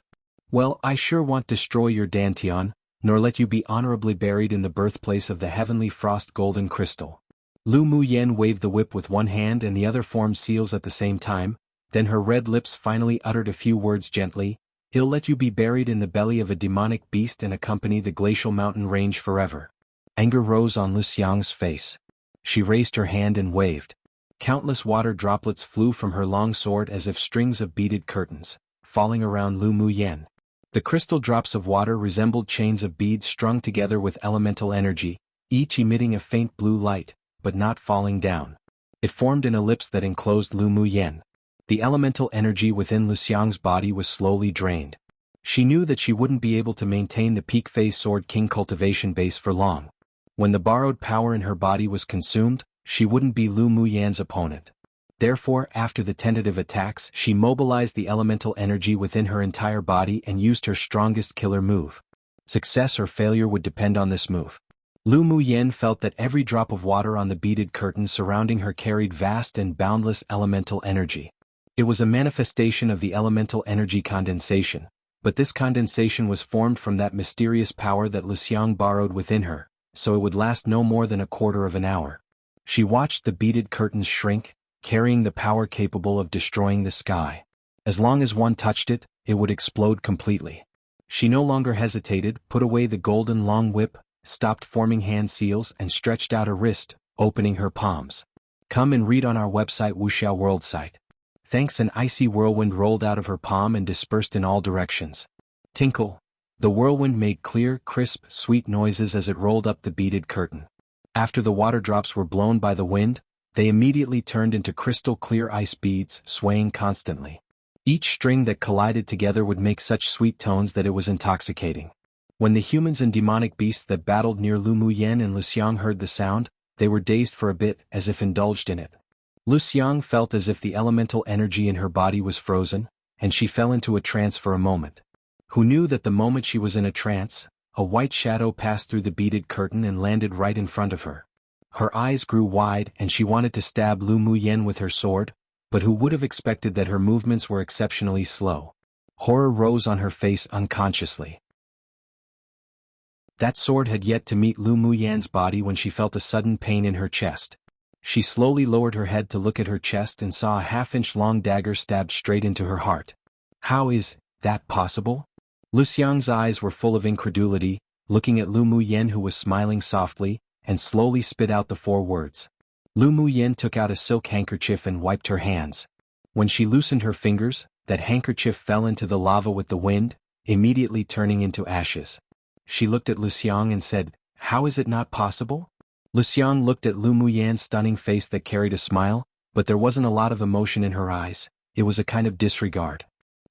Well, I sure won't destroy your Dantian, nor let you be honorably buried in the birthplace of the heavenly frost golden crystal. Lu Muyen waved the whip with one hand and the other formed seals at the same time, then her red lips finally uttered a few words gently, He'll let you be buried in the belly of a demonic beast and accompany the glacial mountain range forever. Anger rose on Lu Xiang's face. She raised her hand and waved. Countless water droplets flew from her long sword as if strings of beaded curtains, falling around Lu Muyen. The crystal drops of water resembled chains of beads strung together with elemental energy, each emitting a faint blue light, but not falling down. It formed an ellipse that enclosed Lu Muyen. The elemental energy within Lu Xiang's body was slowly drained. She knew that she wouldn't be able to maintain the peak phase sword king cultivation base for long. When the borrowed power in her body was consumed, she wouldn't be Lu Muyen's opponent. Therefore, after the tentative attacks, she mobilized the elemental energy within her entire body and used her strongest killer move. Success or failure would depend on this move. Lu Muyen felt that every drop of water on the beaded curtain surrounding her carried vast and boundless elemental energy. It was a manifestation of the elemental energy condensation, but this condensation was formed from that mysterious power that Lu Xiang borrowed within her, so it would last no more than a quarter of an hour. She watched the beaded curtains shrink, carrying the power capable of destroying the sky. As long as one touched it, it would explode completely. She no longer hesitated, put away the golden long whip, stopped forming hand seals and stretched out a wrist, opening her palms. Come and read on our website wuxialover site. Thanks. An icy whirlwind rolled out of her palm and dispersed in all directions. Tinkle. The whirlwind made clear, crisp, sweet noises as it rolled up the beaded curtain. After the water drops were blown by the wind, they immediately turned into crystal clear ice beads, swaying constantly. Each string that collided together would make such sweet tones that it was intoxicating. When the humans and demonic beasts that battled near Lu Muyen and Lu Xiang heard the sound, they were dazed for a bit, as if indulged in it. Lu Xiang felt as if the elemental energy in her body was frozen, and she fell into a trance for a moment. Who knew that the moment she was in a trance, a white shadow passed through the beaded curtain and landed right in front of her. Her eyes grew wide and she wanted to stab Lu Muyen with her sword, but who would have expected that her movements were exceptionally slow? Horror rose on her face unconsciously. That sword had yet to meet Lu Muyen's body when she felt a sudden pain in her chest. She slowly lowered her head to look at her chest and saw a half-inch long dagger stabbed straight into her heart. How is that possible? Lu Xiang's eyes were full of incredulity, looking at Lu Muyen, who was smiling softly, and slowly spit out the 4 words. Lu Muyen took out a silk handkerchief and wiped her hands. When she loosened her fingers, that handkerchief fell into the lava with the wind, immediately turning into ashes. She looked at Lu Xiang and said, "How is it not possible?" Lu Xiang looked at Lu Muyen's stunning face that carried a smile, but there wasn't a lot of emotion in her eyes. It was a kind of disregard.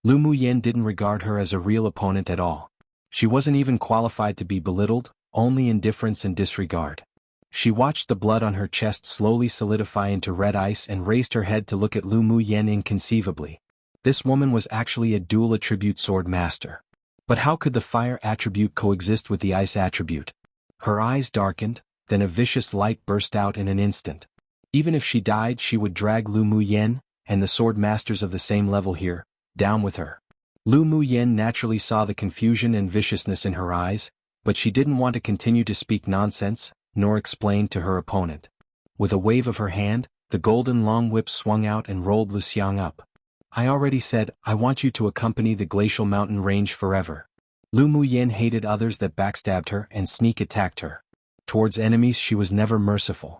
Lu Muyen didn't regard her as a real opponent at all. She wasn't even qualified to be belittled, only indifference and disregard. She watched the blood on her chest slowly solidify into red ice and raised her head to look at Lu Muyen inconceivably. This woman was actually a dual attribute swordmaster. But how could the fire attribute coexist with the ice attribute? Her eyes darkened, then a vicious light burst out in an instant. Even if she died, she would drag Lu Muyen, and the sword masters of the same level here, down with her. Lu Muyen naturally saw the confusion and viciousness in her eyes, but she didn't want to continue to speak nonsense, nor explain to her opponent. With a wave of her hand, the golden long whip swung out and rolled Lu Xiang up. I already said, I want you to accompany the glacial mountain range forever. Lu Muyen hated others that backstabbed her and sneak attacked her. Towards enemies she was never merciful.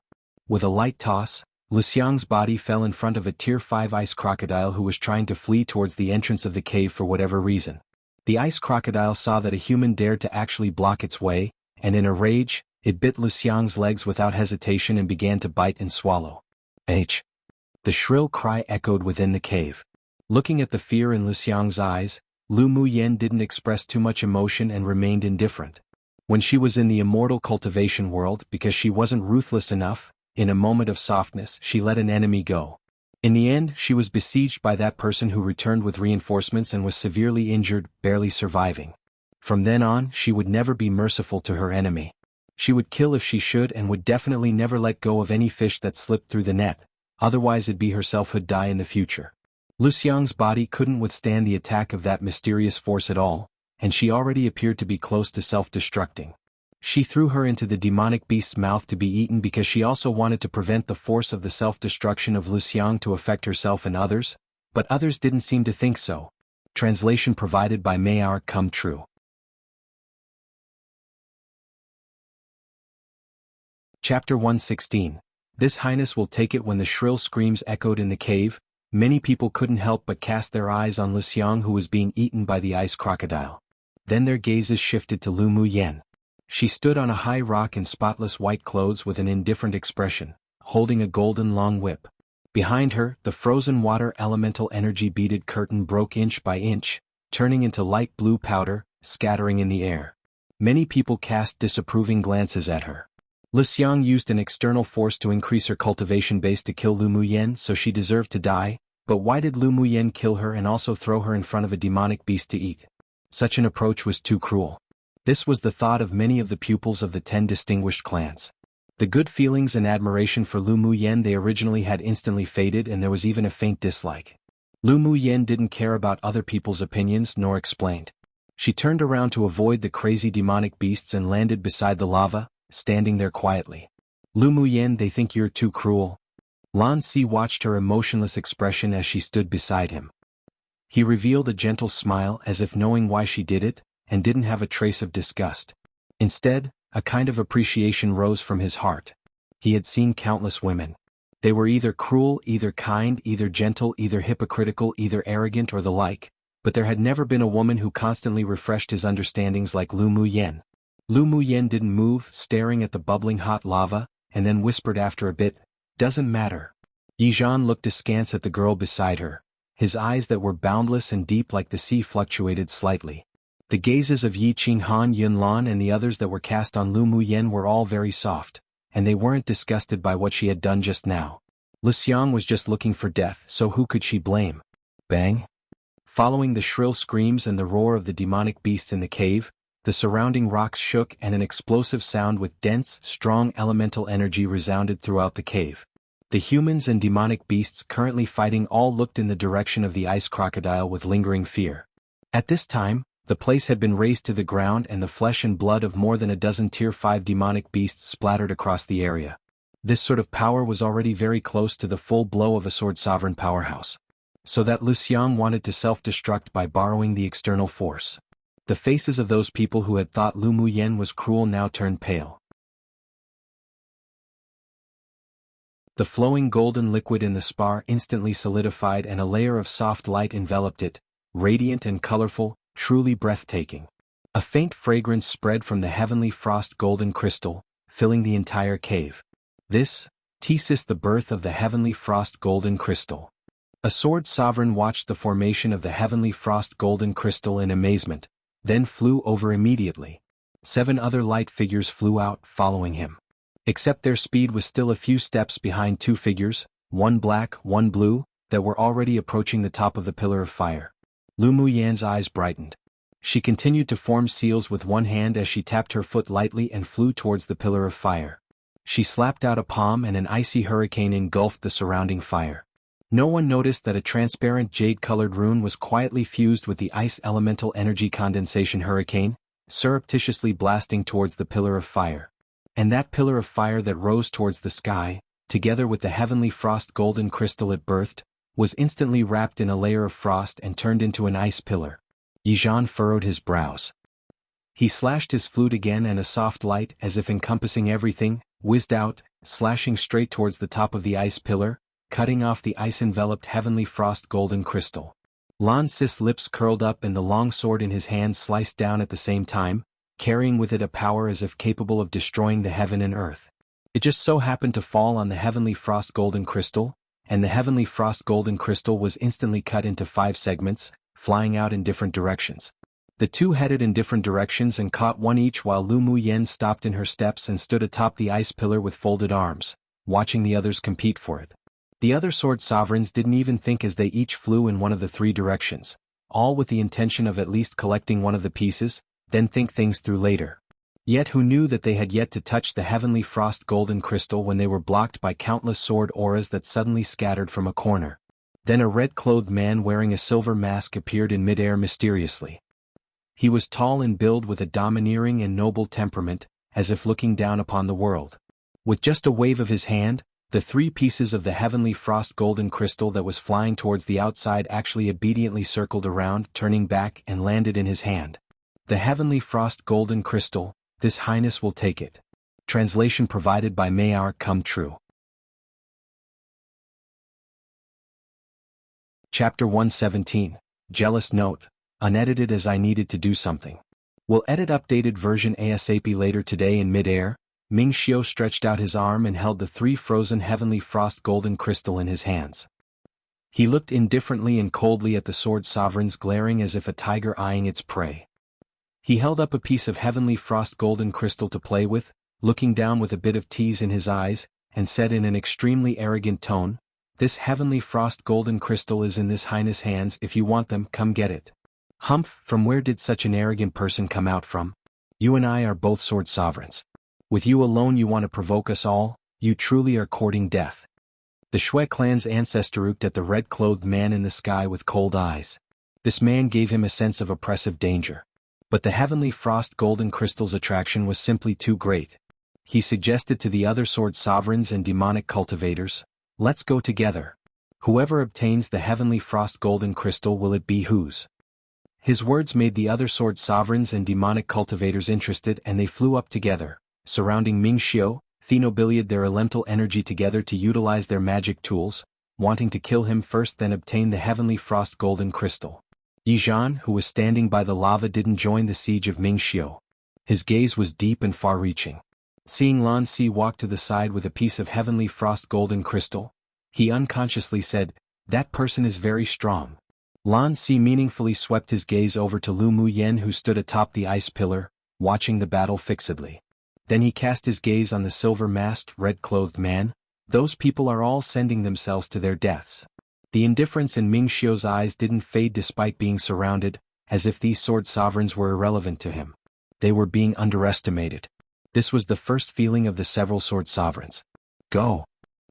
With a light toss, Lu Xiang's body fell in front of a Tier 5 ice crocodile who was trying to flee towards the entrance of the cave for whatever reason. The ice crocodile saw that a human dared to actually block its way, and in a rage, it bit Lu Xiang's legs without hesitation and began to bite and swallow. H. The shrill cry echoed within the cave. Looking at the fear in Lu Xiang's eyes, Lu Muyen didn't express too much emotion and remained indifferent. When she was in the immortal cultivation world, because she wasn't ruthless enough, in a moment of softness she let an enemy go. In the end she was besieged by that person who returned with reinforcements and was severely injured, barely surviving. From then on she would never be merciful to her enemy. She would kill if she should and would definitely never let go of any fish that slipped through the net, otherwise it'd be herself who'd die in the future. Lu Xiang's body couldn't withstand the attack of that mysterious force at all, and she already appeared to be close to self-destructing. She threw her into the demonic beast's mouth to be eaten because she also wanted to prevent the force of the self-destruction of Lu Xiang to affect herself and others, but others didn't seem to think so. Translation provided by May Our Come True. Chapter 116. This Highness will take it. When the shrill screams echoed in the cave, many people couldn't help but cast their eyes on Lu Xiang, who was being eaten by the ice crocodile. Then their gazes shifted to Lu Muyen. She stood on a high rock in spotless white clothes with an indifferent expression, holding a golden long whip. Behind her, the frozen water elemental energy beaded curtain broke inch by inch, turning into light blue powder, scattering in the air. Many people cast disapproving glances at her. Lu Xiang used an external force to increase her cultivation base to kill Lu Muyen, so she deserved to die, but why did Lu Muyen kill her and also throw her in front of a demonic beast to eat? Such an approach was too cruel. This was the thought of many of the pupils of the 10 distinguished clans. The good feelings and admiration for Lu Muyen they originally had instantly faded, and there was even a faint dislike. Lu Muyen didn't care about other people's opinions nor explained. She turned around to avoid the crazy demonic beasts and landed beside the lava, standing there quietly. Lu Muyen, they think you're too cruel. Lan Si watched her emotionless expression as she stood beside him. He revealed a gentle smile as if knowing why she did it, and didn't have a trace of disgust. Instead, a kind of appreciation rose from his heart. He had seen countless women. They were either cruel, either kind, either gentle, either hypocritical, either arrogant or the like, but there had never been a woman who constantly refreshed his understandings like Lu Muyen. Lu Muyen didn't move, staring at the bubbling hot lava, and then whispered after a bit, "Doesn't matter." Yizhan looked askance at the girl beside her. His eyes that were boundless and deep like the sea fluctuated slightly. The gazes of Yi Qinghan, Yunlan and the others that were cast on Lu Muyen were all very soft, and they weren't disgusted by what she had done just now. Lu Xiang was just looking for death, so who could she blame? Bang! Following the shrill screams and the roar of the demonic beasts in the cave, the surrounding rocks shook and an explosive sound with dense, strong elemental energy resounded throughout the cave. The humans and demonic beasts currently fighting all looked in the direction of the ice crocodile with lingering fear. At this time, the place had been razed to the ground and the flesh and blood of more than a dozen Tier 5 demonic beasts splattered across the area. This sort of power was already very close to the full blow of a sword sovereign powerhouse. So that Lu Xiang wanted to self-destruct by borrowing the external force. The faces of those people who had thought Lu Muyen was cruel now turned pale. The flowing golden liquid in the spar instantly solidified and a layer of soft light enveloped it, radiant and colorful, truly breathtaking. A faint fragrance spread from the heavenly frost golden crystal, filling the entire cave. This, is the birth of the heavenly frost golden crystal. A sword sovereign watched the formation of the heavenly frost golden crystal in amazement, then flew over immediately. 7 other light figures flew out, following him. Except their speed was still a few steps behind 2 figures, one black, one blue, that were already approaching the top of the pillar of fire. Lu Muyen's eyes brightened. She continued to form seals with one hand as she tapped her foot lightly and flew towards the pillar of fire. She slapped out a palm and an icy hurricane engulfed the surrounding fire. No one noticed that a transparent jade-colored rune was quietly fused with the ice elemental energy condensation hurricane, surreptitiously blasting towards the pillar of fire. And that pillar of fire that rose towards the sky, together with the heavenly frost golden crystal it birthed, was instantly wrapped in a layer of frost and turned into an ice pillar. Yizhan furrowed his brows. He slashed his flute again and a soft light, as if encompassing everything, whizzed out, slashing straight towards the top of the ice pillar, cutting off the ice-enveloped heavenly frost golden crystal. Lan Si's lips curled up and the long sword in his hand sliced down at the same time, carrying with it a power as if capable of destroying the heaven and earth. It just so happened to fall on the heavenly frost golden crystal, and the heavenly frost golden crystal was instantly cut into 5 segments, flying out in different directions. The two headed in different directions and caught one each while Lu Muyen stopped in her steps and stood atop the ice pillar with folded arms, watching the others compete for it. The other sword sovereigns didn't even think as they each flew in one of the 3 directions, all with the intention of at least collecting one of the pieces, then think things through later. Yet who knew that they had yet to touch the heavenly frost golden crystal when they were blocked by countless sword auras that suddenly scattered from a corner. Then a red-clothed man wearing a silver mask appeared in midair mysteriously. He was tall in build with a domineering and noble temperament, as if looking down upon the world. With just a wave of his hand, the 3 pieces of the heavenly frost golden crystal that was flying towards the outside actually obediently circled around, turning back and landed in his hand. The heavenly frost golden crystal, This Highness will take it. Translation provided by May Our Come True. Chapter 117, Jealous Note, unedited as I needed to do something. Will edit updated version ASAP later today in mid-air. Ming Xiao stretched out his arm and held the 3 frozen heavenly frost golden crystal in his hands. He looked indifferently and coldly at the sword sovereigns, glaring as if a tiger eyeing its prey. He held up a piece of heavenly frost golden crystal to play with, looking down with a bit of tease in his eyes, and said in an extremely arrogant tone, "This heavenly frost golden crystal is in this Highness' hands. If you want them, come get it." Humph, from where did such an arrogant person come out from? You and I are both sword sovereigns. With you alone you want to provoke us all, you truly are courting death. The Shui clan's ancestor looked at the red-clothed man in the sky with cold eyes. This man gave him a sense of oppressive danger. But the heavenly frost golden crystal's attraction was simply too great. He suggested to the other sword sovereigns and demonic cultivators, "Let's go together. Whoever obtains the heavenly frost golden crystal will it be whose." His words made the other sword sovereigns and demonic cultivators interested, and they flew up together, surrounding Ming Xiao, thenobiliad their elemental energy together to utilize their magic tools, wanting to kill him first then obtain the heavenly frost golden crystal. Yizhan, who was standing by the lava, didn't join the siege of Ming Xiao. His gaze was deep and far-reaching. Seeing Lan Si walk to the side with a piece of heavenly frost golden crystal, he unconsciously said, "That person is very strong." Lan Si meaningfully swept his gaze over to Lu Muyen, who stood atop the ice pillar, watching the battle fixedly. Then he cast his gaze on the silver-masked, red-clothed man. Those people are all sending themselves to their deaths. The indifference in Ming Xiao's eyes didn't fade despite being surrounded, as if these sword sovereigns were irrelevant to him. They were being underestimated. This was the first feeling of the several sword sovereigns. Go!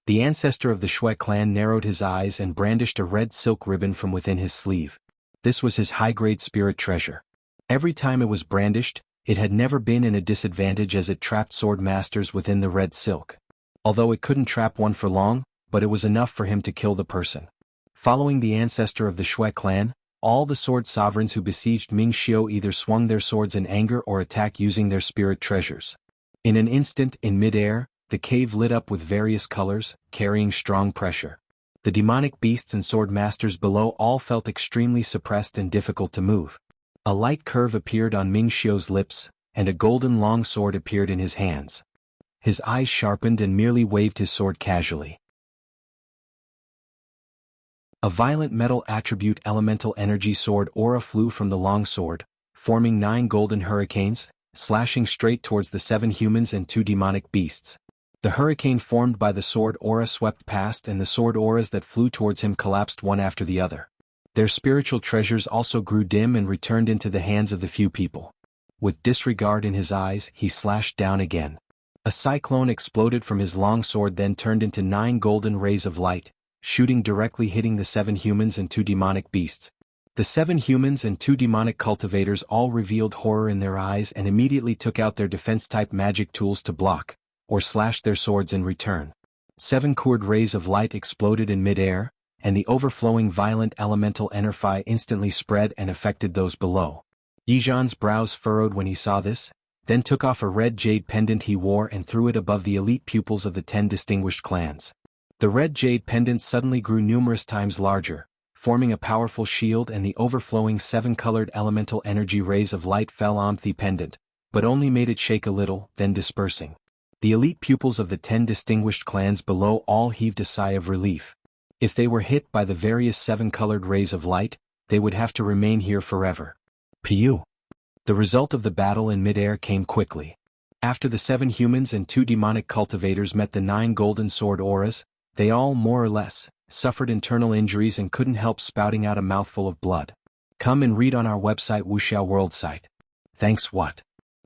The ancestor of the Shui clan narrowed his eyes and brandished a red silk ribbon from within his sleeve. This was his high-grade spirit treasure. Every time it was brandished, it had never been in a disadvantage as it trapped swordmasters within the red silk. Although it couldn't trap one for long, but it was enough for him to kill the person. Following the ancestor of the Shui clan, all the sword sovereigns who besieged Ming Xiao either swung their swords in anger or attacked using their spirit treasures. In an instant, in mid-air, the cave lit up with various colors, carrying strong pressure. The demonic beasts and sword masters below all felt extremely suppressed and difficult to move. A light curve appeared on Ming Xiao's lips, and a golden long sword appeared in his hands. His eyes sharpened and merely waved his sword casually. A violent metal attribute elemental energy sword aura flew from the long sword, forming 9 golden hurricanes, slashing straight towards the 7 humans and 2 demonic beasts. The hurricane formed by the sword aura swept past, and the sword auras that flew towards him collapsed one after the other. Their spiritual treasures also grew dim and returned into the hands of the few people. With disregard in his eyes, he slashed down again. A cyclone exploded from his long sword, then turned into 9 golden rays of light, shooting directly hitting the 7 humans and 2 demonic beasts. The 7 humans and 2 demonic cultivators all revealed horror in their eyes and immediately took out their defense-type magic tools to block, or slash their swords in return. 7 cord rays of light exploded in mid-air, and the overflowing violent elemental energy instantly spread and affected those below. Yixian's brows furrowed when he saw this, then took off a red jade pendant he wore and threw it above the elite pupils of the 10 distinguished clans. The red jade pendant suddenly grew numerous times larger, forming a powerful shield, and the overflowing 7-colored elemental energy rays of light fell on the pendant, but only made it shake a little, then dispersing. The elite pupils of the 10 distinguished clans below all heaved a sigh of relief. If they were hit by the various 7-colored rays of light, they would have to remain here forever. Piu. The result of the battle in mid-air came quickly. After the 7 humans and 2 demonic cultivators met the 9 golden sword auras, they all, more or less, suffered internal injuries and couldn't help spouting out a mouthful of blood. Come and read on our website wuxialover site. Thanks what?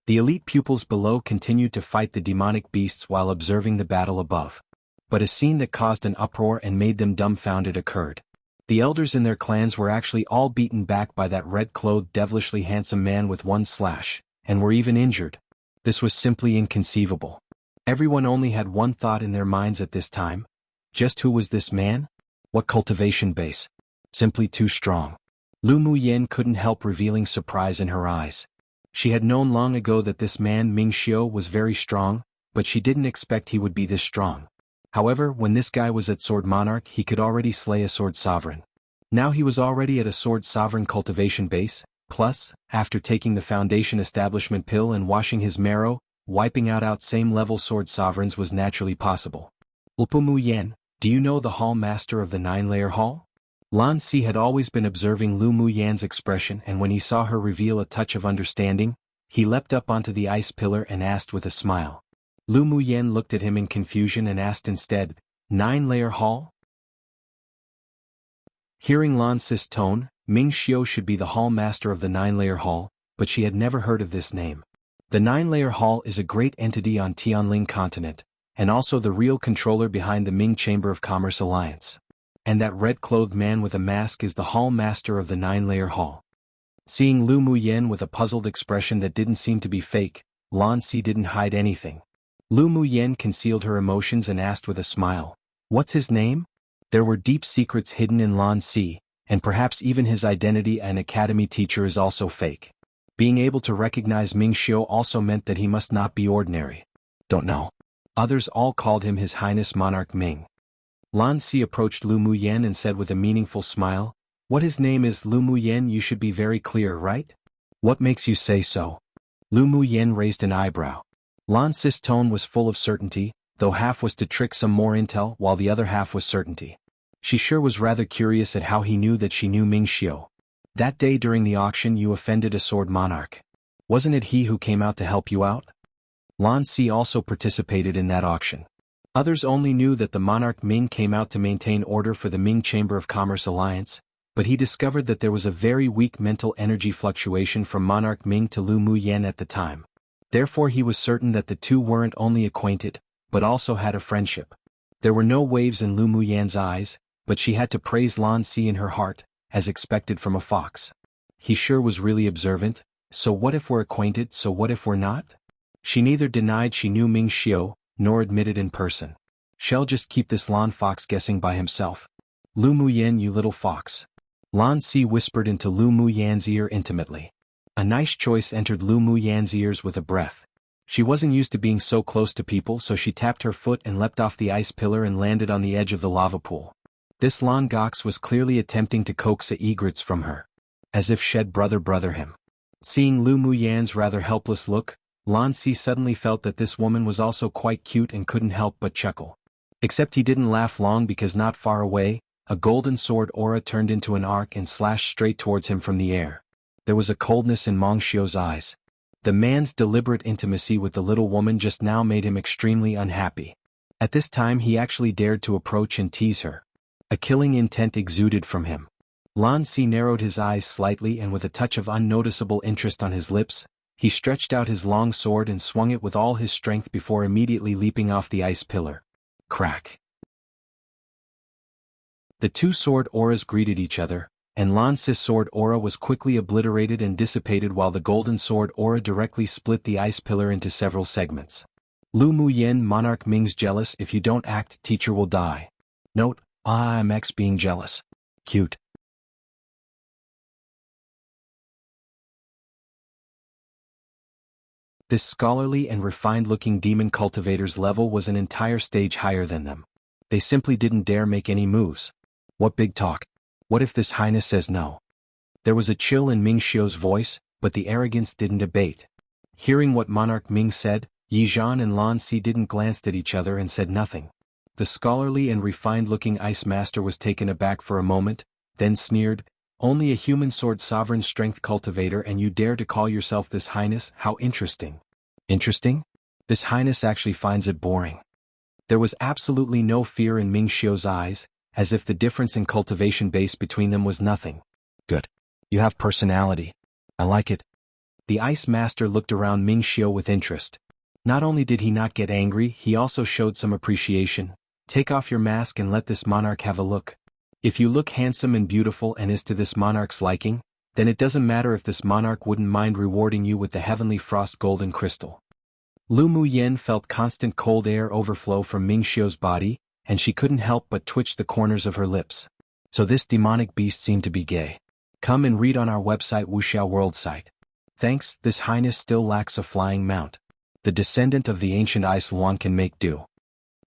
The elite pupils below continued to fight the demonic beasts while observing the battle above. But a scene that caused an uproar and made them dumbfounded occurred. The elders in their clans were actually all beaten back by that red-clothed devilishly handsome man with 1 slash, and were even injured. This was simply inconceivable. Everyone only had one thought in their minds at this time. Just who was this man? What cultivation base? Simply too strong. Lu Muyen couldn't help revealing surprise in her eyes. She had known long ago that this man Ming Xiu was very strong, but she didn't expect he would be this strong. However, when this guy was at Sword Monarch, he could already slay a Sword Sovereign. Now he was already at a Sword Sovereign cultivation base, plus, after taking the Foundation Establishment pill and washing his marrow, wiping out same-level Sword Sovereigns was naturally possible. Ulpu Muyen, do you know the Hall Master of the 9-layer Hall? Lan Si had always been observing Lu Muyan's expression, and when he saw her reveal a touch of understanding, he leapt up onto the ice pillar and asked with a smile. Lu Muyen looked at him in confusion and asked instead, 9-layer Hall? Hearing Lan Si's tone, Ming Xiu should be the Hall Master of the 9-layer Hall, but she had never heard of this name. The 9-layer Hall is a great entity on Tianling continent, and also the real controller behind the Ming Chamber of Commerce Alliance. And that red-clothed man with a mask is the Hall Master of the 9-layer Hall. Seeing Lu Muyen with a puzzled expression that didn't seem to be fake, Lan Si didn't hide anything. Lu Muyen concealed her emotions and asked with a smile, "What's his name?" There were deep secrets hidden in Lan Si, and perhaps even his identity as an academy teacher is also fake. Being able to recognize Ming Xiu also meant that he must not be ordinary. Don't know. Others all called him His Highness Monarch Ming. Lan Si approached Lu Muyen and said with a meaningful smile, "What his name is, Lu Muyen, you should be very clear, right? What makes you say so?" Lu Muyen raised an eyebrow. Lan Si's tone was full of certainty, though half was to trick some more intel while the other half was certainty. She sure was rather curious at how he knew that she knew Ming Xiu. That day during the auction you offended a Sword Monarch. Wasn't it he who came out to help you out? Lan Si also participated in that auction. Others only knew that the Monarch Ming came out to maintain order for the Ming Chamber of Commerce Alliance, but he discovered that there was a very weak mental energy fluctuation from Monarch Ming to Lu Muyen at the time. Therefore he was certain that the two weren't only acquainted, but also had a friendship. There were no waves in Lu Muyen's eyes, but she had to praise Lan Si in her heart, as expected from a fox. He sure was really observant. So what if we're acquainted, so what if we're not? She neither denied she knew Ming Xiu, nor admitted in person. Shall just keep this Lan Fox guessing by himself. Lu Muyen, you little fox. Lan Si whispered into Lu Muyen's ear intimately. A nice choice entered Lu Muyen's ears with a breath. She wasn't used to being so close to people, so she tapped her foot and leapt off the ice pillar and landed on the edge of the lava pool. This Lan Gox was clearly attempting to coax egrets from her. As if shed brother him. Seeing Lu Muyen's rather helpless look, Lan Si suddenly felt that this woman was also quite cute and couldn't help but chuckle. Except he didn't laugh long, because not far away, a golden sword aura turned into an arc and slashed straight towards him from the air. There was a coldness in Ming Xiu's eyes. The man's deliberate intimacy with the little woman just now made him extremely unhappy. At this time he actually dared to approach and tease her. A killing intent exuded from him. Lan Si narrowed his eyes slightly, and with a touch of unnoticeable interest on his lips, he stretched out his long sword and swung it with all his strength before immediately leaping off the ice pillar. Crack! The two sword auras greeted each other, and Lance's sword aura was quickly obliterated and dissipated while the golden sword aura directly split the ice pillar into several segments. Lu Muyen Monarch Ming's jealous. If you don't act, teacher will die. Note, I'm X being jealous. Cute. This scholarly and refined-looking demon cultivator's level was an entire stage higher than them. They simply didn't dare make any moves. What big talk? What if this highness says no? There was a chill in Ming Xiu's voice, but the arrogance didn't abate. Hearing what Monarch Ming said, Yi Zhan and Lan Si didn't glance at each other and said nothing. The scholarly and refined-looking ice master was taken aback for a moment, then sneered, "Only a human sword sovereign strength cultivator and you dare to call yourself this highness? How interesting." Interesting? This highness actually finds it boring. There was absolutely no fear in Ming Xiu's eyes, as if the difference in cultivation base between them was nothing. Good. You have personality. I like it. The ice master looked around Ming Xiu with interest. Not only did he not get angry, he also showed some appreciation. Take off your mask and let this monarch have a look. If you look handsome and beautiful and is to this monarch's liking, then it doesn't matter if this monarch wouldn't mind rewarding you with the heavenly frost golden crystal. Lu Muyen felt constant cold air overflow from Ming Xiu's body, and she couldn't help but twitch the corners of her lips. So this demonic beast seemed to be gay. Come and read on our website wuxialover site. Thanks, this highness still lacks a flying mount. The descendant of the ancient xuanhuan can make do.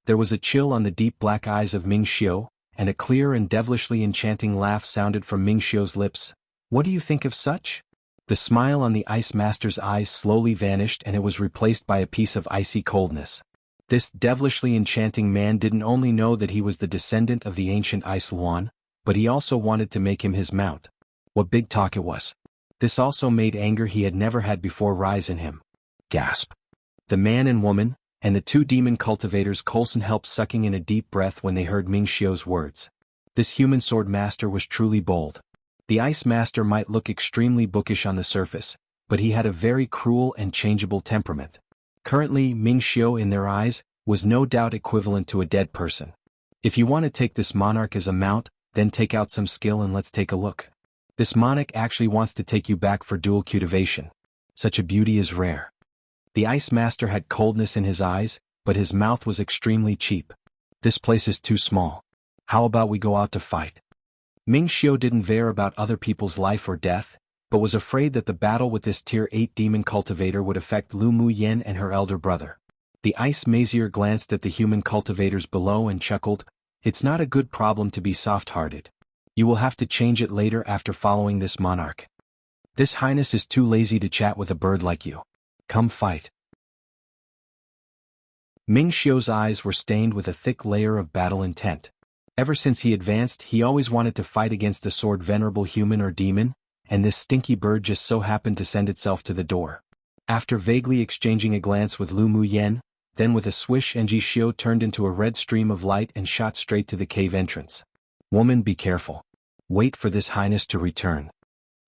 There was a chill on the deep black eyes of Ming Xiu, and a clear and devilishly enchanting laugh sounded from Ming Xiu's lips. What do you think of such? The smile on the ice master's eyes slowly vanished and it was replaced by a piece of icy coldness. This devilishly enchanting man didn't only know that he was the descendant of the ancient xuanhuan, but he also wanted to make him his mount. What big talk it was. This also made anger he had never had before rise in him. Gasp. The man and woman, and the two demon cultivators Coulson helped sucking in a deep breath when they heard Ming Xiu's words. This human swordmaster was truly bold. The ice master might look extremely bookish on the surface, but he had a very cruel and changeable temperament. Currently, Ming Xiu in their eyes was no doubt equivalent to a dead person. If you want to take this monarch as a mount, then take out some skill and let's take a look. This monarch actually wants to take you back for dual cultivation. Such a beauty is rare. The ice master had coldness in his eyes, but his mouth was extremely cheap. This place is too small. How about we go out to fight? Ming Xiu didn't care about other people's life or death, but was afraid that the battle with this Tier 8 demon cultivator would affect Lu Muyen and her elder brother. The ice mazier glanced at the human cultivators below and chuckled, "It's not a good problem to be soft-hearted. You will have to change it later after following this monarch. This highness is too lazy to chat with a bird like you. Come fight." Ming Xiu's eyes were stained with a thick layer of battle intent. Ever since he advanced, he always wanted to fight against a sword-venerable human or demon, and this stinky bird just so happened to send itself to the door. After vaguely exchanging a glance with Lu Muyen, then with a swish Ji Xiu turned into a red stream of light and shot straight to the cave entrance. "Woman, be careful. Wait for this highness to return."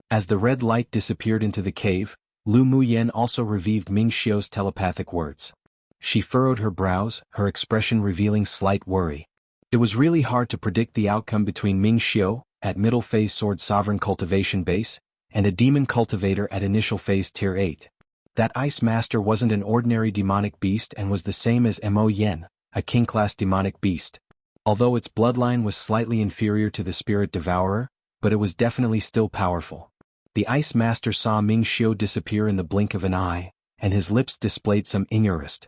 As the red light disappeared into the cave, Lu Muyen also revived Ming Xiu's telepathic words. She furrowed her brows, her expression revealing slight worry. It was really hard to predict the outcome between Ming Xiu, at middle phase sword sovereign cultivation base, and a demon cultivator at initial phase tier 8. That ice master wasn't an ordinary demonic beast and was the same as Mo Yen, a king-class demonic beast. Although its bloodline was slightly inferior to the spirit devourer, but it was definitely still powerful. The ice master saw Ming Xiu disappear in the blink of an eye, and his lips displayed some ignorance.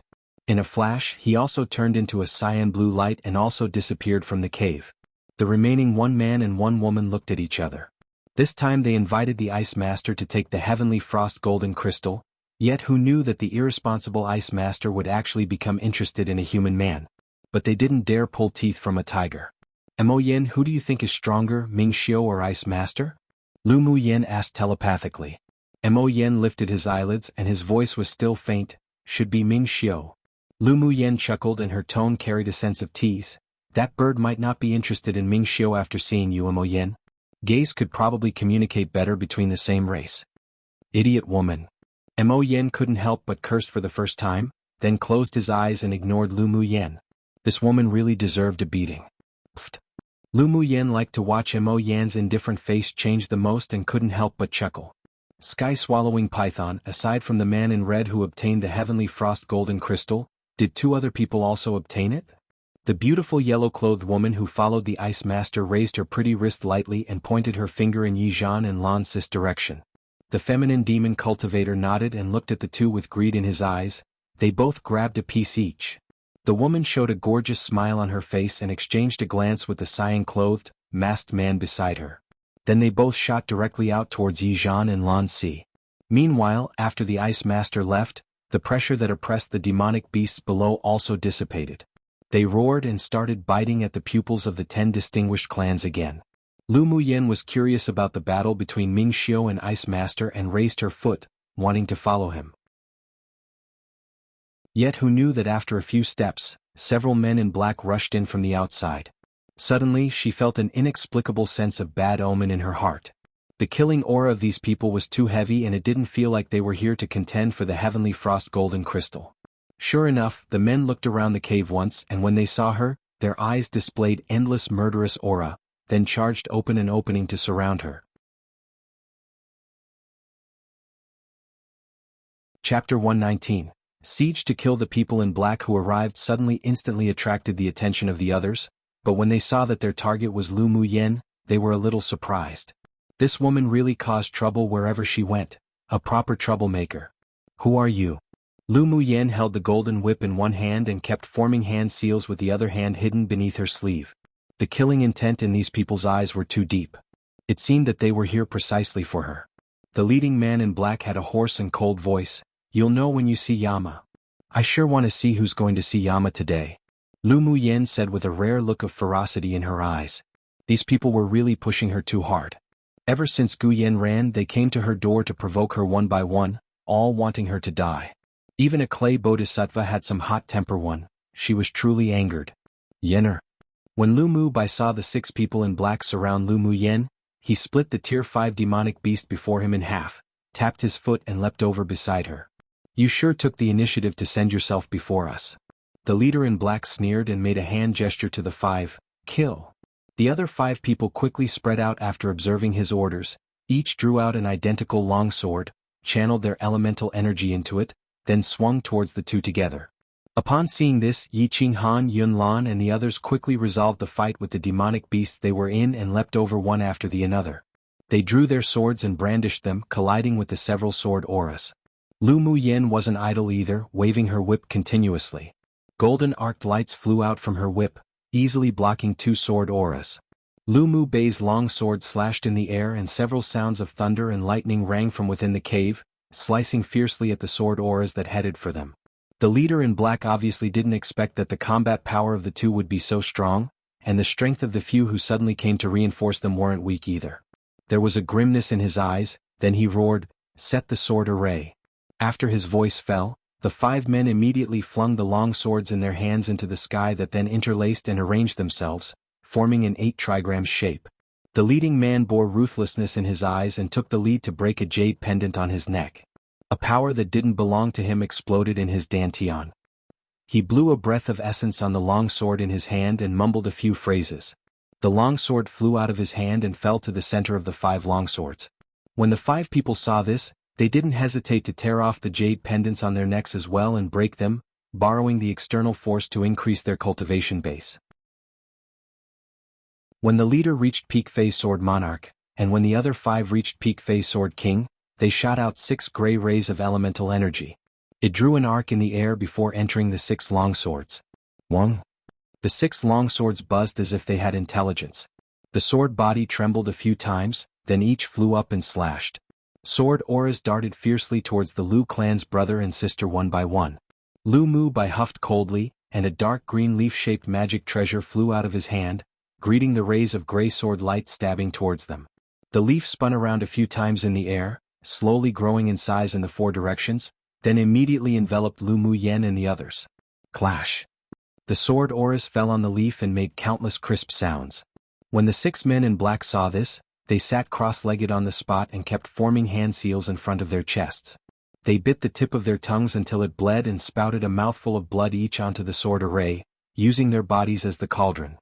In a flash, he also turned into a cyan blue light and also disappeared from the cave. The remaining one man and one woman looked at each other. This time they invited the ice master to take the heavenly frost golden crystal, yet who knew that the irresponsible ice master would actually become interested in a human man. But they didn't dare pull teeth from a tiger. Mo Yen, who do you think is stronger, Ming Xiu or ice master? Lu Muyen asked telepathically. Mo Yen lifted his eyelids and his voice was still faint, "Should be Ming Xiu." Lu Muyen chuckled and her tone carried a sense of tease. "That bird might not be interested in Ming Xiu after seeing you, Mo Yen. Gays could probably communicate better between the same race." Idiot woman. Mo Yen couldn't help but curse for the first time, then closed his eyes and ignored Lu Muyen. This woman really deserved a beating. Pfft. Lu Muyen liked to watch Mo Yan's indifferent face change the most and couldn't help but chuckle. Sky-swallowing python, aside from the man in red who obtained the heavenly frost golden crystal, did 2 other people also obtain it? The beautiful yellow-clothed woman who followed the ice master raised her pretty wrist lightly and pointed her finger in Yizhan and Lan Sis direction. The feminine demon cultivator nodded and looked at the 2 with greed in his eyes. They both grabbed a piece each. The woman showed a gorgeous smile on her face and exchanged a glance with the cyan-clothed, masked man beside her. Then they both shot directly out towards Yizhan and Lan Si. Meanwhile, after the ice master left, the pressure that oppressed the demonic beasts below also dissipated. They roared and started biting at the pupils of the 10 distinguished clans again. Lu Muyen was curious about the battle between Ming Xiu and Ice Master and raised her foot, wanting to follow him. Yet who knew that after a few steps, several men in black rushed in from the outside. Suddenly she felt an inexplicable sense of bad omen in her heart. The killing aura of these people was too heavy and it didn't feel like they were here to contend for the heavenly frost golden crystal. Sure enough, the men looked around the cave once and when they saw her, their eyes displayed endless murderous aura, then charged open an opening to surround her. Chapter 119. Siege to kill the people in black who arrived suddenly instantly attracted the attention of the others, but when they saw that their target was Lu Muyen, they were a little surprised. This woman really caused trouble wherever she went, a proper troublemaker. Who are you? Lu Muyen held the golden whip in one hand and kept forming hand seals with the other hand hidden beneath her sleeve. The killing intent in these people's eyes were too deep. It seemed that they were here precisely for her. The leading man in black had a hoarse and cold voice. You'll know when you see Yama. I sure want to see who's going to see Yama today. Lu Muyen said with a rare look of ferocity in her eyes. These people were really pushing her too hard. Ever since Gu Yen ran, they came to her door to provoke her one by one, all wanting her to die. Even a clay bodhisattva had some hot temper one. She was truly angered. Yener. When Lu Mu Bai saw the 6 people in black surround Lu Muyen, he split the tier 5 demonic beast before him in half, tapped his foot and leapt over beside her. You sure took the initiative to send yourself before us. The leader in black sneered and made a hand gesture to the 5, kill. The other 5 people quickly spread out after observing his orders, each drew out an identical longsword, channeled their elemental energy into it, then swung towards the 2 together. Upon seeing this, Yi Qinghan, Yun Lan and the others quickly resolved the fight with the demonic beasts they were in and leapt over one after the another. They drew their swords and brandished them, colliding with the several sword auras. Lu Muyen wasn't idle either, waving her whip continuously. Golden arced lights flew out from her whip, easily blocking 2 sword auras. Lu Mu Bei's long sword slashed in the air and several sounds of thunder and lightning rang from within the cave, slicing fiercely at the sword auras that headed for them. The leader in black obviously didn't expect that the combat power of the 2 would be so strong, and the strength of the few who suddenly came to reinforce them weren't weak either. There was a grimness in his eyes, then he roared, "Set the sword array." After his voice fell, the 5 men immediately flung the long swords in their hands into the sky that then interlaced and arranged themselves, forming an 8 trigram shape. The leading man bore ruthlessness in his eyes and took the lead to break a jade pendant on his neck. A power that didn't belong to him exploded in his dantian. He blew a breath of essence on the long sword in his hand and mumbled a few phrases. The long sword flew out of his hand and fell to the center of the 5 longswords. When the 5 people saw this, they didn't hesitate to tear off the jade pendants on their necks as well and break them, borrowing the external force to increase their cultivation base. When the leader reached peak phase sword monarch, and when the other 5 reached peak phase sword king, they shot out 6 gray rays of elemental energy. It drew an arc in the air before entering the 6 longswords. Wong. The 6 longswords buzzed as if they had intelligence. The sword body trembled a few times, then each flew up and slashed. Sword auras darted fiercely towards the Lu clan's brother and sister one by one. Lu Mu Bai huffed coldly, and a dark green leaf-shaped magic treasure flew out of his hand, greeting the rays of gray sword light stabbing towards them. The leaf spun around a few times in the air, slowly growing in size in the 4 directions, then immediately enveloped Lu Muyen and the others. Clash. The sword auras fell on the leaf and made countless crisp sounds. When the 6 men in black saw this, they sat cross-legged on the spot and kept forming hand seals in front of their chests. They bit the tip of their tongues until it bled and spouted a mouthful of blood each onto the sword array, using their bodies as the cauldron.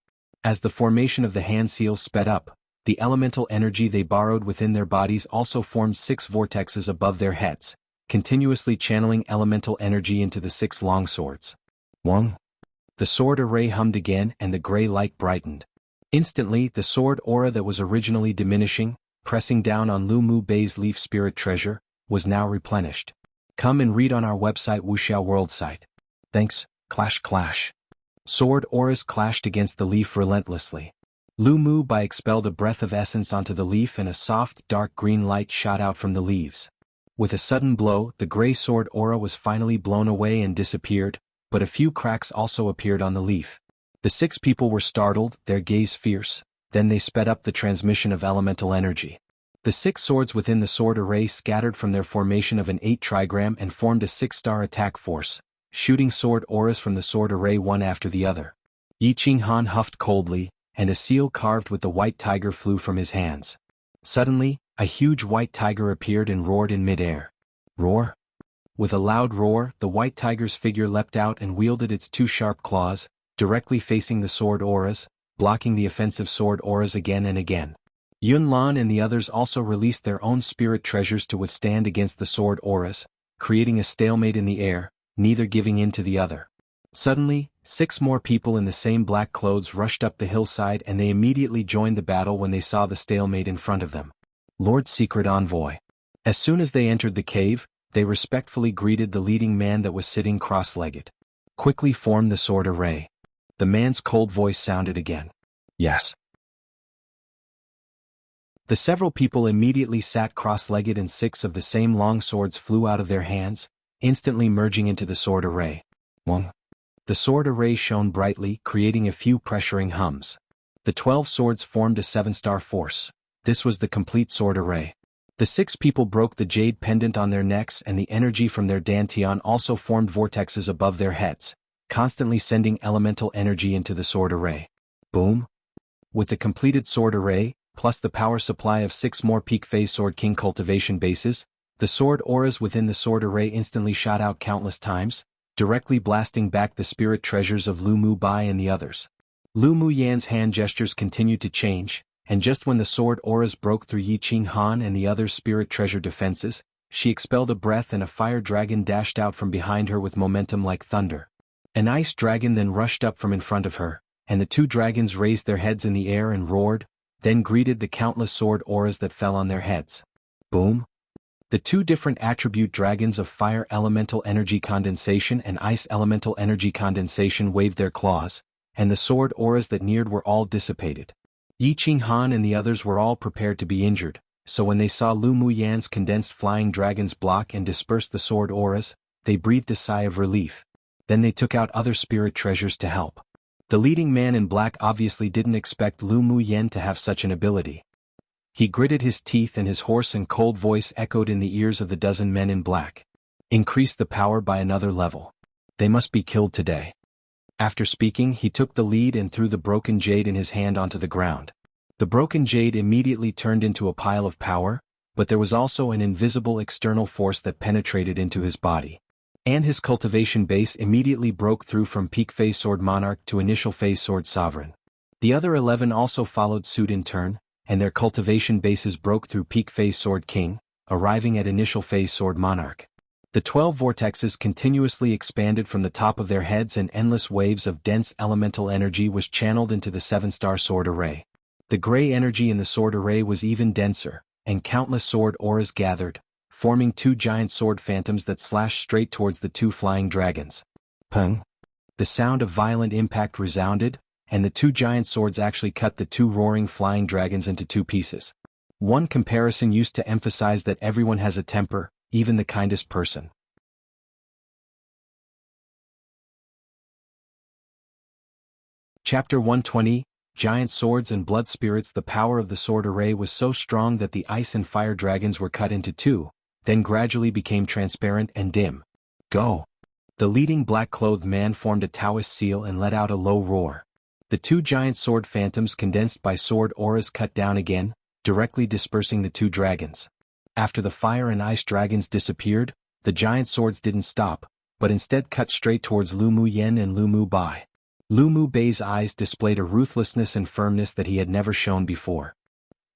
As the formation of the hand seals sped up, the elemental energy they borrowed within their bodies also formed 6 vortexes above their heads, continuously channeling elemental energy into the 6 long swords. Wong. The sword array hummed again and the gray light brightened. Instantly, the sword aura that was originally diminishing, pressing down on Lu Mu Bei's leaf spirit treasure, was now replenished. Come and read on our website wuxialover site. Thanks, clash clash. Sword auras clashed against the leaf relentlessly. Lu Mu Bei expelled a breath of essence onto the leaf and a soft, dark green light shot out from the leaves. With a sudden blow, the gray sword aura was finally blown away and disappeared, but a few cracks also appeared on the leaf. The 6 people were startled, their gaze fierce, then they sped up the transmission of elemental energy. The 6 swords within the sword array scattered from their formation of an 8 trigram and formed a 6-star attack force, shooting sword auras from the sword array one after the other. Xuanhuan huffed coldly, and a seal carved with the white tiger flew from his hands. Suddenly, a huge white tiger appeared and roared in midair. Roar! With a loud roar, the white tiger's figure leapt out and wielded its 2 sharp claws, directly facing the sword auras, blocking the offensive sword auras again and again. Yunlan and the others also released their own spirit treasures to withstand against the sword auras, creating a stalemate in the air, neither giving in to the other. Suddenly, 6 more people in the same black clothes rushed up the hillside and they immediately joined the battle when they saw the stalemate in front of them. Lord Secret Envoy. As soon as they entered the cave, they respectfully greeted the leading man that was sitting cross-legged. Quickly formed the sword array. The man's cold voice sounded again. Yes. The several people immediately sat cross-legged and 6 of the same long swords flew out of their hands, instantly merging into the sword array. Wong. The sword array shone brightly, creating a few pressuring hums. The 12 swords formed a 7-star force. This was the complete sword array. The 6 people broke the jade pendant on their necks and the energy from their dantian also formed vortexes above their heads, constantly sending elemental energy into the sword array. Boom! With the completed sword array, plus the power supply of 6 more peak phase sword king cultivation bases, the sword auras within the sword array instantly shot out countless times, directly blasting back the spirit treasures of Lu Mu Bai and the others. Lu Mu Yan's hand gestures continued to change, and just when the sword auras broke through Xuanhuan and the other spirit treasure defenses, she expelled a breath and a fire dragon dashed out from behind her with momentum like thunder. An ice dragon then rushed up from in front of her, and the 2 dragons raised their heads in the air and roared, then greeted the countless sword auras that fell on their heads. Boom! The 2 different attribute dragons of fire elemental energy condensation and ice elemental energy condensation waved their claws, and the sword auras that neared were all dissipated. Xuanhuan and the others were all prepared to be injured, so when they saw Lu Mu Yan's condensed flying dragons block and disperse the sword auras, they breathed a sigh of relief. Then they took out other spirit treasures to help. The leading man in black obviously didn't expect Lu Mu Yan to have such an ability. He gritted his teeth and his hoarse and cold voice echoed in the ears of the dozen men in black. Increase the power by another level. They must be killed today. After speaking, he took the lead and threw the broken jade in his hand onto the ground. The broken jade immediately turned into a pile of power, but there was also an invisible external force that penetrated into his body. And his cultivation base immediately broke through from peak phase sword monarch to initial phase sword sovereign. The other 11 also followed suit in turn, and their cultivation bases broke through peak phase sword king, arriving at initial phase sword monarch. The 12 vortexes continuously expanded from the top of their heads and endless waves of dense elemental energy was channeled into the 7-star sword array. The gray energy in the sword array was even denser, and countless sword auras gathered, forming 2 giant sword phantoms that slashed straight towards the 2 flying dragons. Pung! The sound of violent impact resounded, and the 2 giant swords actually cut the 2 roaring flying dragons into 2 pieces. One comparison used to emphasize that everyone has a temper, even the kindest person. Chapter 120, Giant Swords and Blood Spirits. The power of the sword array was so strong that the ice and fire dragons were cut into 2, then gradually became transparent and dim. Go! The leading black-clothed man formed a Taoist seal and let out a low roar. The 2 giant sword phantoms condensed by sword auras cut down again, directly dispersing the 2 dragons. After the fire and ice dragons disappeared, the giant swords didn't stop, but instead cut straight towards Lu Mu Yan and Lu Mu Bai. Lu Mu Bei's eyes displayed a ruthlessness and firmness that he had never shown before.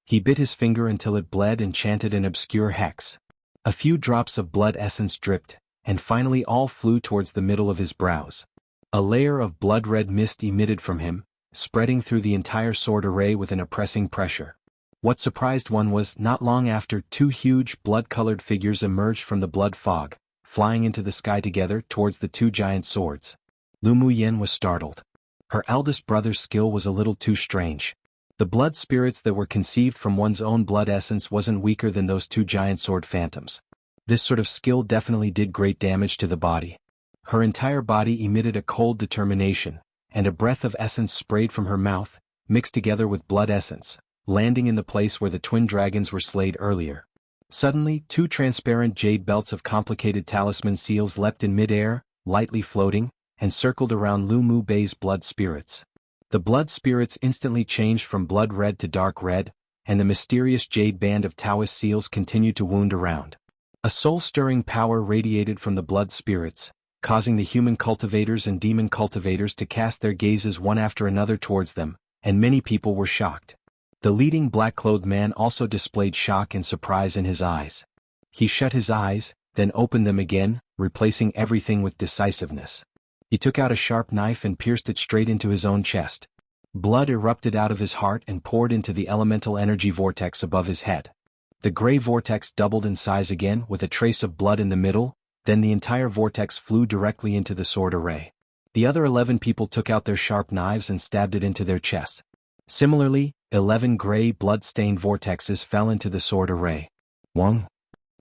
He bit his finger until it bled and chanted an obscure hex. A few drops of blood essence dripped, and finally all flew towards the middle of his brows. A layer of blood-red mist emitted from him, spreading through the entire sword array with an oppressing pressure. What surprised one was, not long after, two huge blood-colored figures emerged from the blood fog, flying into the sky together towards the two giant swords. Lu Mu Yen was startled. Her eldest brother's skill was a little too strange. The blood spirits that were conceived from one's own blood essence wasn't weaker than those two giant sword phantoms. This sort of skill definitely did great damage to the body. Her entire body emitted a cold determination, and a breath of essence sprayed from her mouth, mixed together with blood essence, landing in the place where the twin dragons were slayed earlier. Suddenly, two transparent jade belts of complicated talisman seals leapt in midair, lightly floating, and circled around Lu Mu Bei's blood spirits. The blood spirits instantly changed from blood red to dark red, and the mysterious jade band of Taoist seals continued to wound around. A soul-stirring power radiated from the blood spirits, causing the human cultivators and demon cultivators to cast their gazes one after another towards them, and many people were shocked. The leading black-clothed man also displayed shock and surprise in his eyes. He shut his eyes, then opened them again, replacing everything with decisiveness. He took out a sharp knife and pierced it straight into his own chest. Blood erupted out of his heart and poured into the elemental energy vortex above his head. The gray vortex doubled in size again with a trace of blood in the middle, then the entire vortex flew directly into the sword array. The other 11 people took out their sharp knives and stabbed it into their chests. Similarly, 11 gray blood-stained vortexes fell into the sword array. Wong.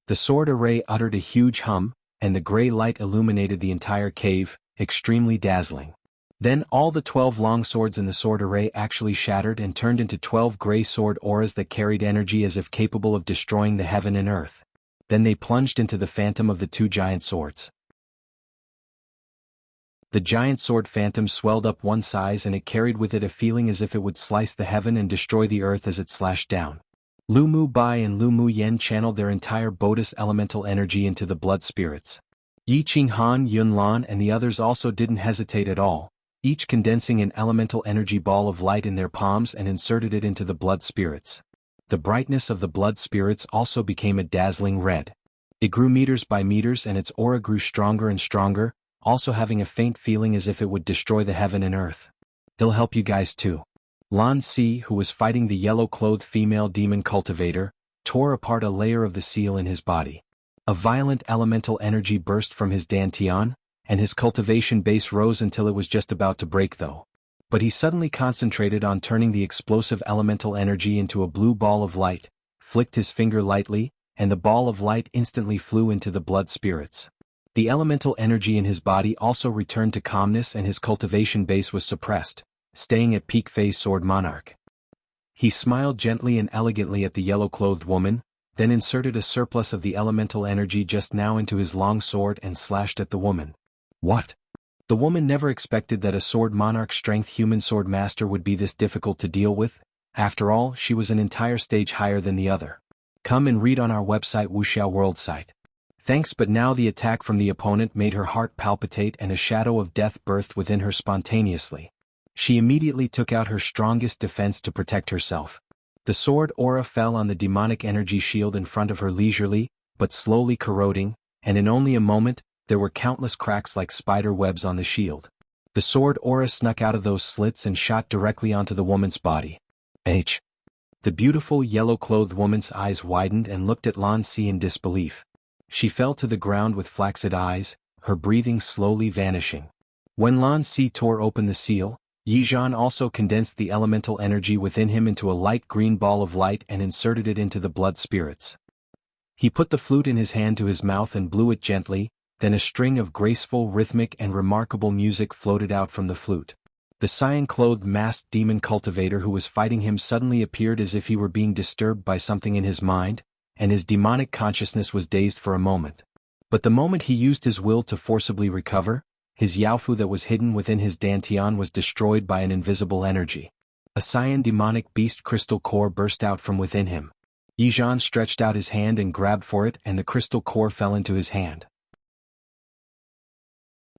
The sword array uttered a huge hum, and the gray light illuminated the entire cave, extremely dazzling. Then all the 12 long swords in the sword array actually shattered and turned into 12 gray sword auras that carried energy as if capable of destroying the heaven and earth. Then they plunged into the phantom of the two giant swords. The giant sword phantom swelled up one size and it carried with it a feeling as if it would slice the heaven and destroy the earth as it slashed down. Lu Mu Bai and Lu Mu Yen channeled their entire Bodis elemental energy into the blood spirits. Xuanhuan, Yunlan and the others also didn't hesitate at all, each condensing an elemental energy ball of light in their palms and inserted it into the blood spirits. The brightness of the blood spirits also became a dazzling red. It grew meters by meters and its aura grew stronger and stronger, also having a faint feeling as if it would destroy the heaven and earth. It'll help you guys too. Lan Si, who was fighting the yellow-clothed female demon cultivator, tore apart a layer of the seal in his body. A violent elemental energy burst from his dantian, and his cultivation base rose until it was just about to break though. But he suddenly concentrated on turning the explosive elemental energy into a blue ball of light, flicked his finger lightly, and the ball of light instantly flew into the blood spirits. The elemental energy in his body also returned to calmness and his cultivation base was suppressed, staying at peak phase sword monarch. He smiled gently and elegantly at the yellow-clothed woman, then inserted a surplus of the elemental energy just now into his long sword and slashed at the woman. What? The woman never expected that a sword monarch strength human swordmaster would be this difficult to deal with. After all, she was an entire stage higher than the other. Come and read on our website wuxialover site. Thanks, but now the attack from the opponent made her heart palpitate and a shadow of death birthed within her spontaneously. She immediately took out her strongest defense to protect herself. The sword aura fell on the demonic energy shield in front of her leisurely, but slowly corroding, and in only a moment, there were countless cracks like spider webs on the shield. The sword aura snuck out of those slits and shot directly onto the woman's body. H. The beautiful yellow-clothed woman's eyes widened and looked at Lan Si in disbelief. She fell to the ground with flaccid eyes, her breathing slowly vanishing. When Lan Si tore open the seal, Yizhan also condensed the elemental energy within him into a light green ball of light and inserted it into the blood spirits. He put the flute in his hand to his mouth and blew it gently, then a string of graceful, rhythmic and remarkable music floated out from the flute. The cyan-clothed masked demon cultivator who was fighting him suddenly appeared as if he were being disturbed by something in his mind, and his demonic consciousness was dazed for a moment. But the moment he used his will to forcibly recover, his yaofu that was hidden within his dantian was destroyed by an invisible energy. A cyan demonic beast crystal core burst out from within him. Yizhan stretched out his hand and grabbed for it and the crystal core fell into his hand.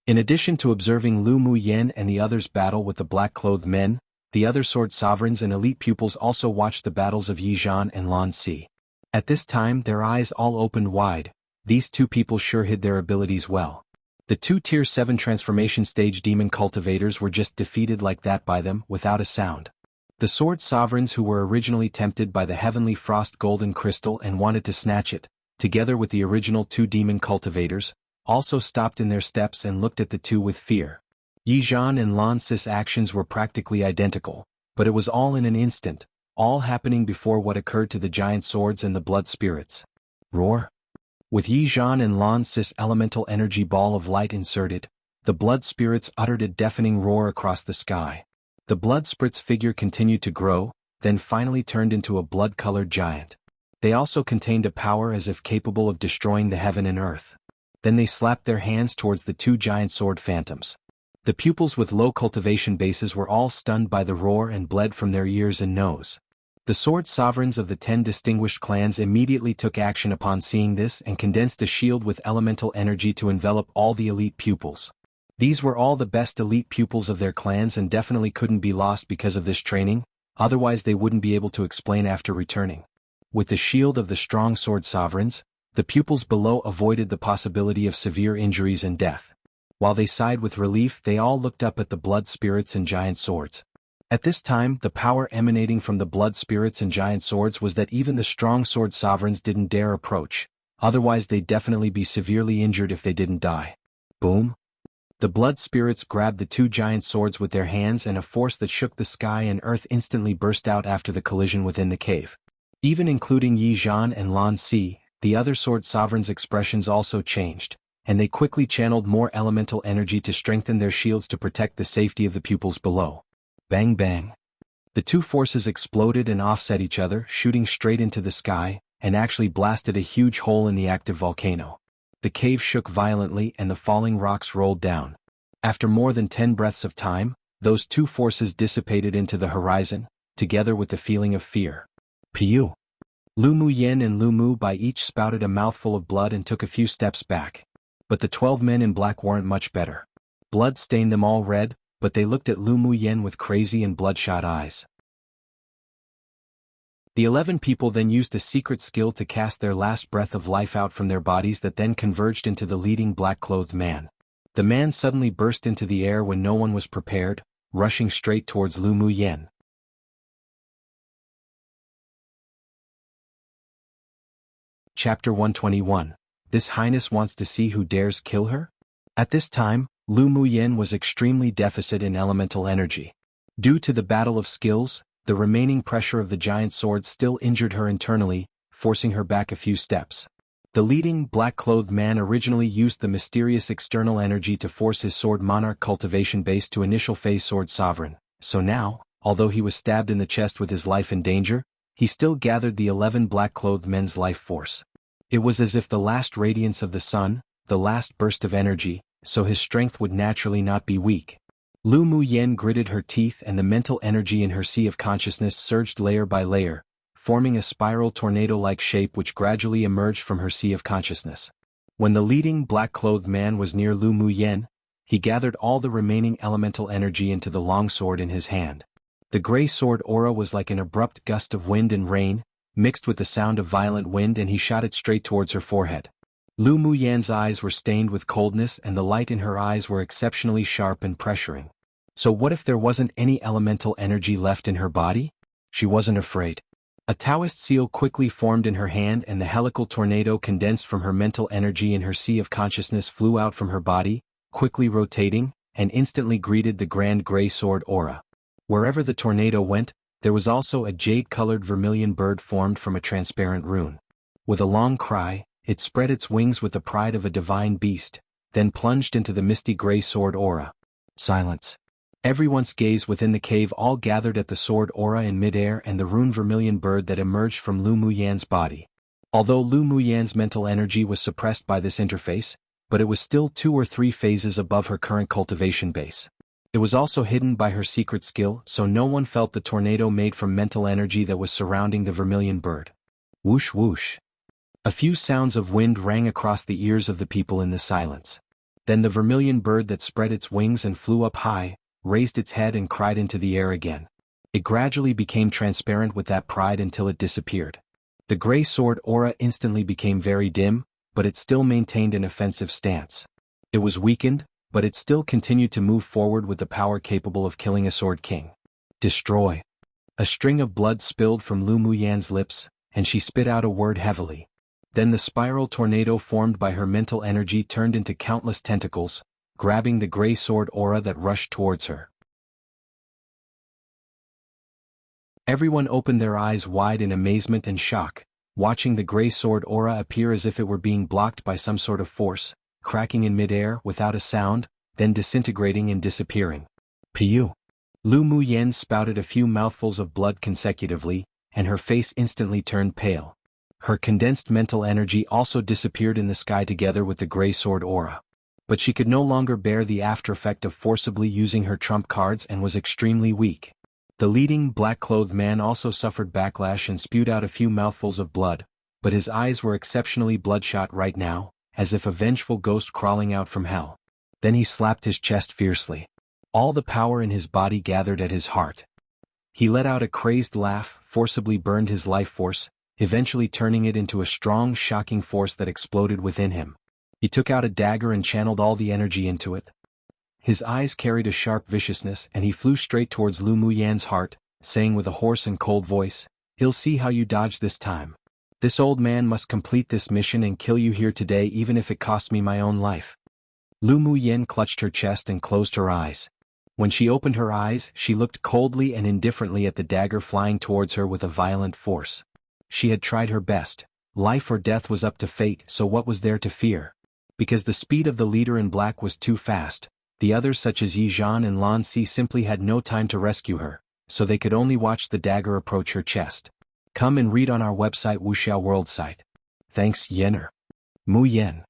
In addition to observing Lu Muyen and the others battle with the black-clothed men, the other sword sovereigns and elite pupils also watched the battles of Yizhan and Lan Si. At this time their eyes all opened wide. These two people sure hid their abilities well. The two Tier 7 transformation stage demon cultivators were just defeated like that by them, without a sound. The sword sovereigns who were originally tempted by the heavenly frost golden crystal and wanted to snatch it, together with the original two demon cultivators, also stopped in their steps and looked at the two with fear. Yizhan and Lan Si's actions were practically identical, but it was all in an instant, all happening before what occurred to the giant swords and the blood spirits. Roar! With Yizhan and Lan Si's elemental energy ball of light inserted, the blood spirits uttered a deafening roar across the sky. The blood spirits figure continued to grow, then finally turned into a blood-colored giant. They also contained a power as if capable of destroying the heaven and earth. Then they slapped their hands towards the two giant sword phantoms. The pupils with low cultivation bases were all stunned by the roar and bled from their ears and nose. The sword sovereigns of the 10 distinguished clans immediately took action upon seeing this and condensed a shield with elemental energy to envelop all the elite pupils. These were all the best elite pupils of their clans and definitely couldn't be lost because of this training, otherwise they wouldn't be able to explain after returning. With the shield of the strong sword sovereigns, the pupils below avoided the possibility of severe injuries and death. While they sighed with relief, they all looked up at the blood spirits and giant swords. At this time, the power emanating from the blood spirits and giant swords was that even the strong sword sovereigns didn't dare approach, otherwise they'd definitely be severely injured if they didn't die. Boom! The blood spirits grabbed the two giant swords with their hands and a force that shook the sky and earth instantly burst out after the collision within the cave. Even including Yizhan and Lan Si, the other sword sovereigns' expressions also changed, and they quickly channeled more elemental energy to strengthen their shields to protect the safety of the pupils below. Bang bang. The two forces exploded and offset each other, shooting straight into the sky, and actually blasted a huge hole in the active volcano. The cave shook violently and the falling rocks rolled down. After more than 10 breaths of time, those two forces dissipated into the horizon, together with the feeling of fear. Piu! Lu Muyen and Lu Mu by each spouted a mouthful of blood and took a few steps back. But the 12 men in black weren't much better. Blood stained them all red, but they looked at Lu Muyen with crazy and bloodshot eyes. The 11 people then used a secret skill to cast their last breath of life out from their bodies that then converged into the leading black-clothed man. The man suddenly burst into the air when no one was prepared, rushing straight towards Lu Muyen. Chapter 121. This Highness wants to see who dares kill her? At this time, Lu Muyen was extremely deficit in elemental energy. Due to the battle of skills, the remaining pressure of the giant sword still injured her internally, forcing her back a few steps. The leading black-clothed man originally used the mysterious external energy to force his sword monarch cultivation base to initial phase sword sovereign, so now, although he was stabbed in the chest with his life in danger, he still gathered the 11 black-clothed men's life force. It was as if the last radiance of the sun, the last burst of energy, so his strength would naturally not be weak. Lu Muyen gritted her teeth and the mental energy in her sea of consciousness surged layer by layer, forming a spiral tornado-like shape which gradually emerged from her sea of consciousness. When the leading black-clothed man was near Lu Muyen, he gathered all the remaining elemental energy into the longsword in his hand. The gray sword aura was like an abrupt gust of wind and rain, mixed with the sound of violent wind, and he shot it straight towards her forehead. Lu Muyen's eyes were stained with coldness and the light in her eyes were exceptionally sharp and pressuring. So what if there wasn't any elemental energy left in her body? She wasn't afraid. A Taoist seal quickly formed in her hand and the helical tornado condensed from her mental energy in her sea of consciousness flew out from her body, quickly rotating, and instantly greeted the grand gray sword aura. Wherever the tornado went, there was also a jade-colored vermilion bird formed from a transparent rune. With a long cry, it spread its wings with the pride of a divine beast, then plunged into the misty gray sword aura. Silence. Everyone's gaze within the cave all gathered at the sword aura in midair and the rune vermilion bird that emerged from Lu Muyen's body. Although Lu Muyen's mental energy was suppressed by this interface, but it was still 2 or 3 phases above her current cultivation base. It was also hidden by her secret skill, so no one felt the tornado made from mental energy that was surrounding the vermilion bird. Whoosh whoosh. A few sounds of wind rang across the ears of the people in the silence. Then the vermilion bird that spread its wings and flew up high, raised its head and cried into the air again. It gradually became transparent with that pride until it disappeared. The gray sword aura instantly became very dim, but it still maintained an offensive stance. It was weakened, but it still continued to move forward with the power capable of killing a sword king. Destroy. A string of blood spilled from Lu Muyan's lips, and she spit out a word heavily. Then the spiral tornado formed by her mental energy turned into countless tentacles, grabbing the gray sword aura that rushed towards her. Everyone opened their eyes wide in amazement and shock, watching the gray sword aura appear as if it were being blocked by some sort of force, cracking in midair without a sound, then disintegrating and disappearing. Piu! Lu Muyan spouted a few mouthfuls of blood consecutively, and her face instantly turned pale. Her condensed mental energy also disappeared in the sky together with the gray sword aura. But she could no longer bear the aftereffect of forcibly using her trump cards and was extremely weak. The leading black-clothed man also suffered backlash and spewed out a few mouthfuls of blood, but his eyes were exceptionally bloodshot right now, as if a vengeful ghost crawling out from hell. Then he slapped his chest fiercely. All the power in his body gathered at his heart. He let out a crazed laugh, forcibly burned his life force, eventually turning it into a strong, shocking force that exploded within him. He took out a dagger and channeled all the energy into it. His eyes carried a sharp viciousness and he flew straight towards Lu Muyan's heart, saying with a hoarse and cold voice, "He'll see how you dodge this time. This old man must complete this mission and kill you here today even if it costs me my own life." Lu Muyan clutched her chest and closed her eyes. When she opened her eyes, she looked coldly and indifferently at the dagger flying towards her with a violent force. She had tried her best. Life or death was up to fate, so what was there to fear? Because the speed of the leader in black was too fast, the others such as Yi Zhan and Lan Si simply had no time to rescue her, so they could only watch the dagger approach her chest. Come and read on our website wuxialover site. Thanks Yener. Mu Yen.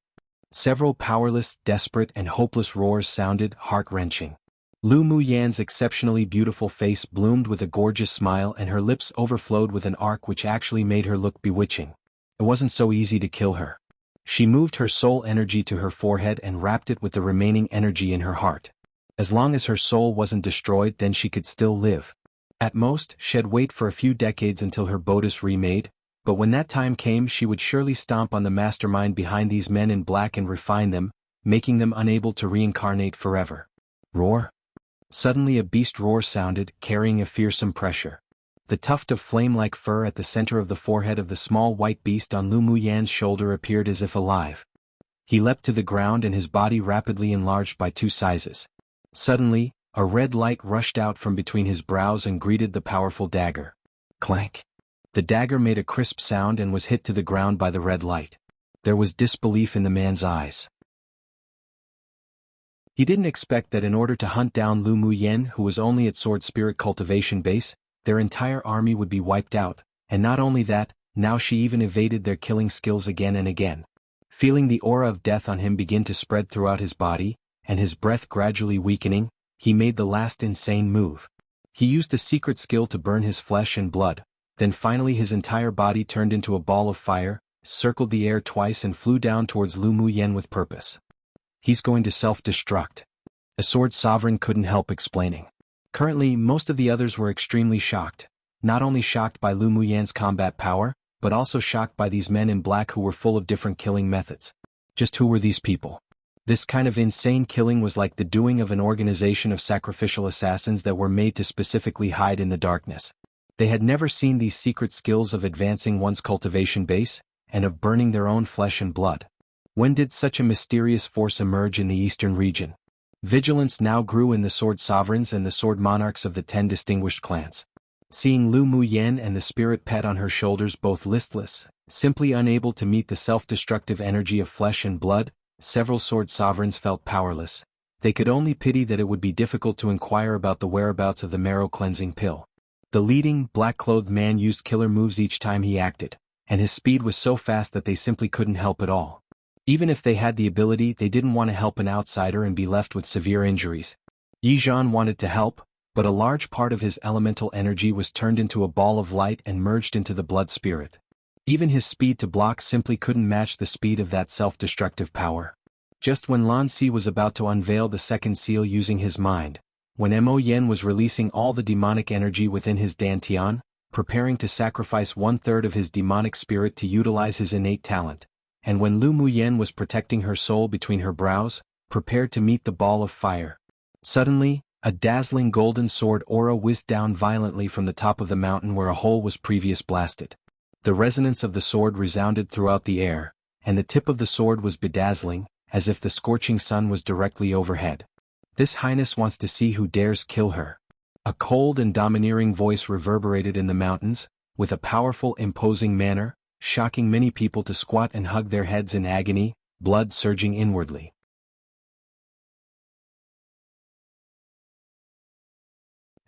Several powerless, desperate and hopeless roars sounded, heart-wrenching. Lu Muyan's exceptionally beautiful face bloomed with a gorgeous smile and her lips overflowed with an arc which actually made her look bewitching. It wasn't so easy to kill her. She moved her soul energy to her forehead and wrapped it with the remaining energy in her heart. As long as her soul wasn't destroyed, then she could still live. At most, she'd wait for a few decades until her bodice remade, but when that time came she would surely stomp on the mastermind behind these men in black and refine them, making them unable to reincarnate forever. Roar. Suddenly a beast roar sounded, carrying a fearsome pressure. The tuft of flame-like fur at the center of the forehead of the small white beast on Lu Muyan's shoulder appeared as if alive. He leapt to the ground and his body rapidly enlarged by 2 sizes. Suddenly, a red light rushed out from between his brows and greeted the powerful dagger. Clank. The dagger made a crisp sound and was hit to the ground by the red light. There was disbelief in the man's eyes. He didn't expect that in order to hunt down Lu Muyan, who was only at Sword Spirit Cultivation Base, their entire army would be wiped out, and not only that, now she even evaded their killing skills again and again. Feeling the aura of death on him begin to spread throughout his body, and his breath gradually weakening, he made the last insane move. He used a secret skill to burn his flesh and blood, then finally his entire body turned into a ball of fire, circled the air twice and flew down towards Lu Muyan with purpose. He's going to self-destruct. A sword sovereign couldn't help explaining. Currently, most of the others were extremely shocked, not only shocked by Lu Muyan's combat power, but also shocked by these men in black who were full of different killing methods. Just who were these people? This kind of insane killing was like the doing of an organization of sacrificial assassins that were made to specifically hide in the darkness. They had never seen these secret skills of advancing one's cultivation base, and of burning their own flesh and blood. When did such a mysterious force emerge in the eastern region? Vigilance now grew in the sword sovereigns and the sword monarchs of the 10 distinguished clans. Seeing Lu Muyan and the spirit pet on her shoulders both listless, simply unable to meet the self-destructive energy of flesh and blood, several sword sovereigns felt powerless. They could only pity that it would be difficult to inquire about the whereabouts of the marrow-cleansing pill. The leading, black-clothed man used killer moves each time he acted, and his speed was so fast that they simply couldn't help at all. Even if they had the ability, they didn't want to help an outsider and be left with severe injuries. Yi Zhan wanted to help, but a large part of his elemental energy was turned into a ball of light and merged into the blood spirit. Even his speed to block simply couldn't match the speed of that self-destructive power. Just when Lan Si was about to unveil the second seal using his mind, when Mo Yen was releasing all the demonic energy within his dantian, preparing to sacrifice 1/3 of his demonic spirit to utilize his innate talent, and when Lu Mu Yen was protecting her soul between her brows, prepared to meet the ball of fire. Suddenly, a dazzling golden sword aura whizzed down violently from the top of the mountain where a hole was previously blasted. The resonance of the sword resounded throughout the air, and the tip of the sword was bedazzling, as if the scorching sun was directly overhead. "This highness wants to see who dares kill her." A cold and domineering voice reverberated in the mountains, with a powerful, imposing manner, shocking many people to squat and hug their heads in agony, blood surging inwardly.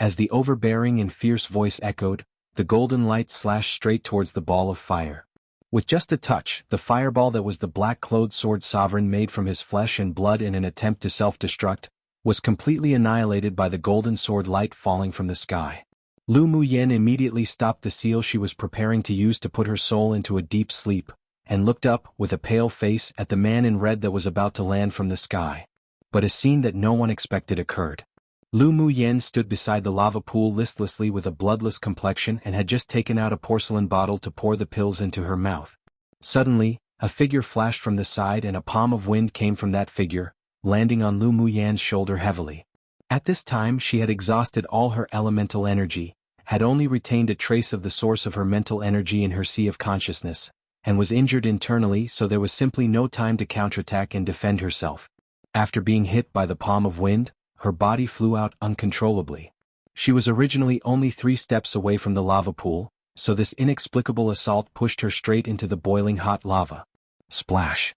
As the overbearing and fierce voice echoed, the golden light slashed straight towards the ball of fire. With just a touch, the fireball that was the black-clothed sword sovereign made from his flesh and blood in an attempt to self-destruct, was completely annihilated by the golden sword light falling from the sky. Lu Mu Yen immediately stopped the seal she was preparing to use to put her soul into a deep sleep, and looked up, with a pale face, at the man in red that was about to land from the sky. But a scene that no one expected occurred. Lu Mu Yen stood beside the lava pool listlessly with a bloodless complexion and had just taken out a porcelain bottle to pour the pills into her mouth. Suddenly, a figure flashed from the side and a palm of wind came from that figure, landing on Lu Mu Yan's shoulder heavily. At this time she had exhausted all her elemental energy, had only retained a trace of the source of her mental energy in her sea of consciousness, and was injured internally, so there was simply no time to counterattack and defend herself. After being hit by the palm of wind, her body flew out uncontrollably. She was originally only 3 steps away from the lava pool, so this inexplicable assault pushed her straight into the boiling hot lava. Splash!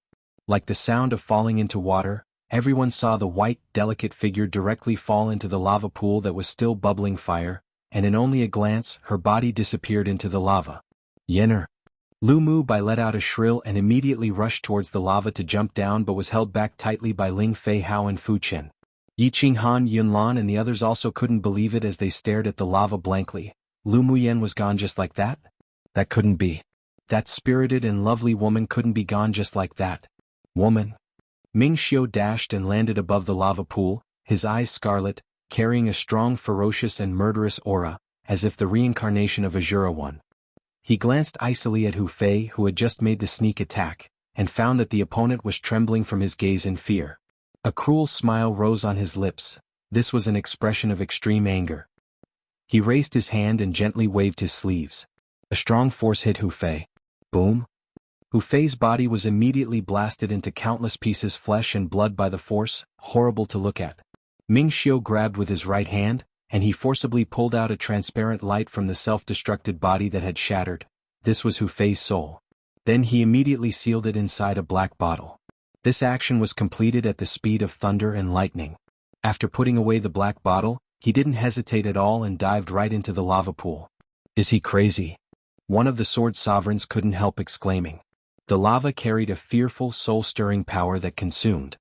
Like the sound of falling into water, everyone saw the white, delicate figure directly fall into the lava pool that was still bubbling fire, and in only a glance, her body disappeared into the lava. Yenner! Lu Mu Bai let out a shrill and immediately rushed towards the lava to jump down but was held back tightly by Ling Fei Hao and Fu Chen. Xuanhuan, Yunlan and the others also couldn't believe it as they stared at the lava blankly. Lu Mu Yen was gone just like that? That couldn't be. That spirited and lovely woman couldn't be gone just like that. Woman. Ming Xiu dashed and landed above the lava pool, his eyes scarlet, carrying a strong, ferocious and murderous aura, as if the reincarnation of a xuanhuan. He glanced icily at Hu Fei, who had just made the sneak attack, and found that the opponent was trembling from his gaze in fear. A cruel smile rose on his lips. This was an expression of extreme anger. He raised his hand and gently waved his sleeves. A strong force hit Hu Fei. Boom! Hu Fei's body was immediately blasted into countless pieces, flesh and blood by the force, horrible to look at. Ming Xiu grabbed with his right hand, and he forcibly pulled out a transparent light from the self-destructed body that had shattered. This was Hu Fei's soul. Then he immediately sealed it inside a black bottle. This action was completed at the speed of thunder and lightning. After putting away the black bottle, he didn't hesitate at all and dived right into the lava pool. Is he crazy? One of the sword sovereigns couldn't help exclaiming. The lava carried a fearful, soul-stirring power that consumed.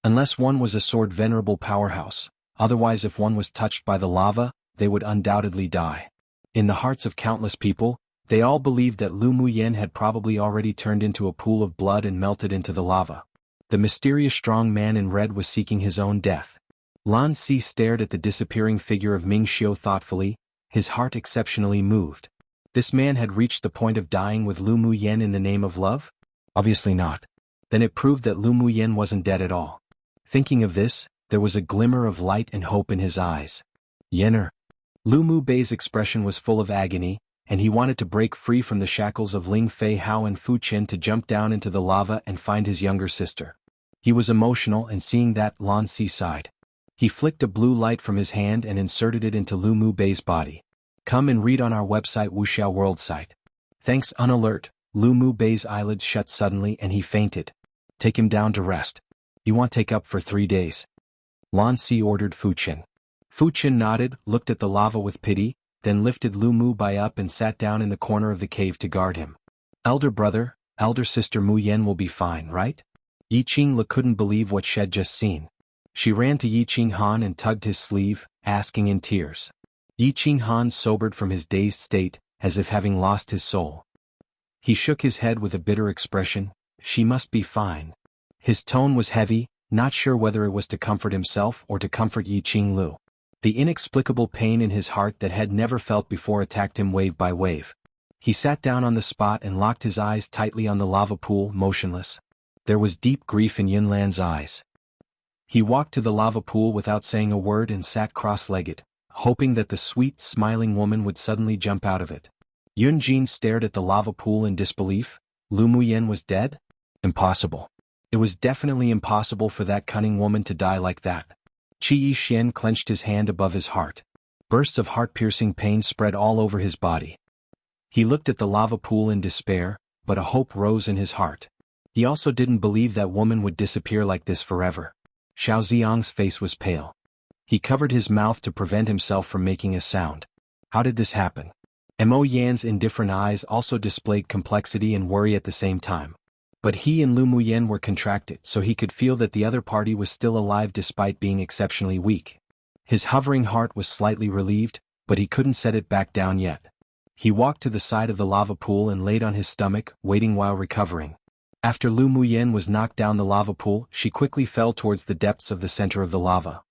Unless one was a sword venerable powerhouse, otherwise if one was touched by the lava, they would undoubtedly die. In the hearts of countless people, they all believed that Lu Mu Yen had probably already turned into a pool of blood and melted into the lava. The mysterious strong man in red was seeking his own death. Lan Si stared at the disappearing figure of Ming Xiu thoughtfully, his heart exceptionally moved. This man had reached the point of dying with Lu Mu Yen in the name of love? Obviously not. Then it proved that Lu Mu Yen wasn't dead at all. Thinking of this, there was a glimmer of light and hope in his eyes. Yenner. Lu Mu Bei's expression was full of agony, and he wanted to break free from the shackles of Ling Fei Hao and Fu Chen to jump down into the lava and find his younger sister. He was emotional, and seeing that, Lan Si sighed. He flicked a blue light from his hand and inserted it into Lu Mu Bei's body. Come and read on our website wuxialover site. Thanks. Unalert, Lu Mu Bei's eyelids shut suddenly and he fainted. Take him down to rest. You won't take up for 3 days. Lan Si ordered Fu Chen. Fu Chen nodded, looked at the lava with pity, then lifted Lu Mu Bai up and sat down in the corner of the cave to guard him. Elder brother, elder sister Mu Yen will be fine, right? Yi Qingla couldn't believe what she had just seen. She ran to Yi Qinghan and tugged his sleeve, asking in tears. Yi Qinghan sobered from his dazed state, as if having lost his soul. He shook his head with a bitter expression. She must be fine. His tone was heavy, not sure whether it was to comfort himself or to comfort Yi Qinglu. The inexplicable pain in his heart that had never felt before attacked him wave by wave. He sat down on the spot and locked his eyes tightly on the lava pool, motionless. There was deep grief in Yunlan's eyes. He walked to the lava pool without saying a word and sat cross-legged, hoping that the sweet, smiling woman would suddenly jump out of it. Yunjin stared at the lava pool in disbelief. Lu Muyen was dead? Impossible. It was definitely impossible for that cunning woman to die like that. Qi Yixian clenched his hand above his heart. Bursts of heart-piercing pain spread all over his body. He looked at the lava pool in despair, but a hope rose in his heart. He also didn't believe that woman would disappear like this forever. Xiao Xiang's face was pale. He covered his mouth to prevent himself from making a sound. How did this happen? Mo Yan's indifferent eyes also displayed complexity and worry at the same time. But he and Lu Muyen were contracted, so he could feel that the other party was still alive despite being exceptionally weak. His hovering heart was slightly relieved, but he couldn't set it back down yet. He walked to the side of the lava pool and laid on his stomach, waiting while recovering. After Lu Muyen was knocked down the lava pool, she quickly fell towards the depths of the center of the lava.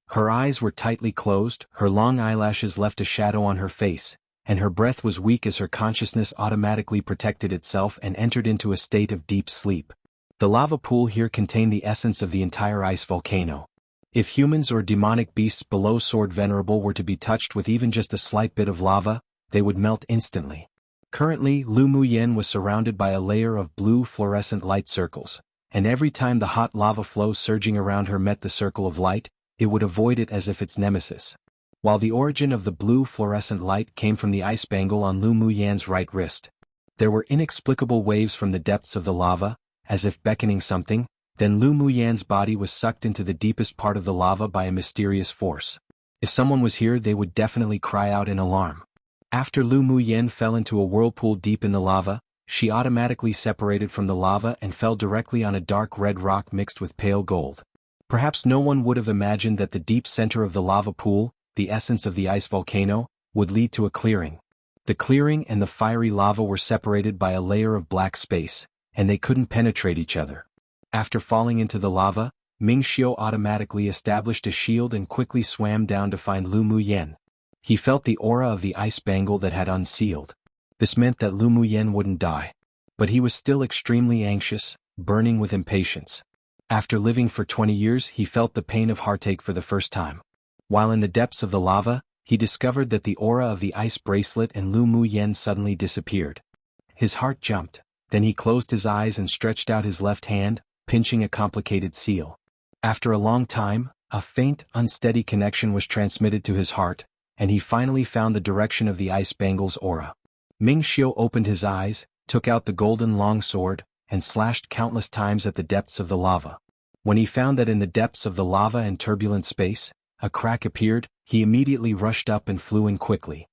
Her eyes were tightly closed, her long eyelashes left a shadow on her face, and her breath was weak as her consciousness automatically protected itself and entered into a state of deep sleep. The lava pool here contained the essence of the entire ice volcano. If humans or demonic beasts below Sword Venerable were to be touched with even just a slight bit of lava, they would melt instantly. Currently, Lu Muyen was surrounded by a layer of blue fluorescent light circles, and every time the hot lava flow surging around her met the circle of light, it would avoid it as if its nemesis. While the origin of the blue fluorescent light came from the ice bangle on Lu Muyen's right wrist. There were inexplicable waves from the depths of the lava, as if beckoning something, then Lu Muyen's body was sucked into the deepest part of the lava by a mysterious force. If someone was here, they would definitely cry out in alarm. After Lu Muyen fell into a whirlpool deep in the lava, she automatically separated from the lava and fell directly on a dark red rock mixed with pale gold. Perhaps no one would have imagined that the deep center of the lava pool, the essence of the ice volcano, would lead to a clearing. The clearing and the fiery lava were separated by a layer of black space, and they couldn't penetrate each other. After falling into the lava, Ming Xiu automatically established a shield and quickly swam down to find Lu Muyen. He felt the aura of the ice bangle that had unsealed. This meant that Lu Muyen wouldn't die. But he was still extremely anxious, burning with impatience. After living for 20 years, he felt the pain of heartache for the first time. While in the depths of the lava, he discovered that the aura of the ice bracelet and Lu Muyen suddenly disappeared. His heart jumped, then he closed his eyes and stretched out his left hand, pinching a complicated seal. After a long time, a faint, unsteady connection was transmitted to his heart, and he finally found the direction of the ice bangle's aura. Ming Xiu opened his eyes, took out the golden longsword, and slashed countless times at the depths of the lava. When he found that in the depths of the lava and turbulent space, a crack appeared, he immediately rushed up and flew in quickly.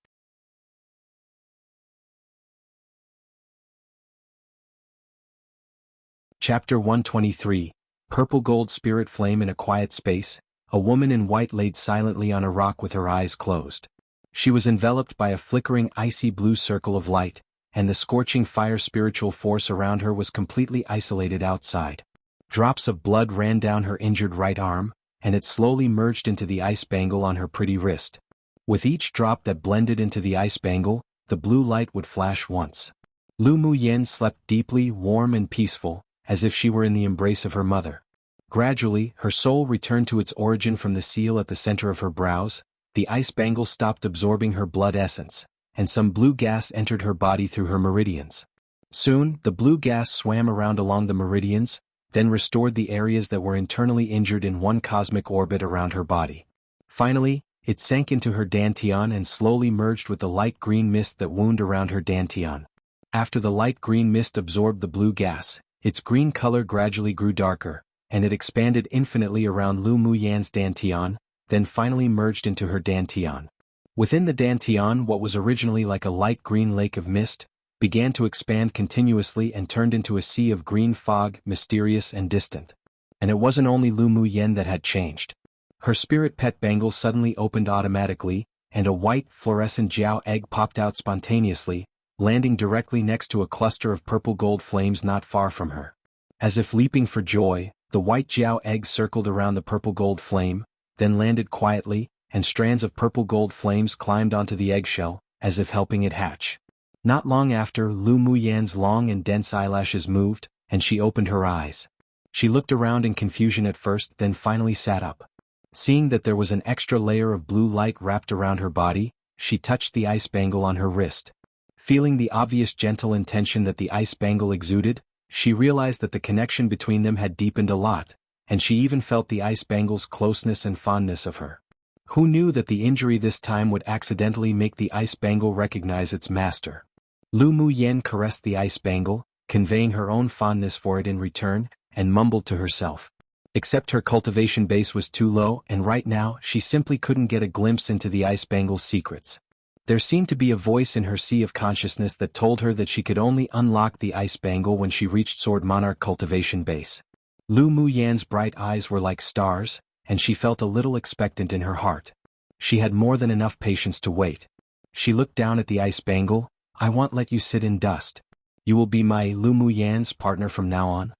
Chapter 123, Purple Gold Spirit Flame. In a quiet space, a woman in white laid silently on a rock with her eyes closed. She was enveloped by a flickering icy blue circle of light, and the scorching fire spiritual force around her was completely isolated outside. Drops of blood ran down her injured right arm, and it slowly merged into the ice bangle on her pretty wrist. With each drop that blended into the ice bangle, the blue light would flash once. Lu Muyen slept deeply, warm and peaceful, as if she were in the embrace of her mother. Gradually, her soul returned to its origin from the seal at the center of her brows. The ice bangle stopped absorbing her blood essence, and some blue gas entered her body through her meridians. Soon, the blue gas swam around along the meridians, then restored the areas that were internally injured in one cosmic orbit around her body. Finally, it sank into her dantian and slowly merged with the light green mist that wound around her dantian. After the light green mist absorbed the blue gas, its green color gradually grew darker, and it expanded infinitely around Lu Muyen's dantian, then finally merged into her dantian. Within the dantian, what was originally like a light green lake of mist, began to expand continuously and turned into a sea of green fog, mysterious and distant. And it wasn't only Lu Muyen that had changed. Her spirit pet bangle suddenly opened automatically, and a white, fluorescent jiao egg popped out spontaneously, landing directly next to a cluster of purple-gold flames not far from her. As if leaping for joy, the white jiao egg circled around the purple-gold flame, then landed quietly, and strands of purple-gold flames climbed onto the eggshell, as if helping it hatch. Not long after, Lu Muyan's long and dense eyelashes moved, and she opened her eyes. She looked around in confusion at first, then finally sat up. Seeing that there was an extra layer of blue light wrapped around her body, she touched the ice bangle on her wrist. Feeling the obvious gentle intention that the ice bangle exuded, she realized that the connection between them had deepened a lot, and she even felt the ice bangle's closeness and fondness of her. Who knew that the injury this time would accidentally make the ice bangle recognize its master? Lu Muyan caressed the ice bangle, conveying her own fondness for it in return, and mumbled to herself. Except her cultivation base was too low, and right now she simply couldn't get a glimpse into the ice bangle's secrets. There seemed to be a voice in her sea of consciousness that told her that she could only unlock the ice bangle when she reached Sword Monarch cultivation base. Lu Muyan's bright eyes were like stars, and she felt a little expectant in her heart. She had more than enough patience to wait. She looked down at the ice bangle. "I won't let you sit in dust. You will be my Lu Muyan's partner from now on."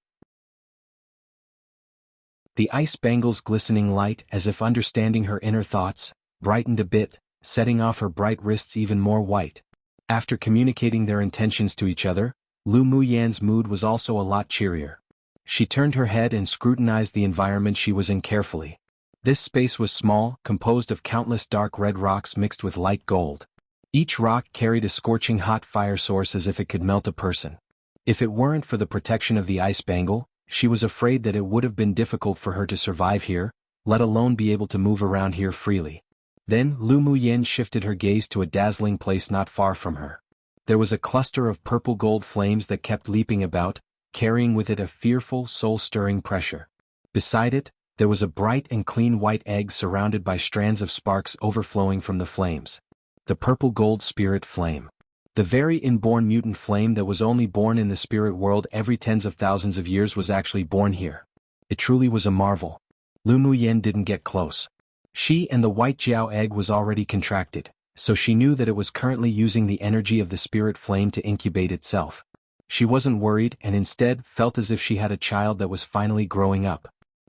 The ice bangle's glistening light, as if understanding her inner thoughts, brightened a bit, setting off her bright wrists even more white. After communicating their intentions to each other, Lu Muyan's mood was also a lot cheerier. She turned her head and scrutinized the environment she was in carefully. This space was small, composed of countless dark red rocks mixed with light gold. Each rock carried a scorching hot fire source as if it could melt a person. If it weren't for the protection of the ice bangle, she was afraid that it would have been difficult for her to survive here, let alone be able to move around here freely. Then Lu Muyan shifted her gaze to a dazzling place not far from her. There was a cluster of purple gold flames that kept leaping about, carrying with it a fearful, soul-stirring pressure. Beside it, there was a bright and clean white egg surrounded by strands of sparks overflowing from the flames. The purple gold spirit flame. The very inborn mutant flame that was only born in the spirit world every tens of thousands of years was actually born here. It truly was a marvel. Lu Muyan didn't get close. She and the white jiao egg was already contracted, so she knew that it was currently using the energy of the spirit flame to incubate itself. She wasn't worried and instead felt as if she had a child that was finally growing up.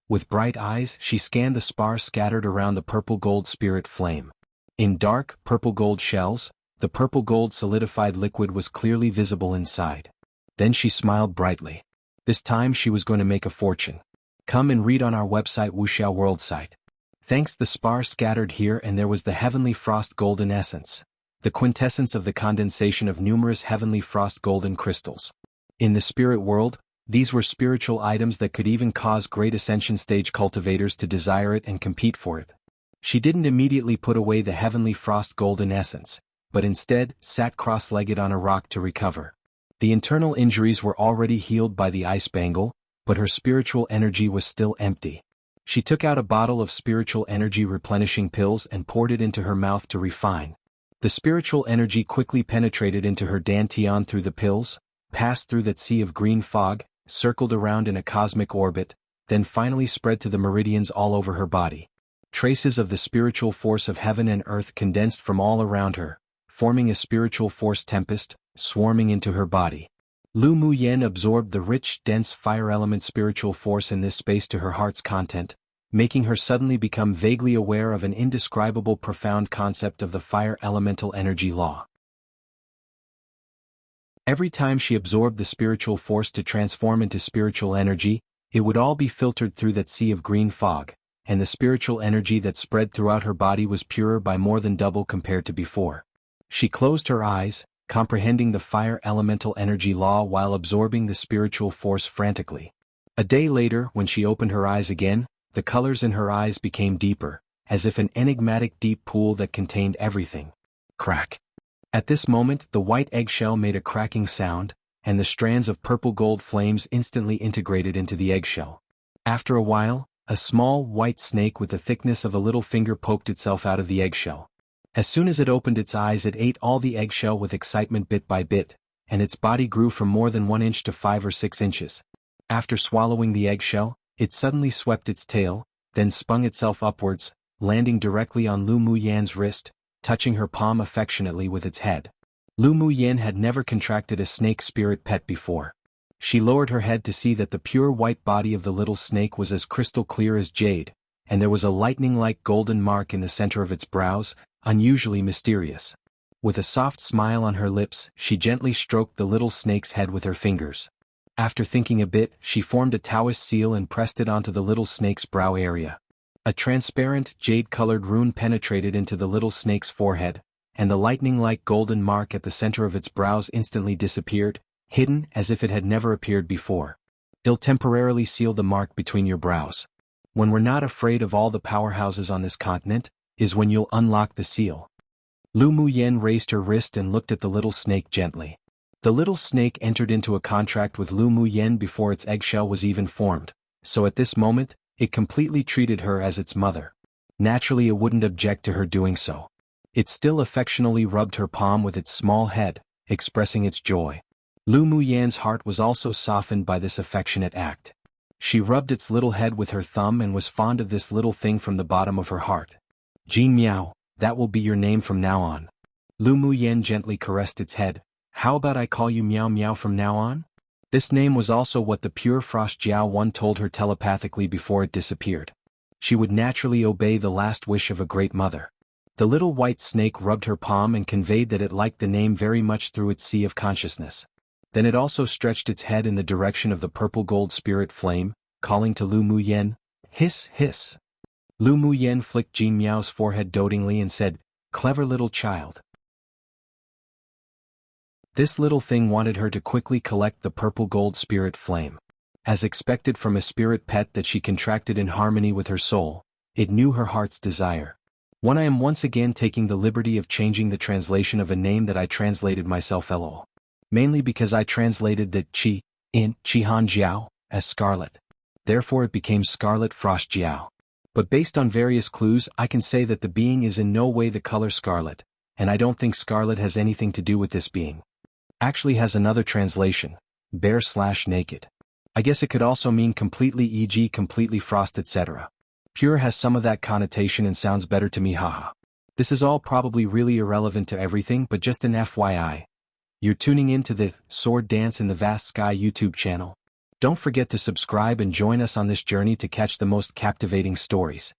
With bright eyes, she scanned the spars scattered around the purple gold spirit flame. In dark, purple gold shells, the purple gold solidified liquid was clearly visible inside. Then she smiled brightly. This time she was going to make a fortune. Come and read on our website wuxialover site. Thanks the spar scattered here, and there was the heavenly frost golden essence, the quintessence of the condensation of numerous heavenly frost golden crystals. In the spirit world, these were spiritual items that could even cause great ascension stage cultivators to desire it and compete for it. She didn't immediately put away the heavenly frost golden essence, but instead sat cross-legged on a rock to recover. The internal injuries were already healed by the ice bangle, but her spiritual energy was still empty. She took out a bottle of spiritual energy replenishing pills and poured it into her mouth to refine. The spiritual energy quickly penetrated into her dantian through the pills, passed through that sea of green fog, circled around in a cosmic orbit, then finally spread to the meridians all over her body. Traces of the spiritual force of heaven and earth condensed from all around her, forming a spiritual force tempest, swarming into her body. Lu Muyan absorbed the rich, dense fire element spiritual force in this space to her heart's content, making her suddenly become vaguely aware of an indescribable profound concept of the fire elemental energy law. Every time she absorbed the spiritual force to transform into spiritual energy, it would all be filtered through that sea of green fog, and the spiritual energy that spread throughout her body was purer by more than double compared to before. She closed her eyes, comprehending the fire elemental energy law while absorbing the spiritual force frantically. A day later, when she opened her eyes again, the colors in her eyes became deeper, as if an enigmatic deep pool that contained everything. Crack. At this moment, the white eggshell made a cracking sound, and the strands of purple gold flames instantly integrated into the eggshell. After a while, a small white snake with the thickness of a little finger poked itself out of the eggshell. As soon as it opened its eyes, it ate all the eggshell with excitement bit by bit, and its body grew from more than 1 inch to 5 or 6 inches. After swallowing the eggshell, it suddenly swept its tail, then spun itself upwards, landing directly on Lu Muyan's wrist, touching her palm affectionately with its head. Lu Muyen had never contracted a snake spirit pet before. She lowered her head to see that the pure white body of the little snake was as crystal clear as jade, and there was a lightning-like golden mark in the center of its brows, unusually mysterious. With a soft smile on her lips, she gently stroked the little snake's head with her fingers. After thinking a bit, she formed a Taoist seal and pressed it onto the little snake's brow area. A transparent, jade-colored rune penetrated into the little snake's forehead, and the lightning-like golden mark at the center of its brows instantly disappeared, hidden as if it had never appeared before. It'll temporarily seal the mark between your brows. When we're not afraid of all the powerhouses on this continent, is when you'll unlock the seal. Lu Muyen raised her wrist and looked at the little snake gently. The little snake entered into a contract with Lu Muyen before its eggshell was even formed, so at this moment, it completely treated her as its mother. Naturally it wouldn't object to her doing so. It still affectionately rubbed her palm with its small head, expressing its joy. Lu Muyen's heart was also softened by this affectionate act. She rubbed its little head with her thumb and was fond of this little thing from the bottom of her heart. Jing Miao, that will be your name from now on. Lu Muyen gently caressed its head. How about I call you Miao Miao from now on? This name was also what the pure frost xuanhuan told her telepathically before it disappeared. She would naturally obey the last wish of a great mother. The little white snake rubbed her palm and conveyed that it liked the name very much through its sea of consciousness. Then it also stretched its head in the direction of the purple gold spirit flame, calling to Lu Muyen, hiss, hiss. Lu Muyen flicked Jing Miao's forehead dotingly and said, clever little child. This little thing wanted her to quickly collect the purple gold spirit flame. As expected from a spirit pet that she contracted in harmony with her soul, it knew her heart's desire. When I am once again taking the liberty of changing the translation of a name that I translated myself lol. Mainly because I translated the Qi, in Qihan Jiao, as scarlet. Therefore it became Scarlet Frost Jiao. But based on various clues I can say that the being is in no way the color scarlet, and I don't think scarlet has anything to do with this being. Actually has another translation, bare/naked. I guess it could also mean completely, e.g. completely frost, etc. Pure has some of that connotation and sounds better to me, haha. This is all probably really irrelevant to everything, but just an FYI. You're tuning in to the Sword Dance in the Vast Sky YouTube channel. Don't forget to subscribe and join us on this journey to catch the most captivating stories.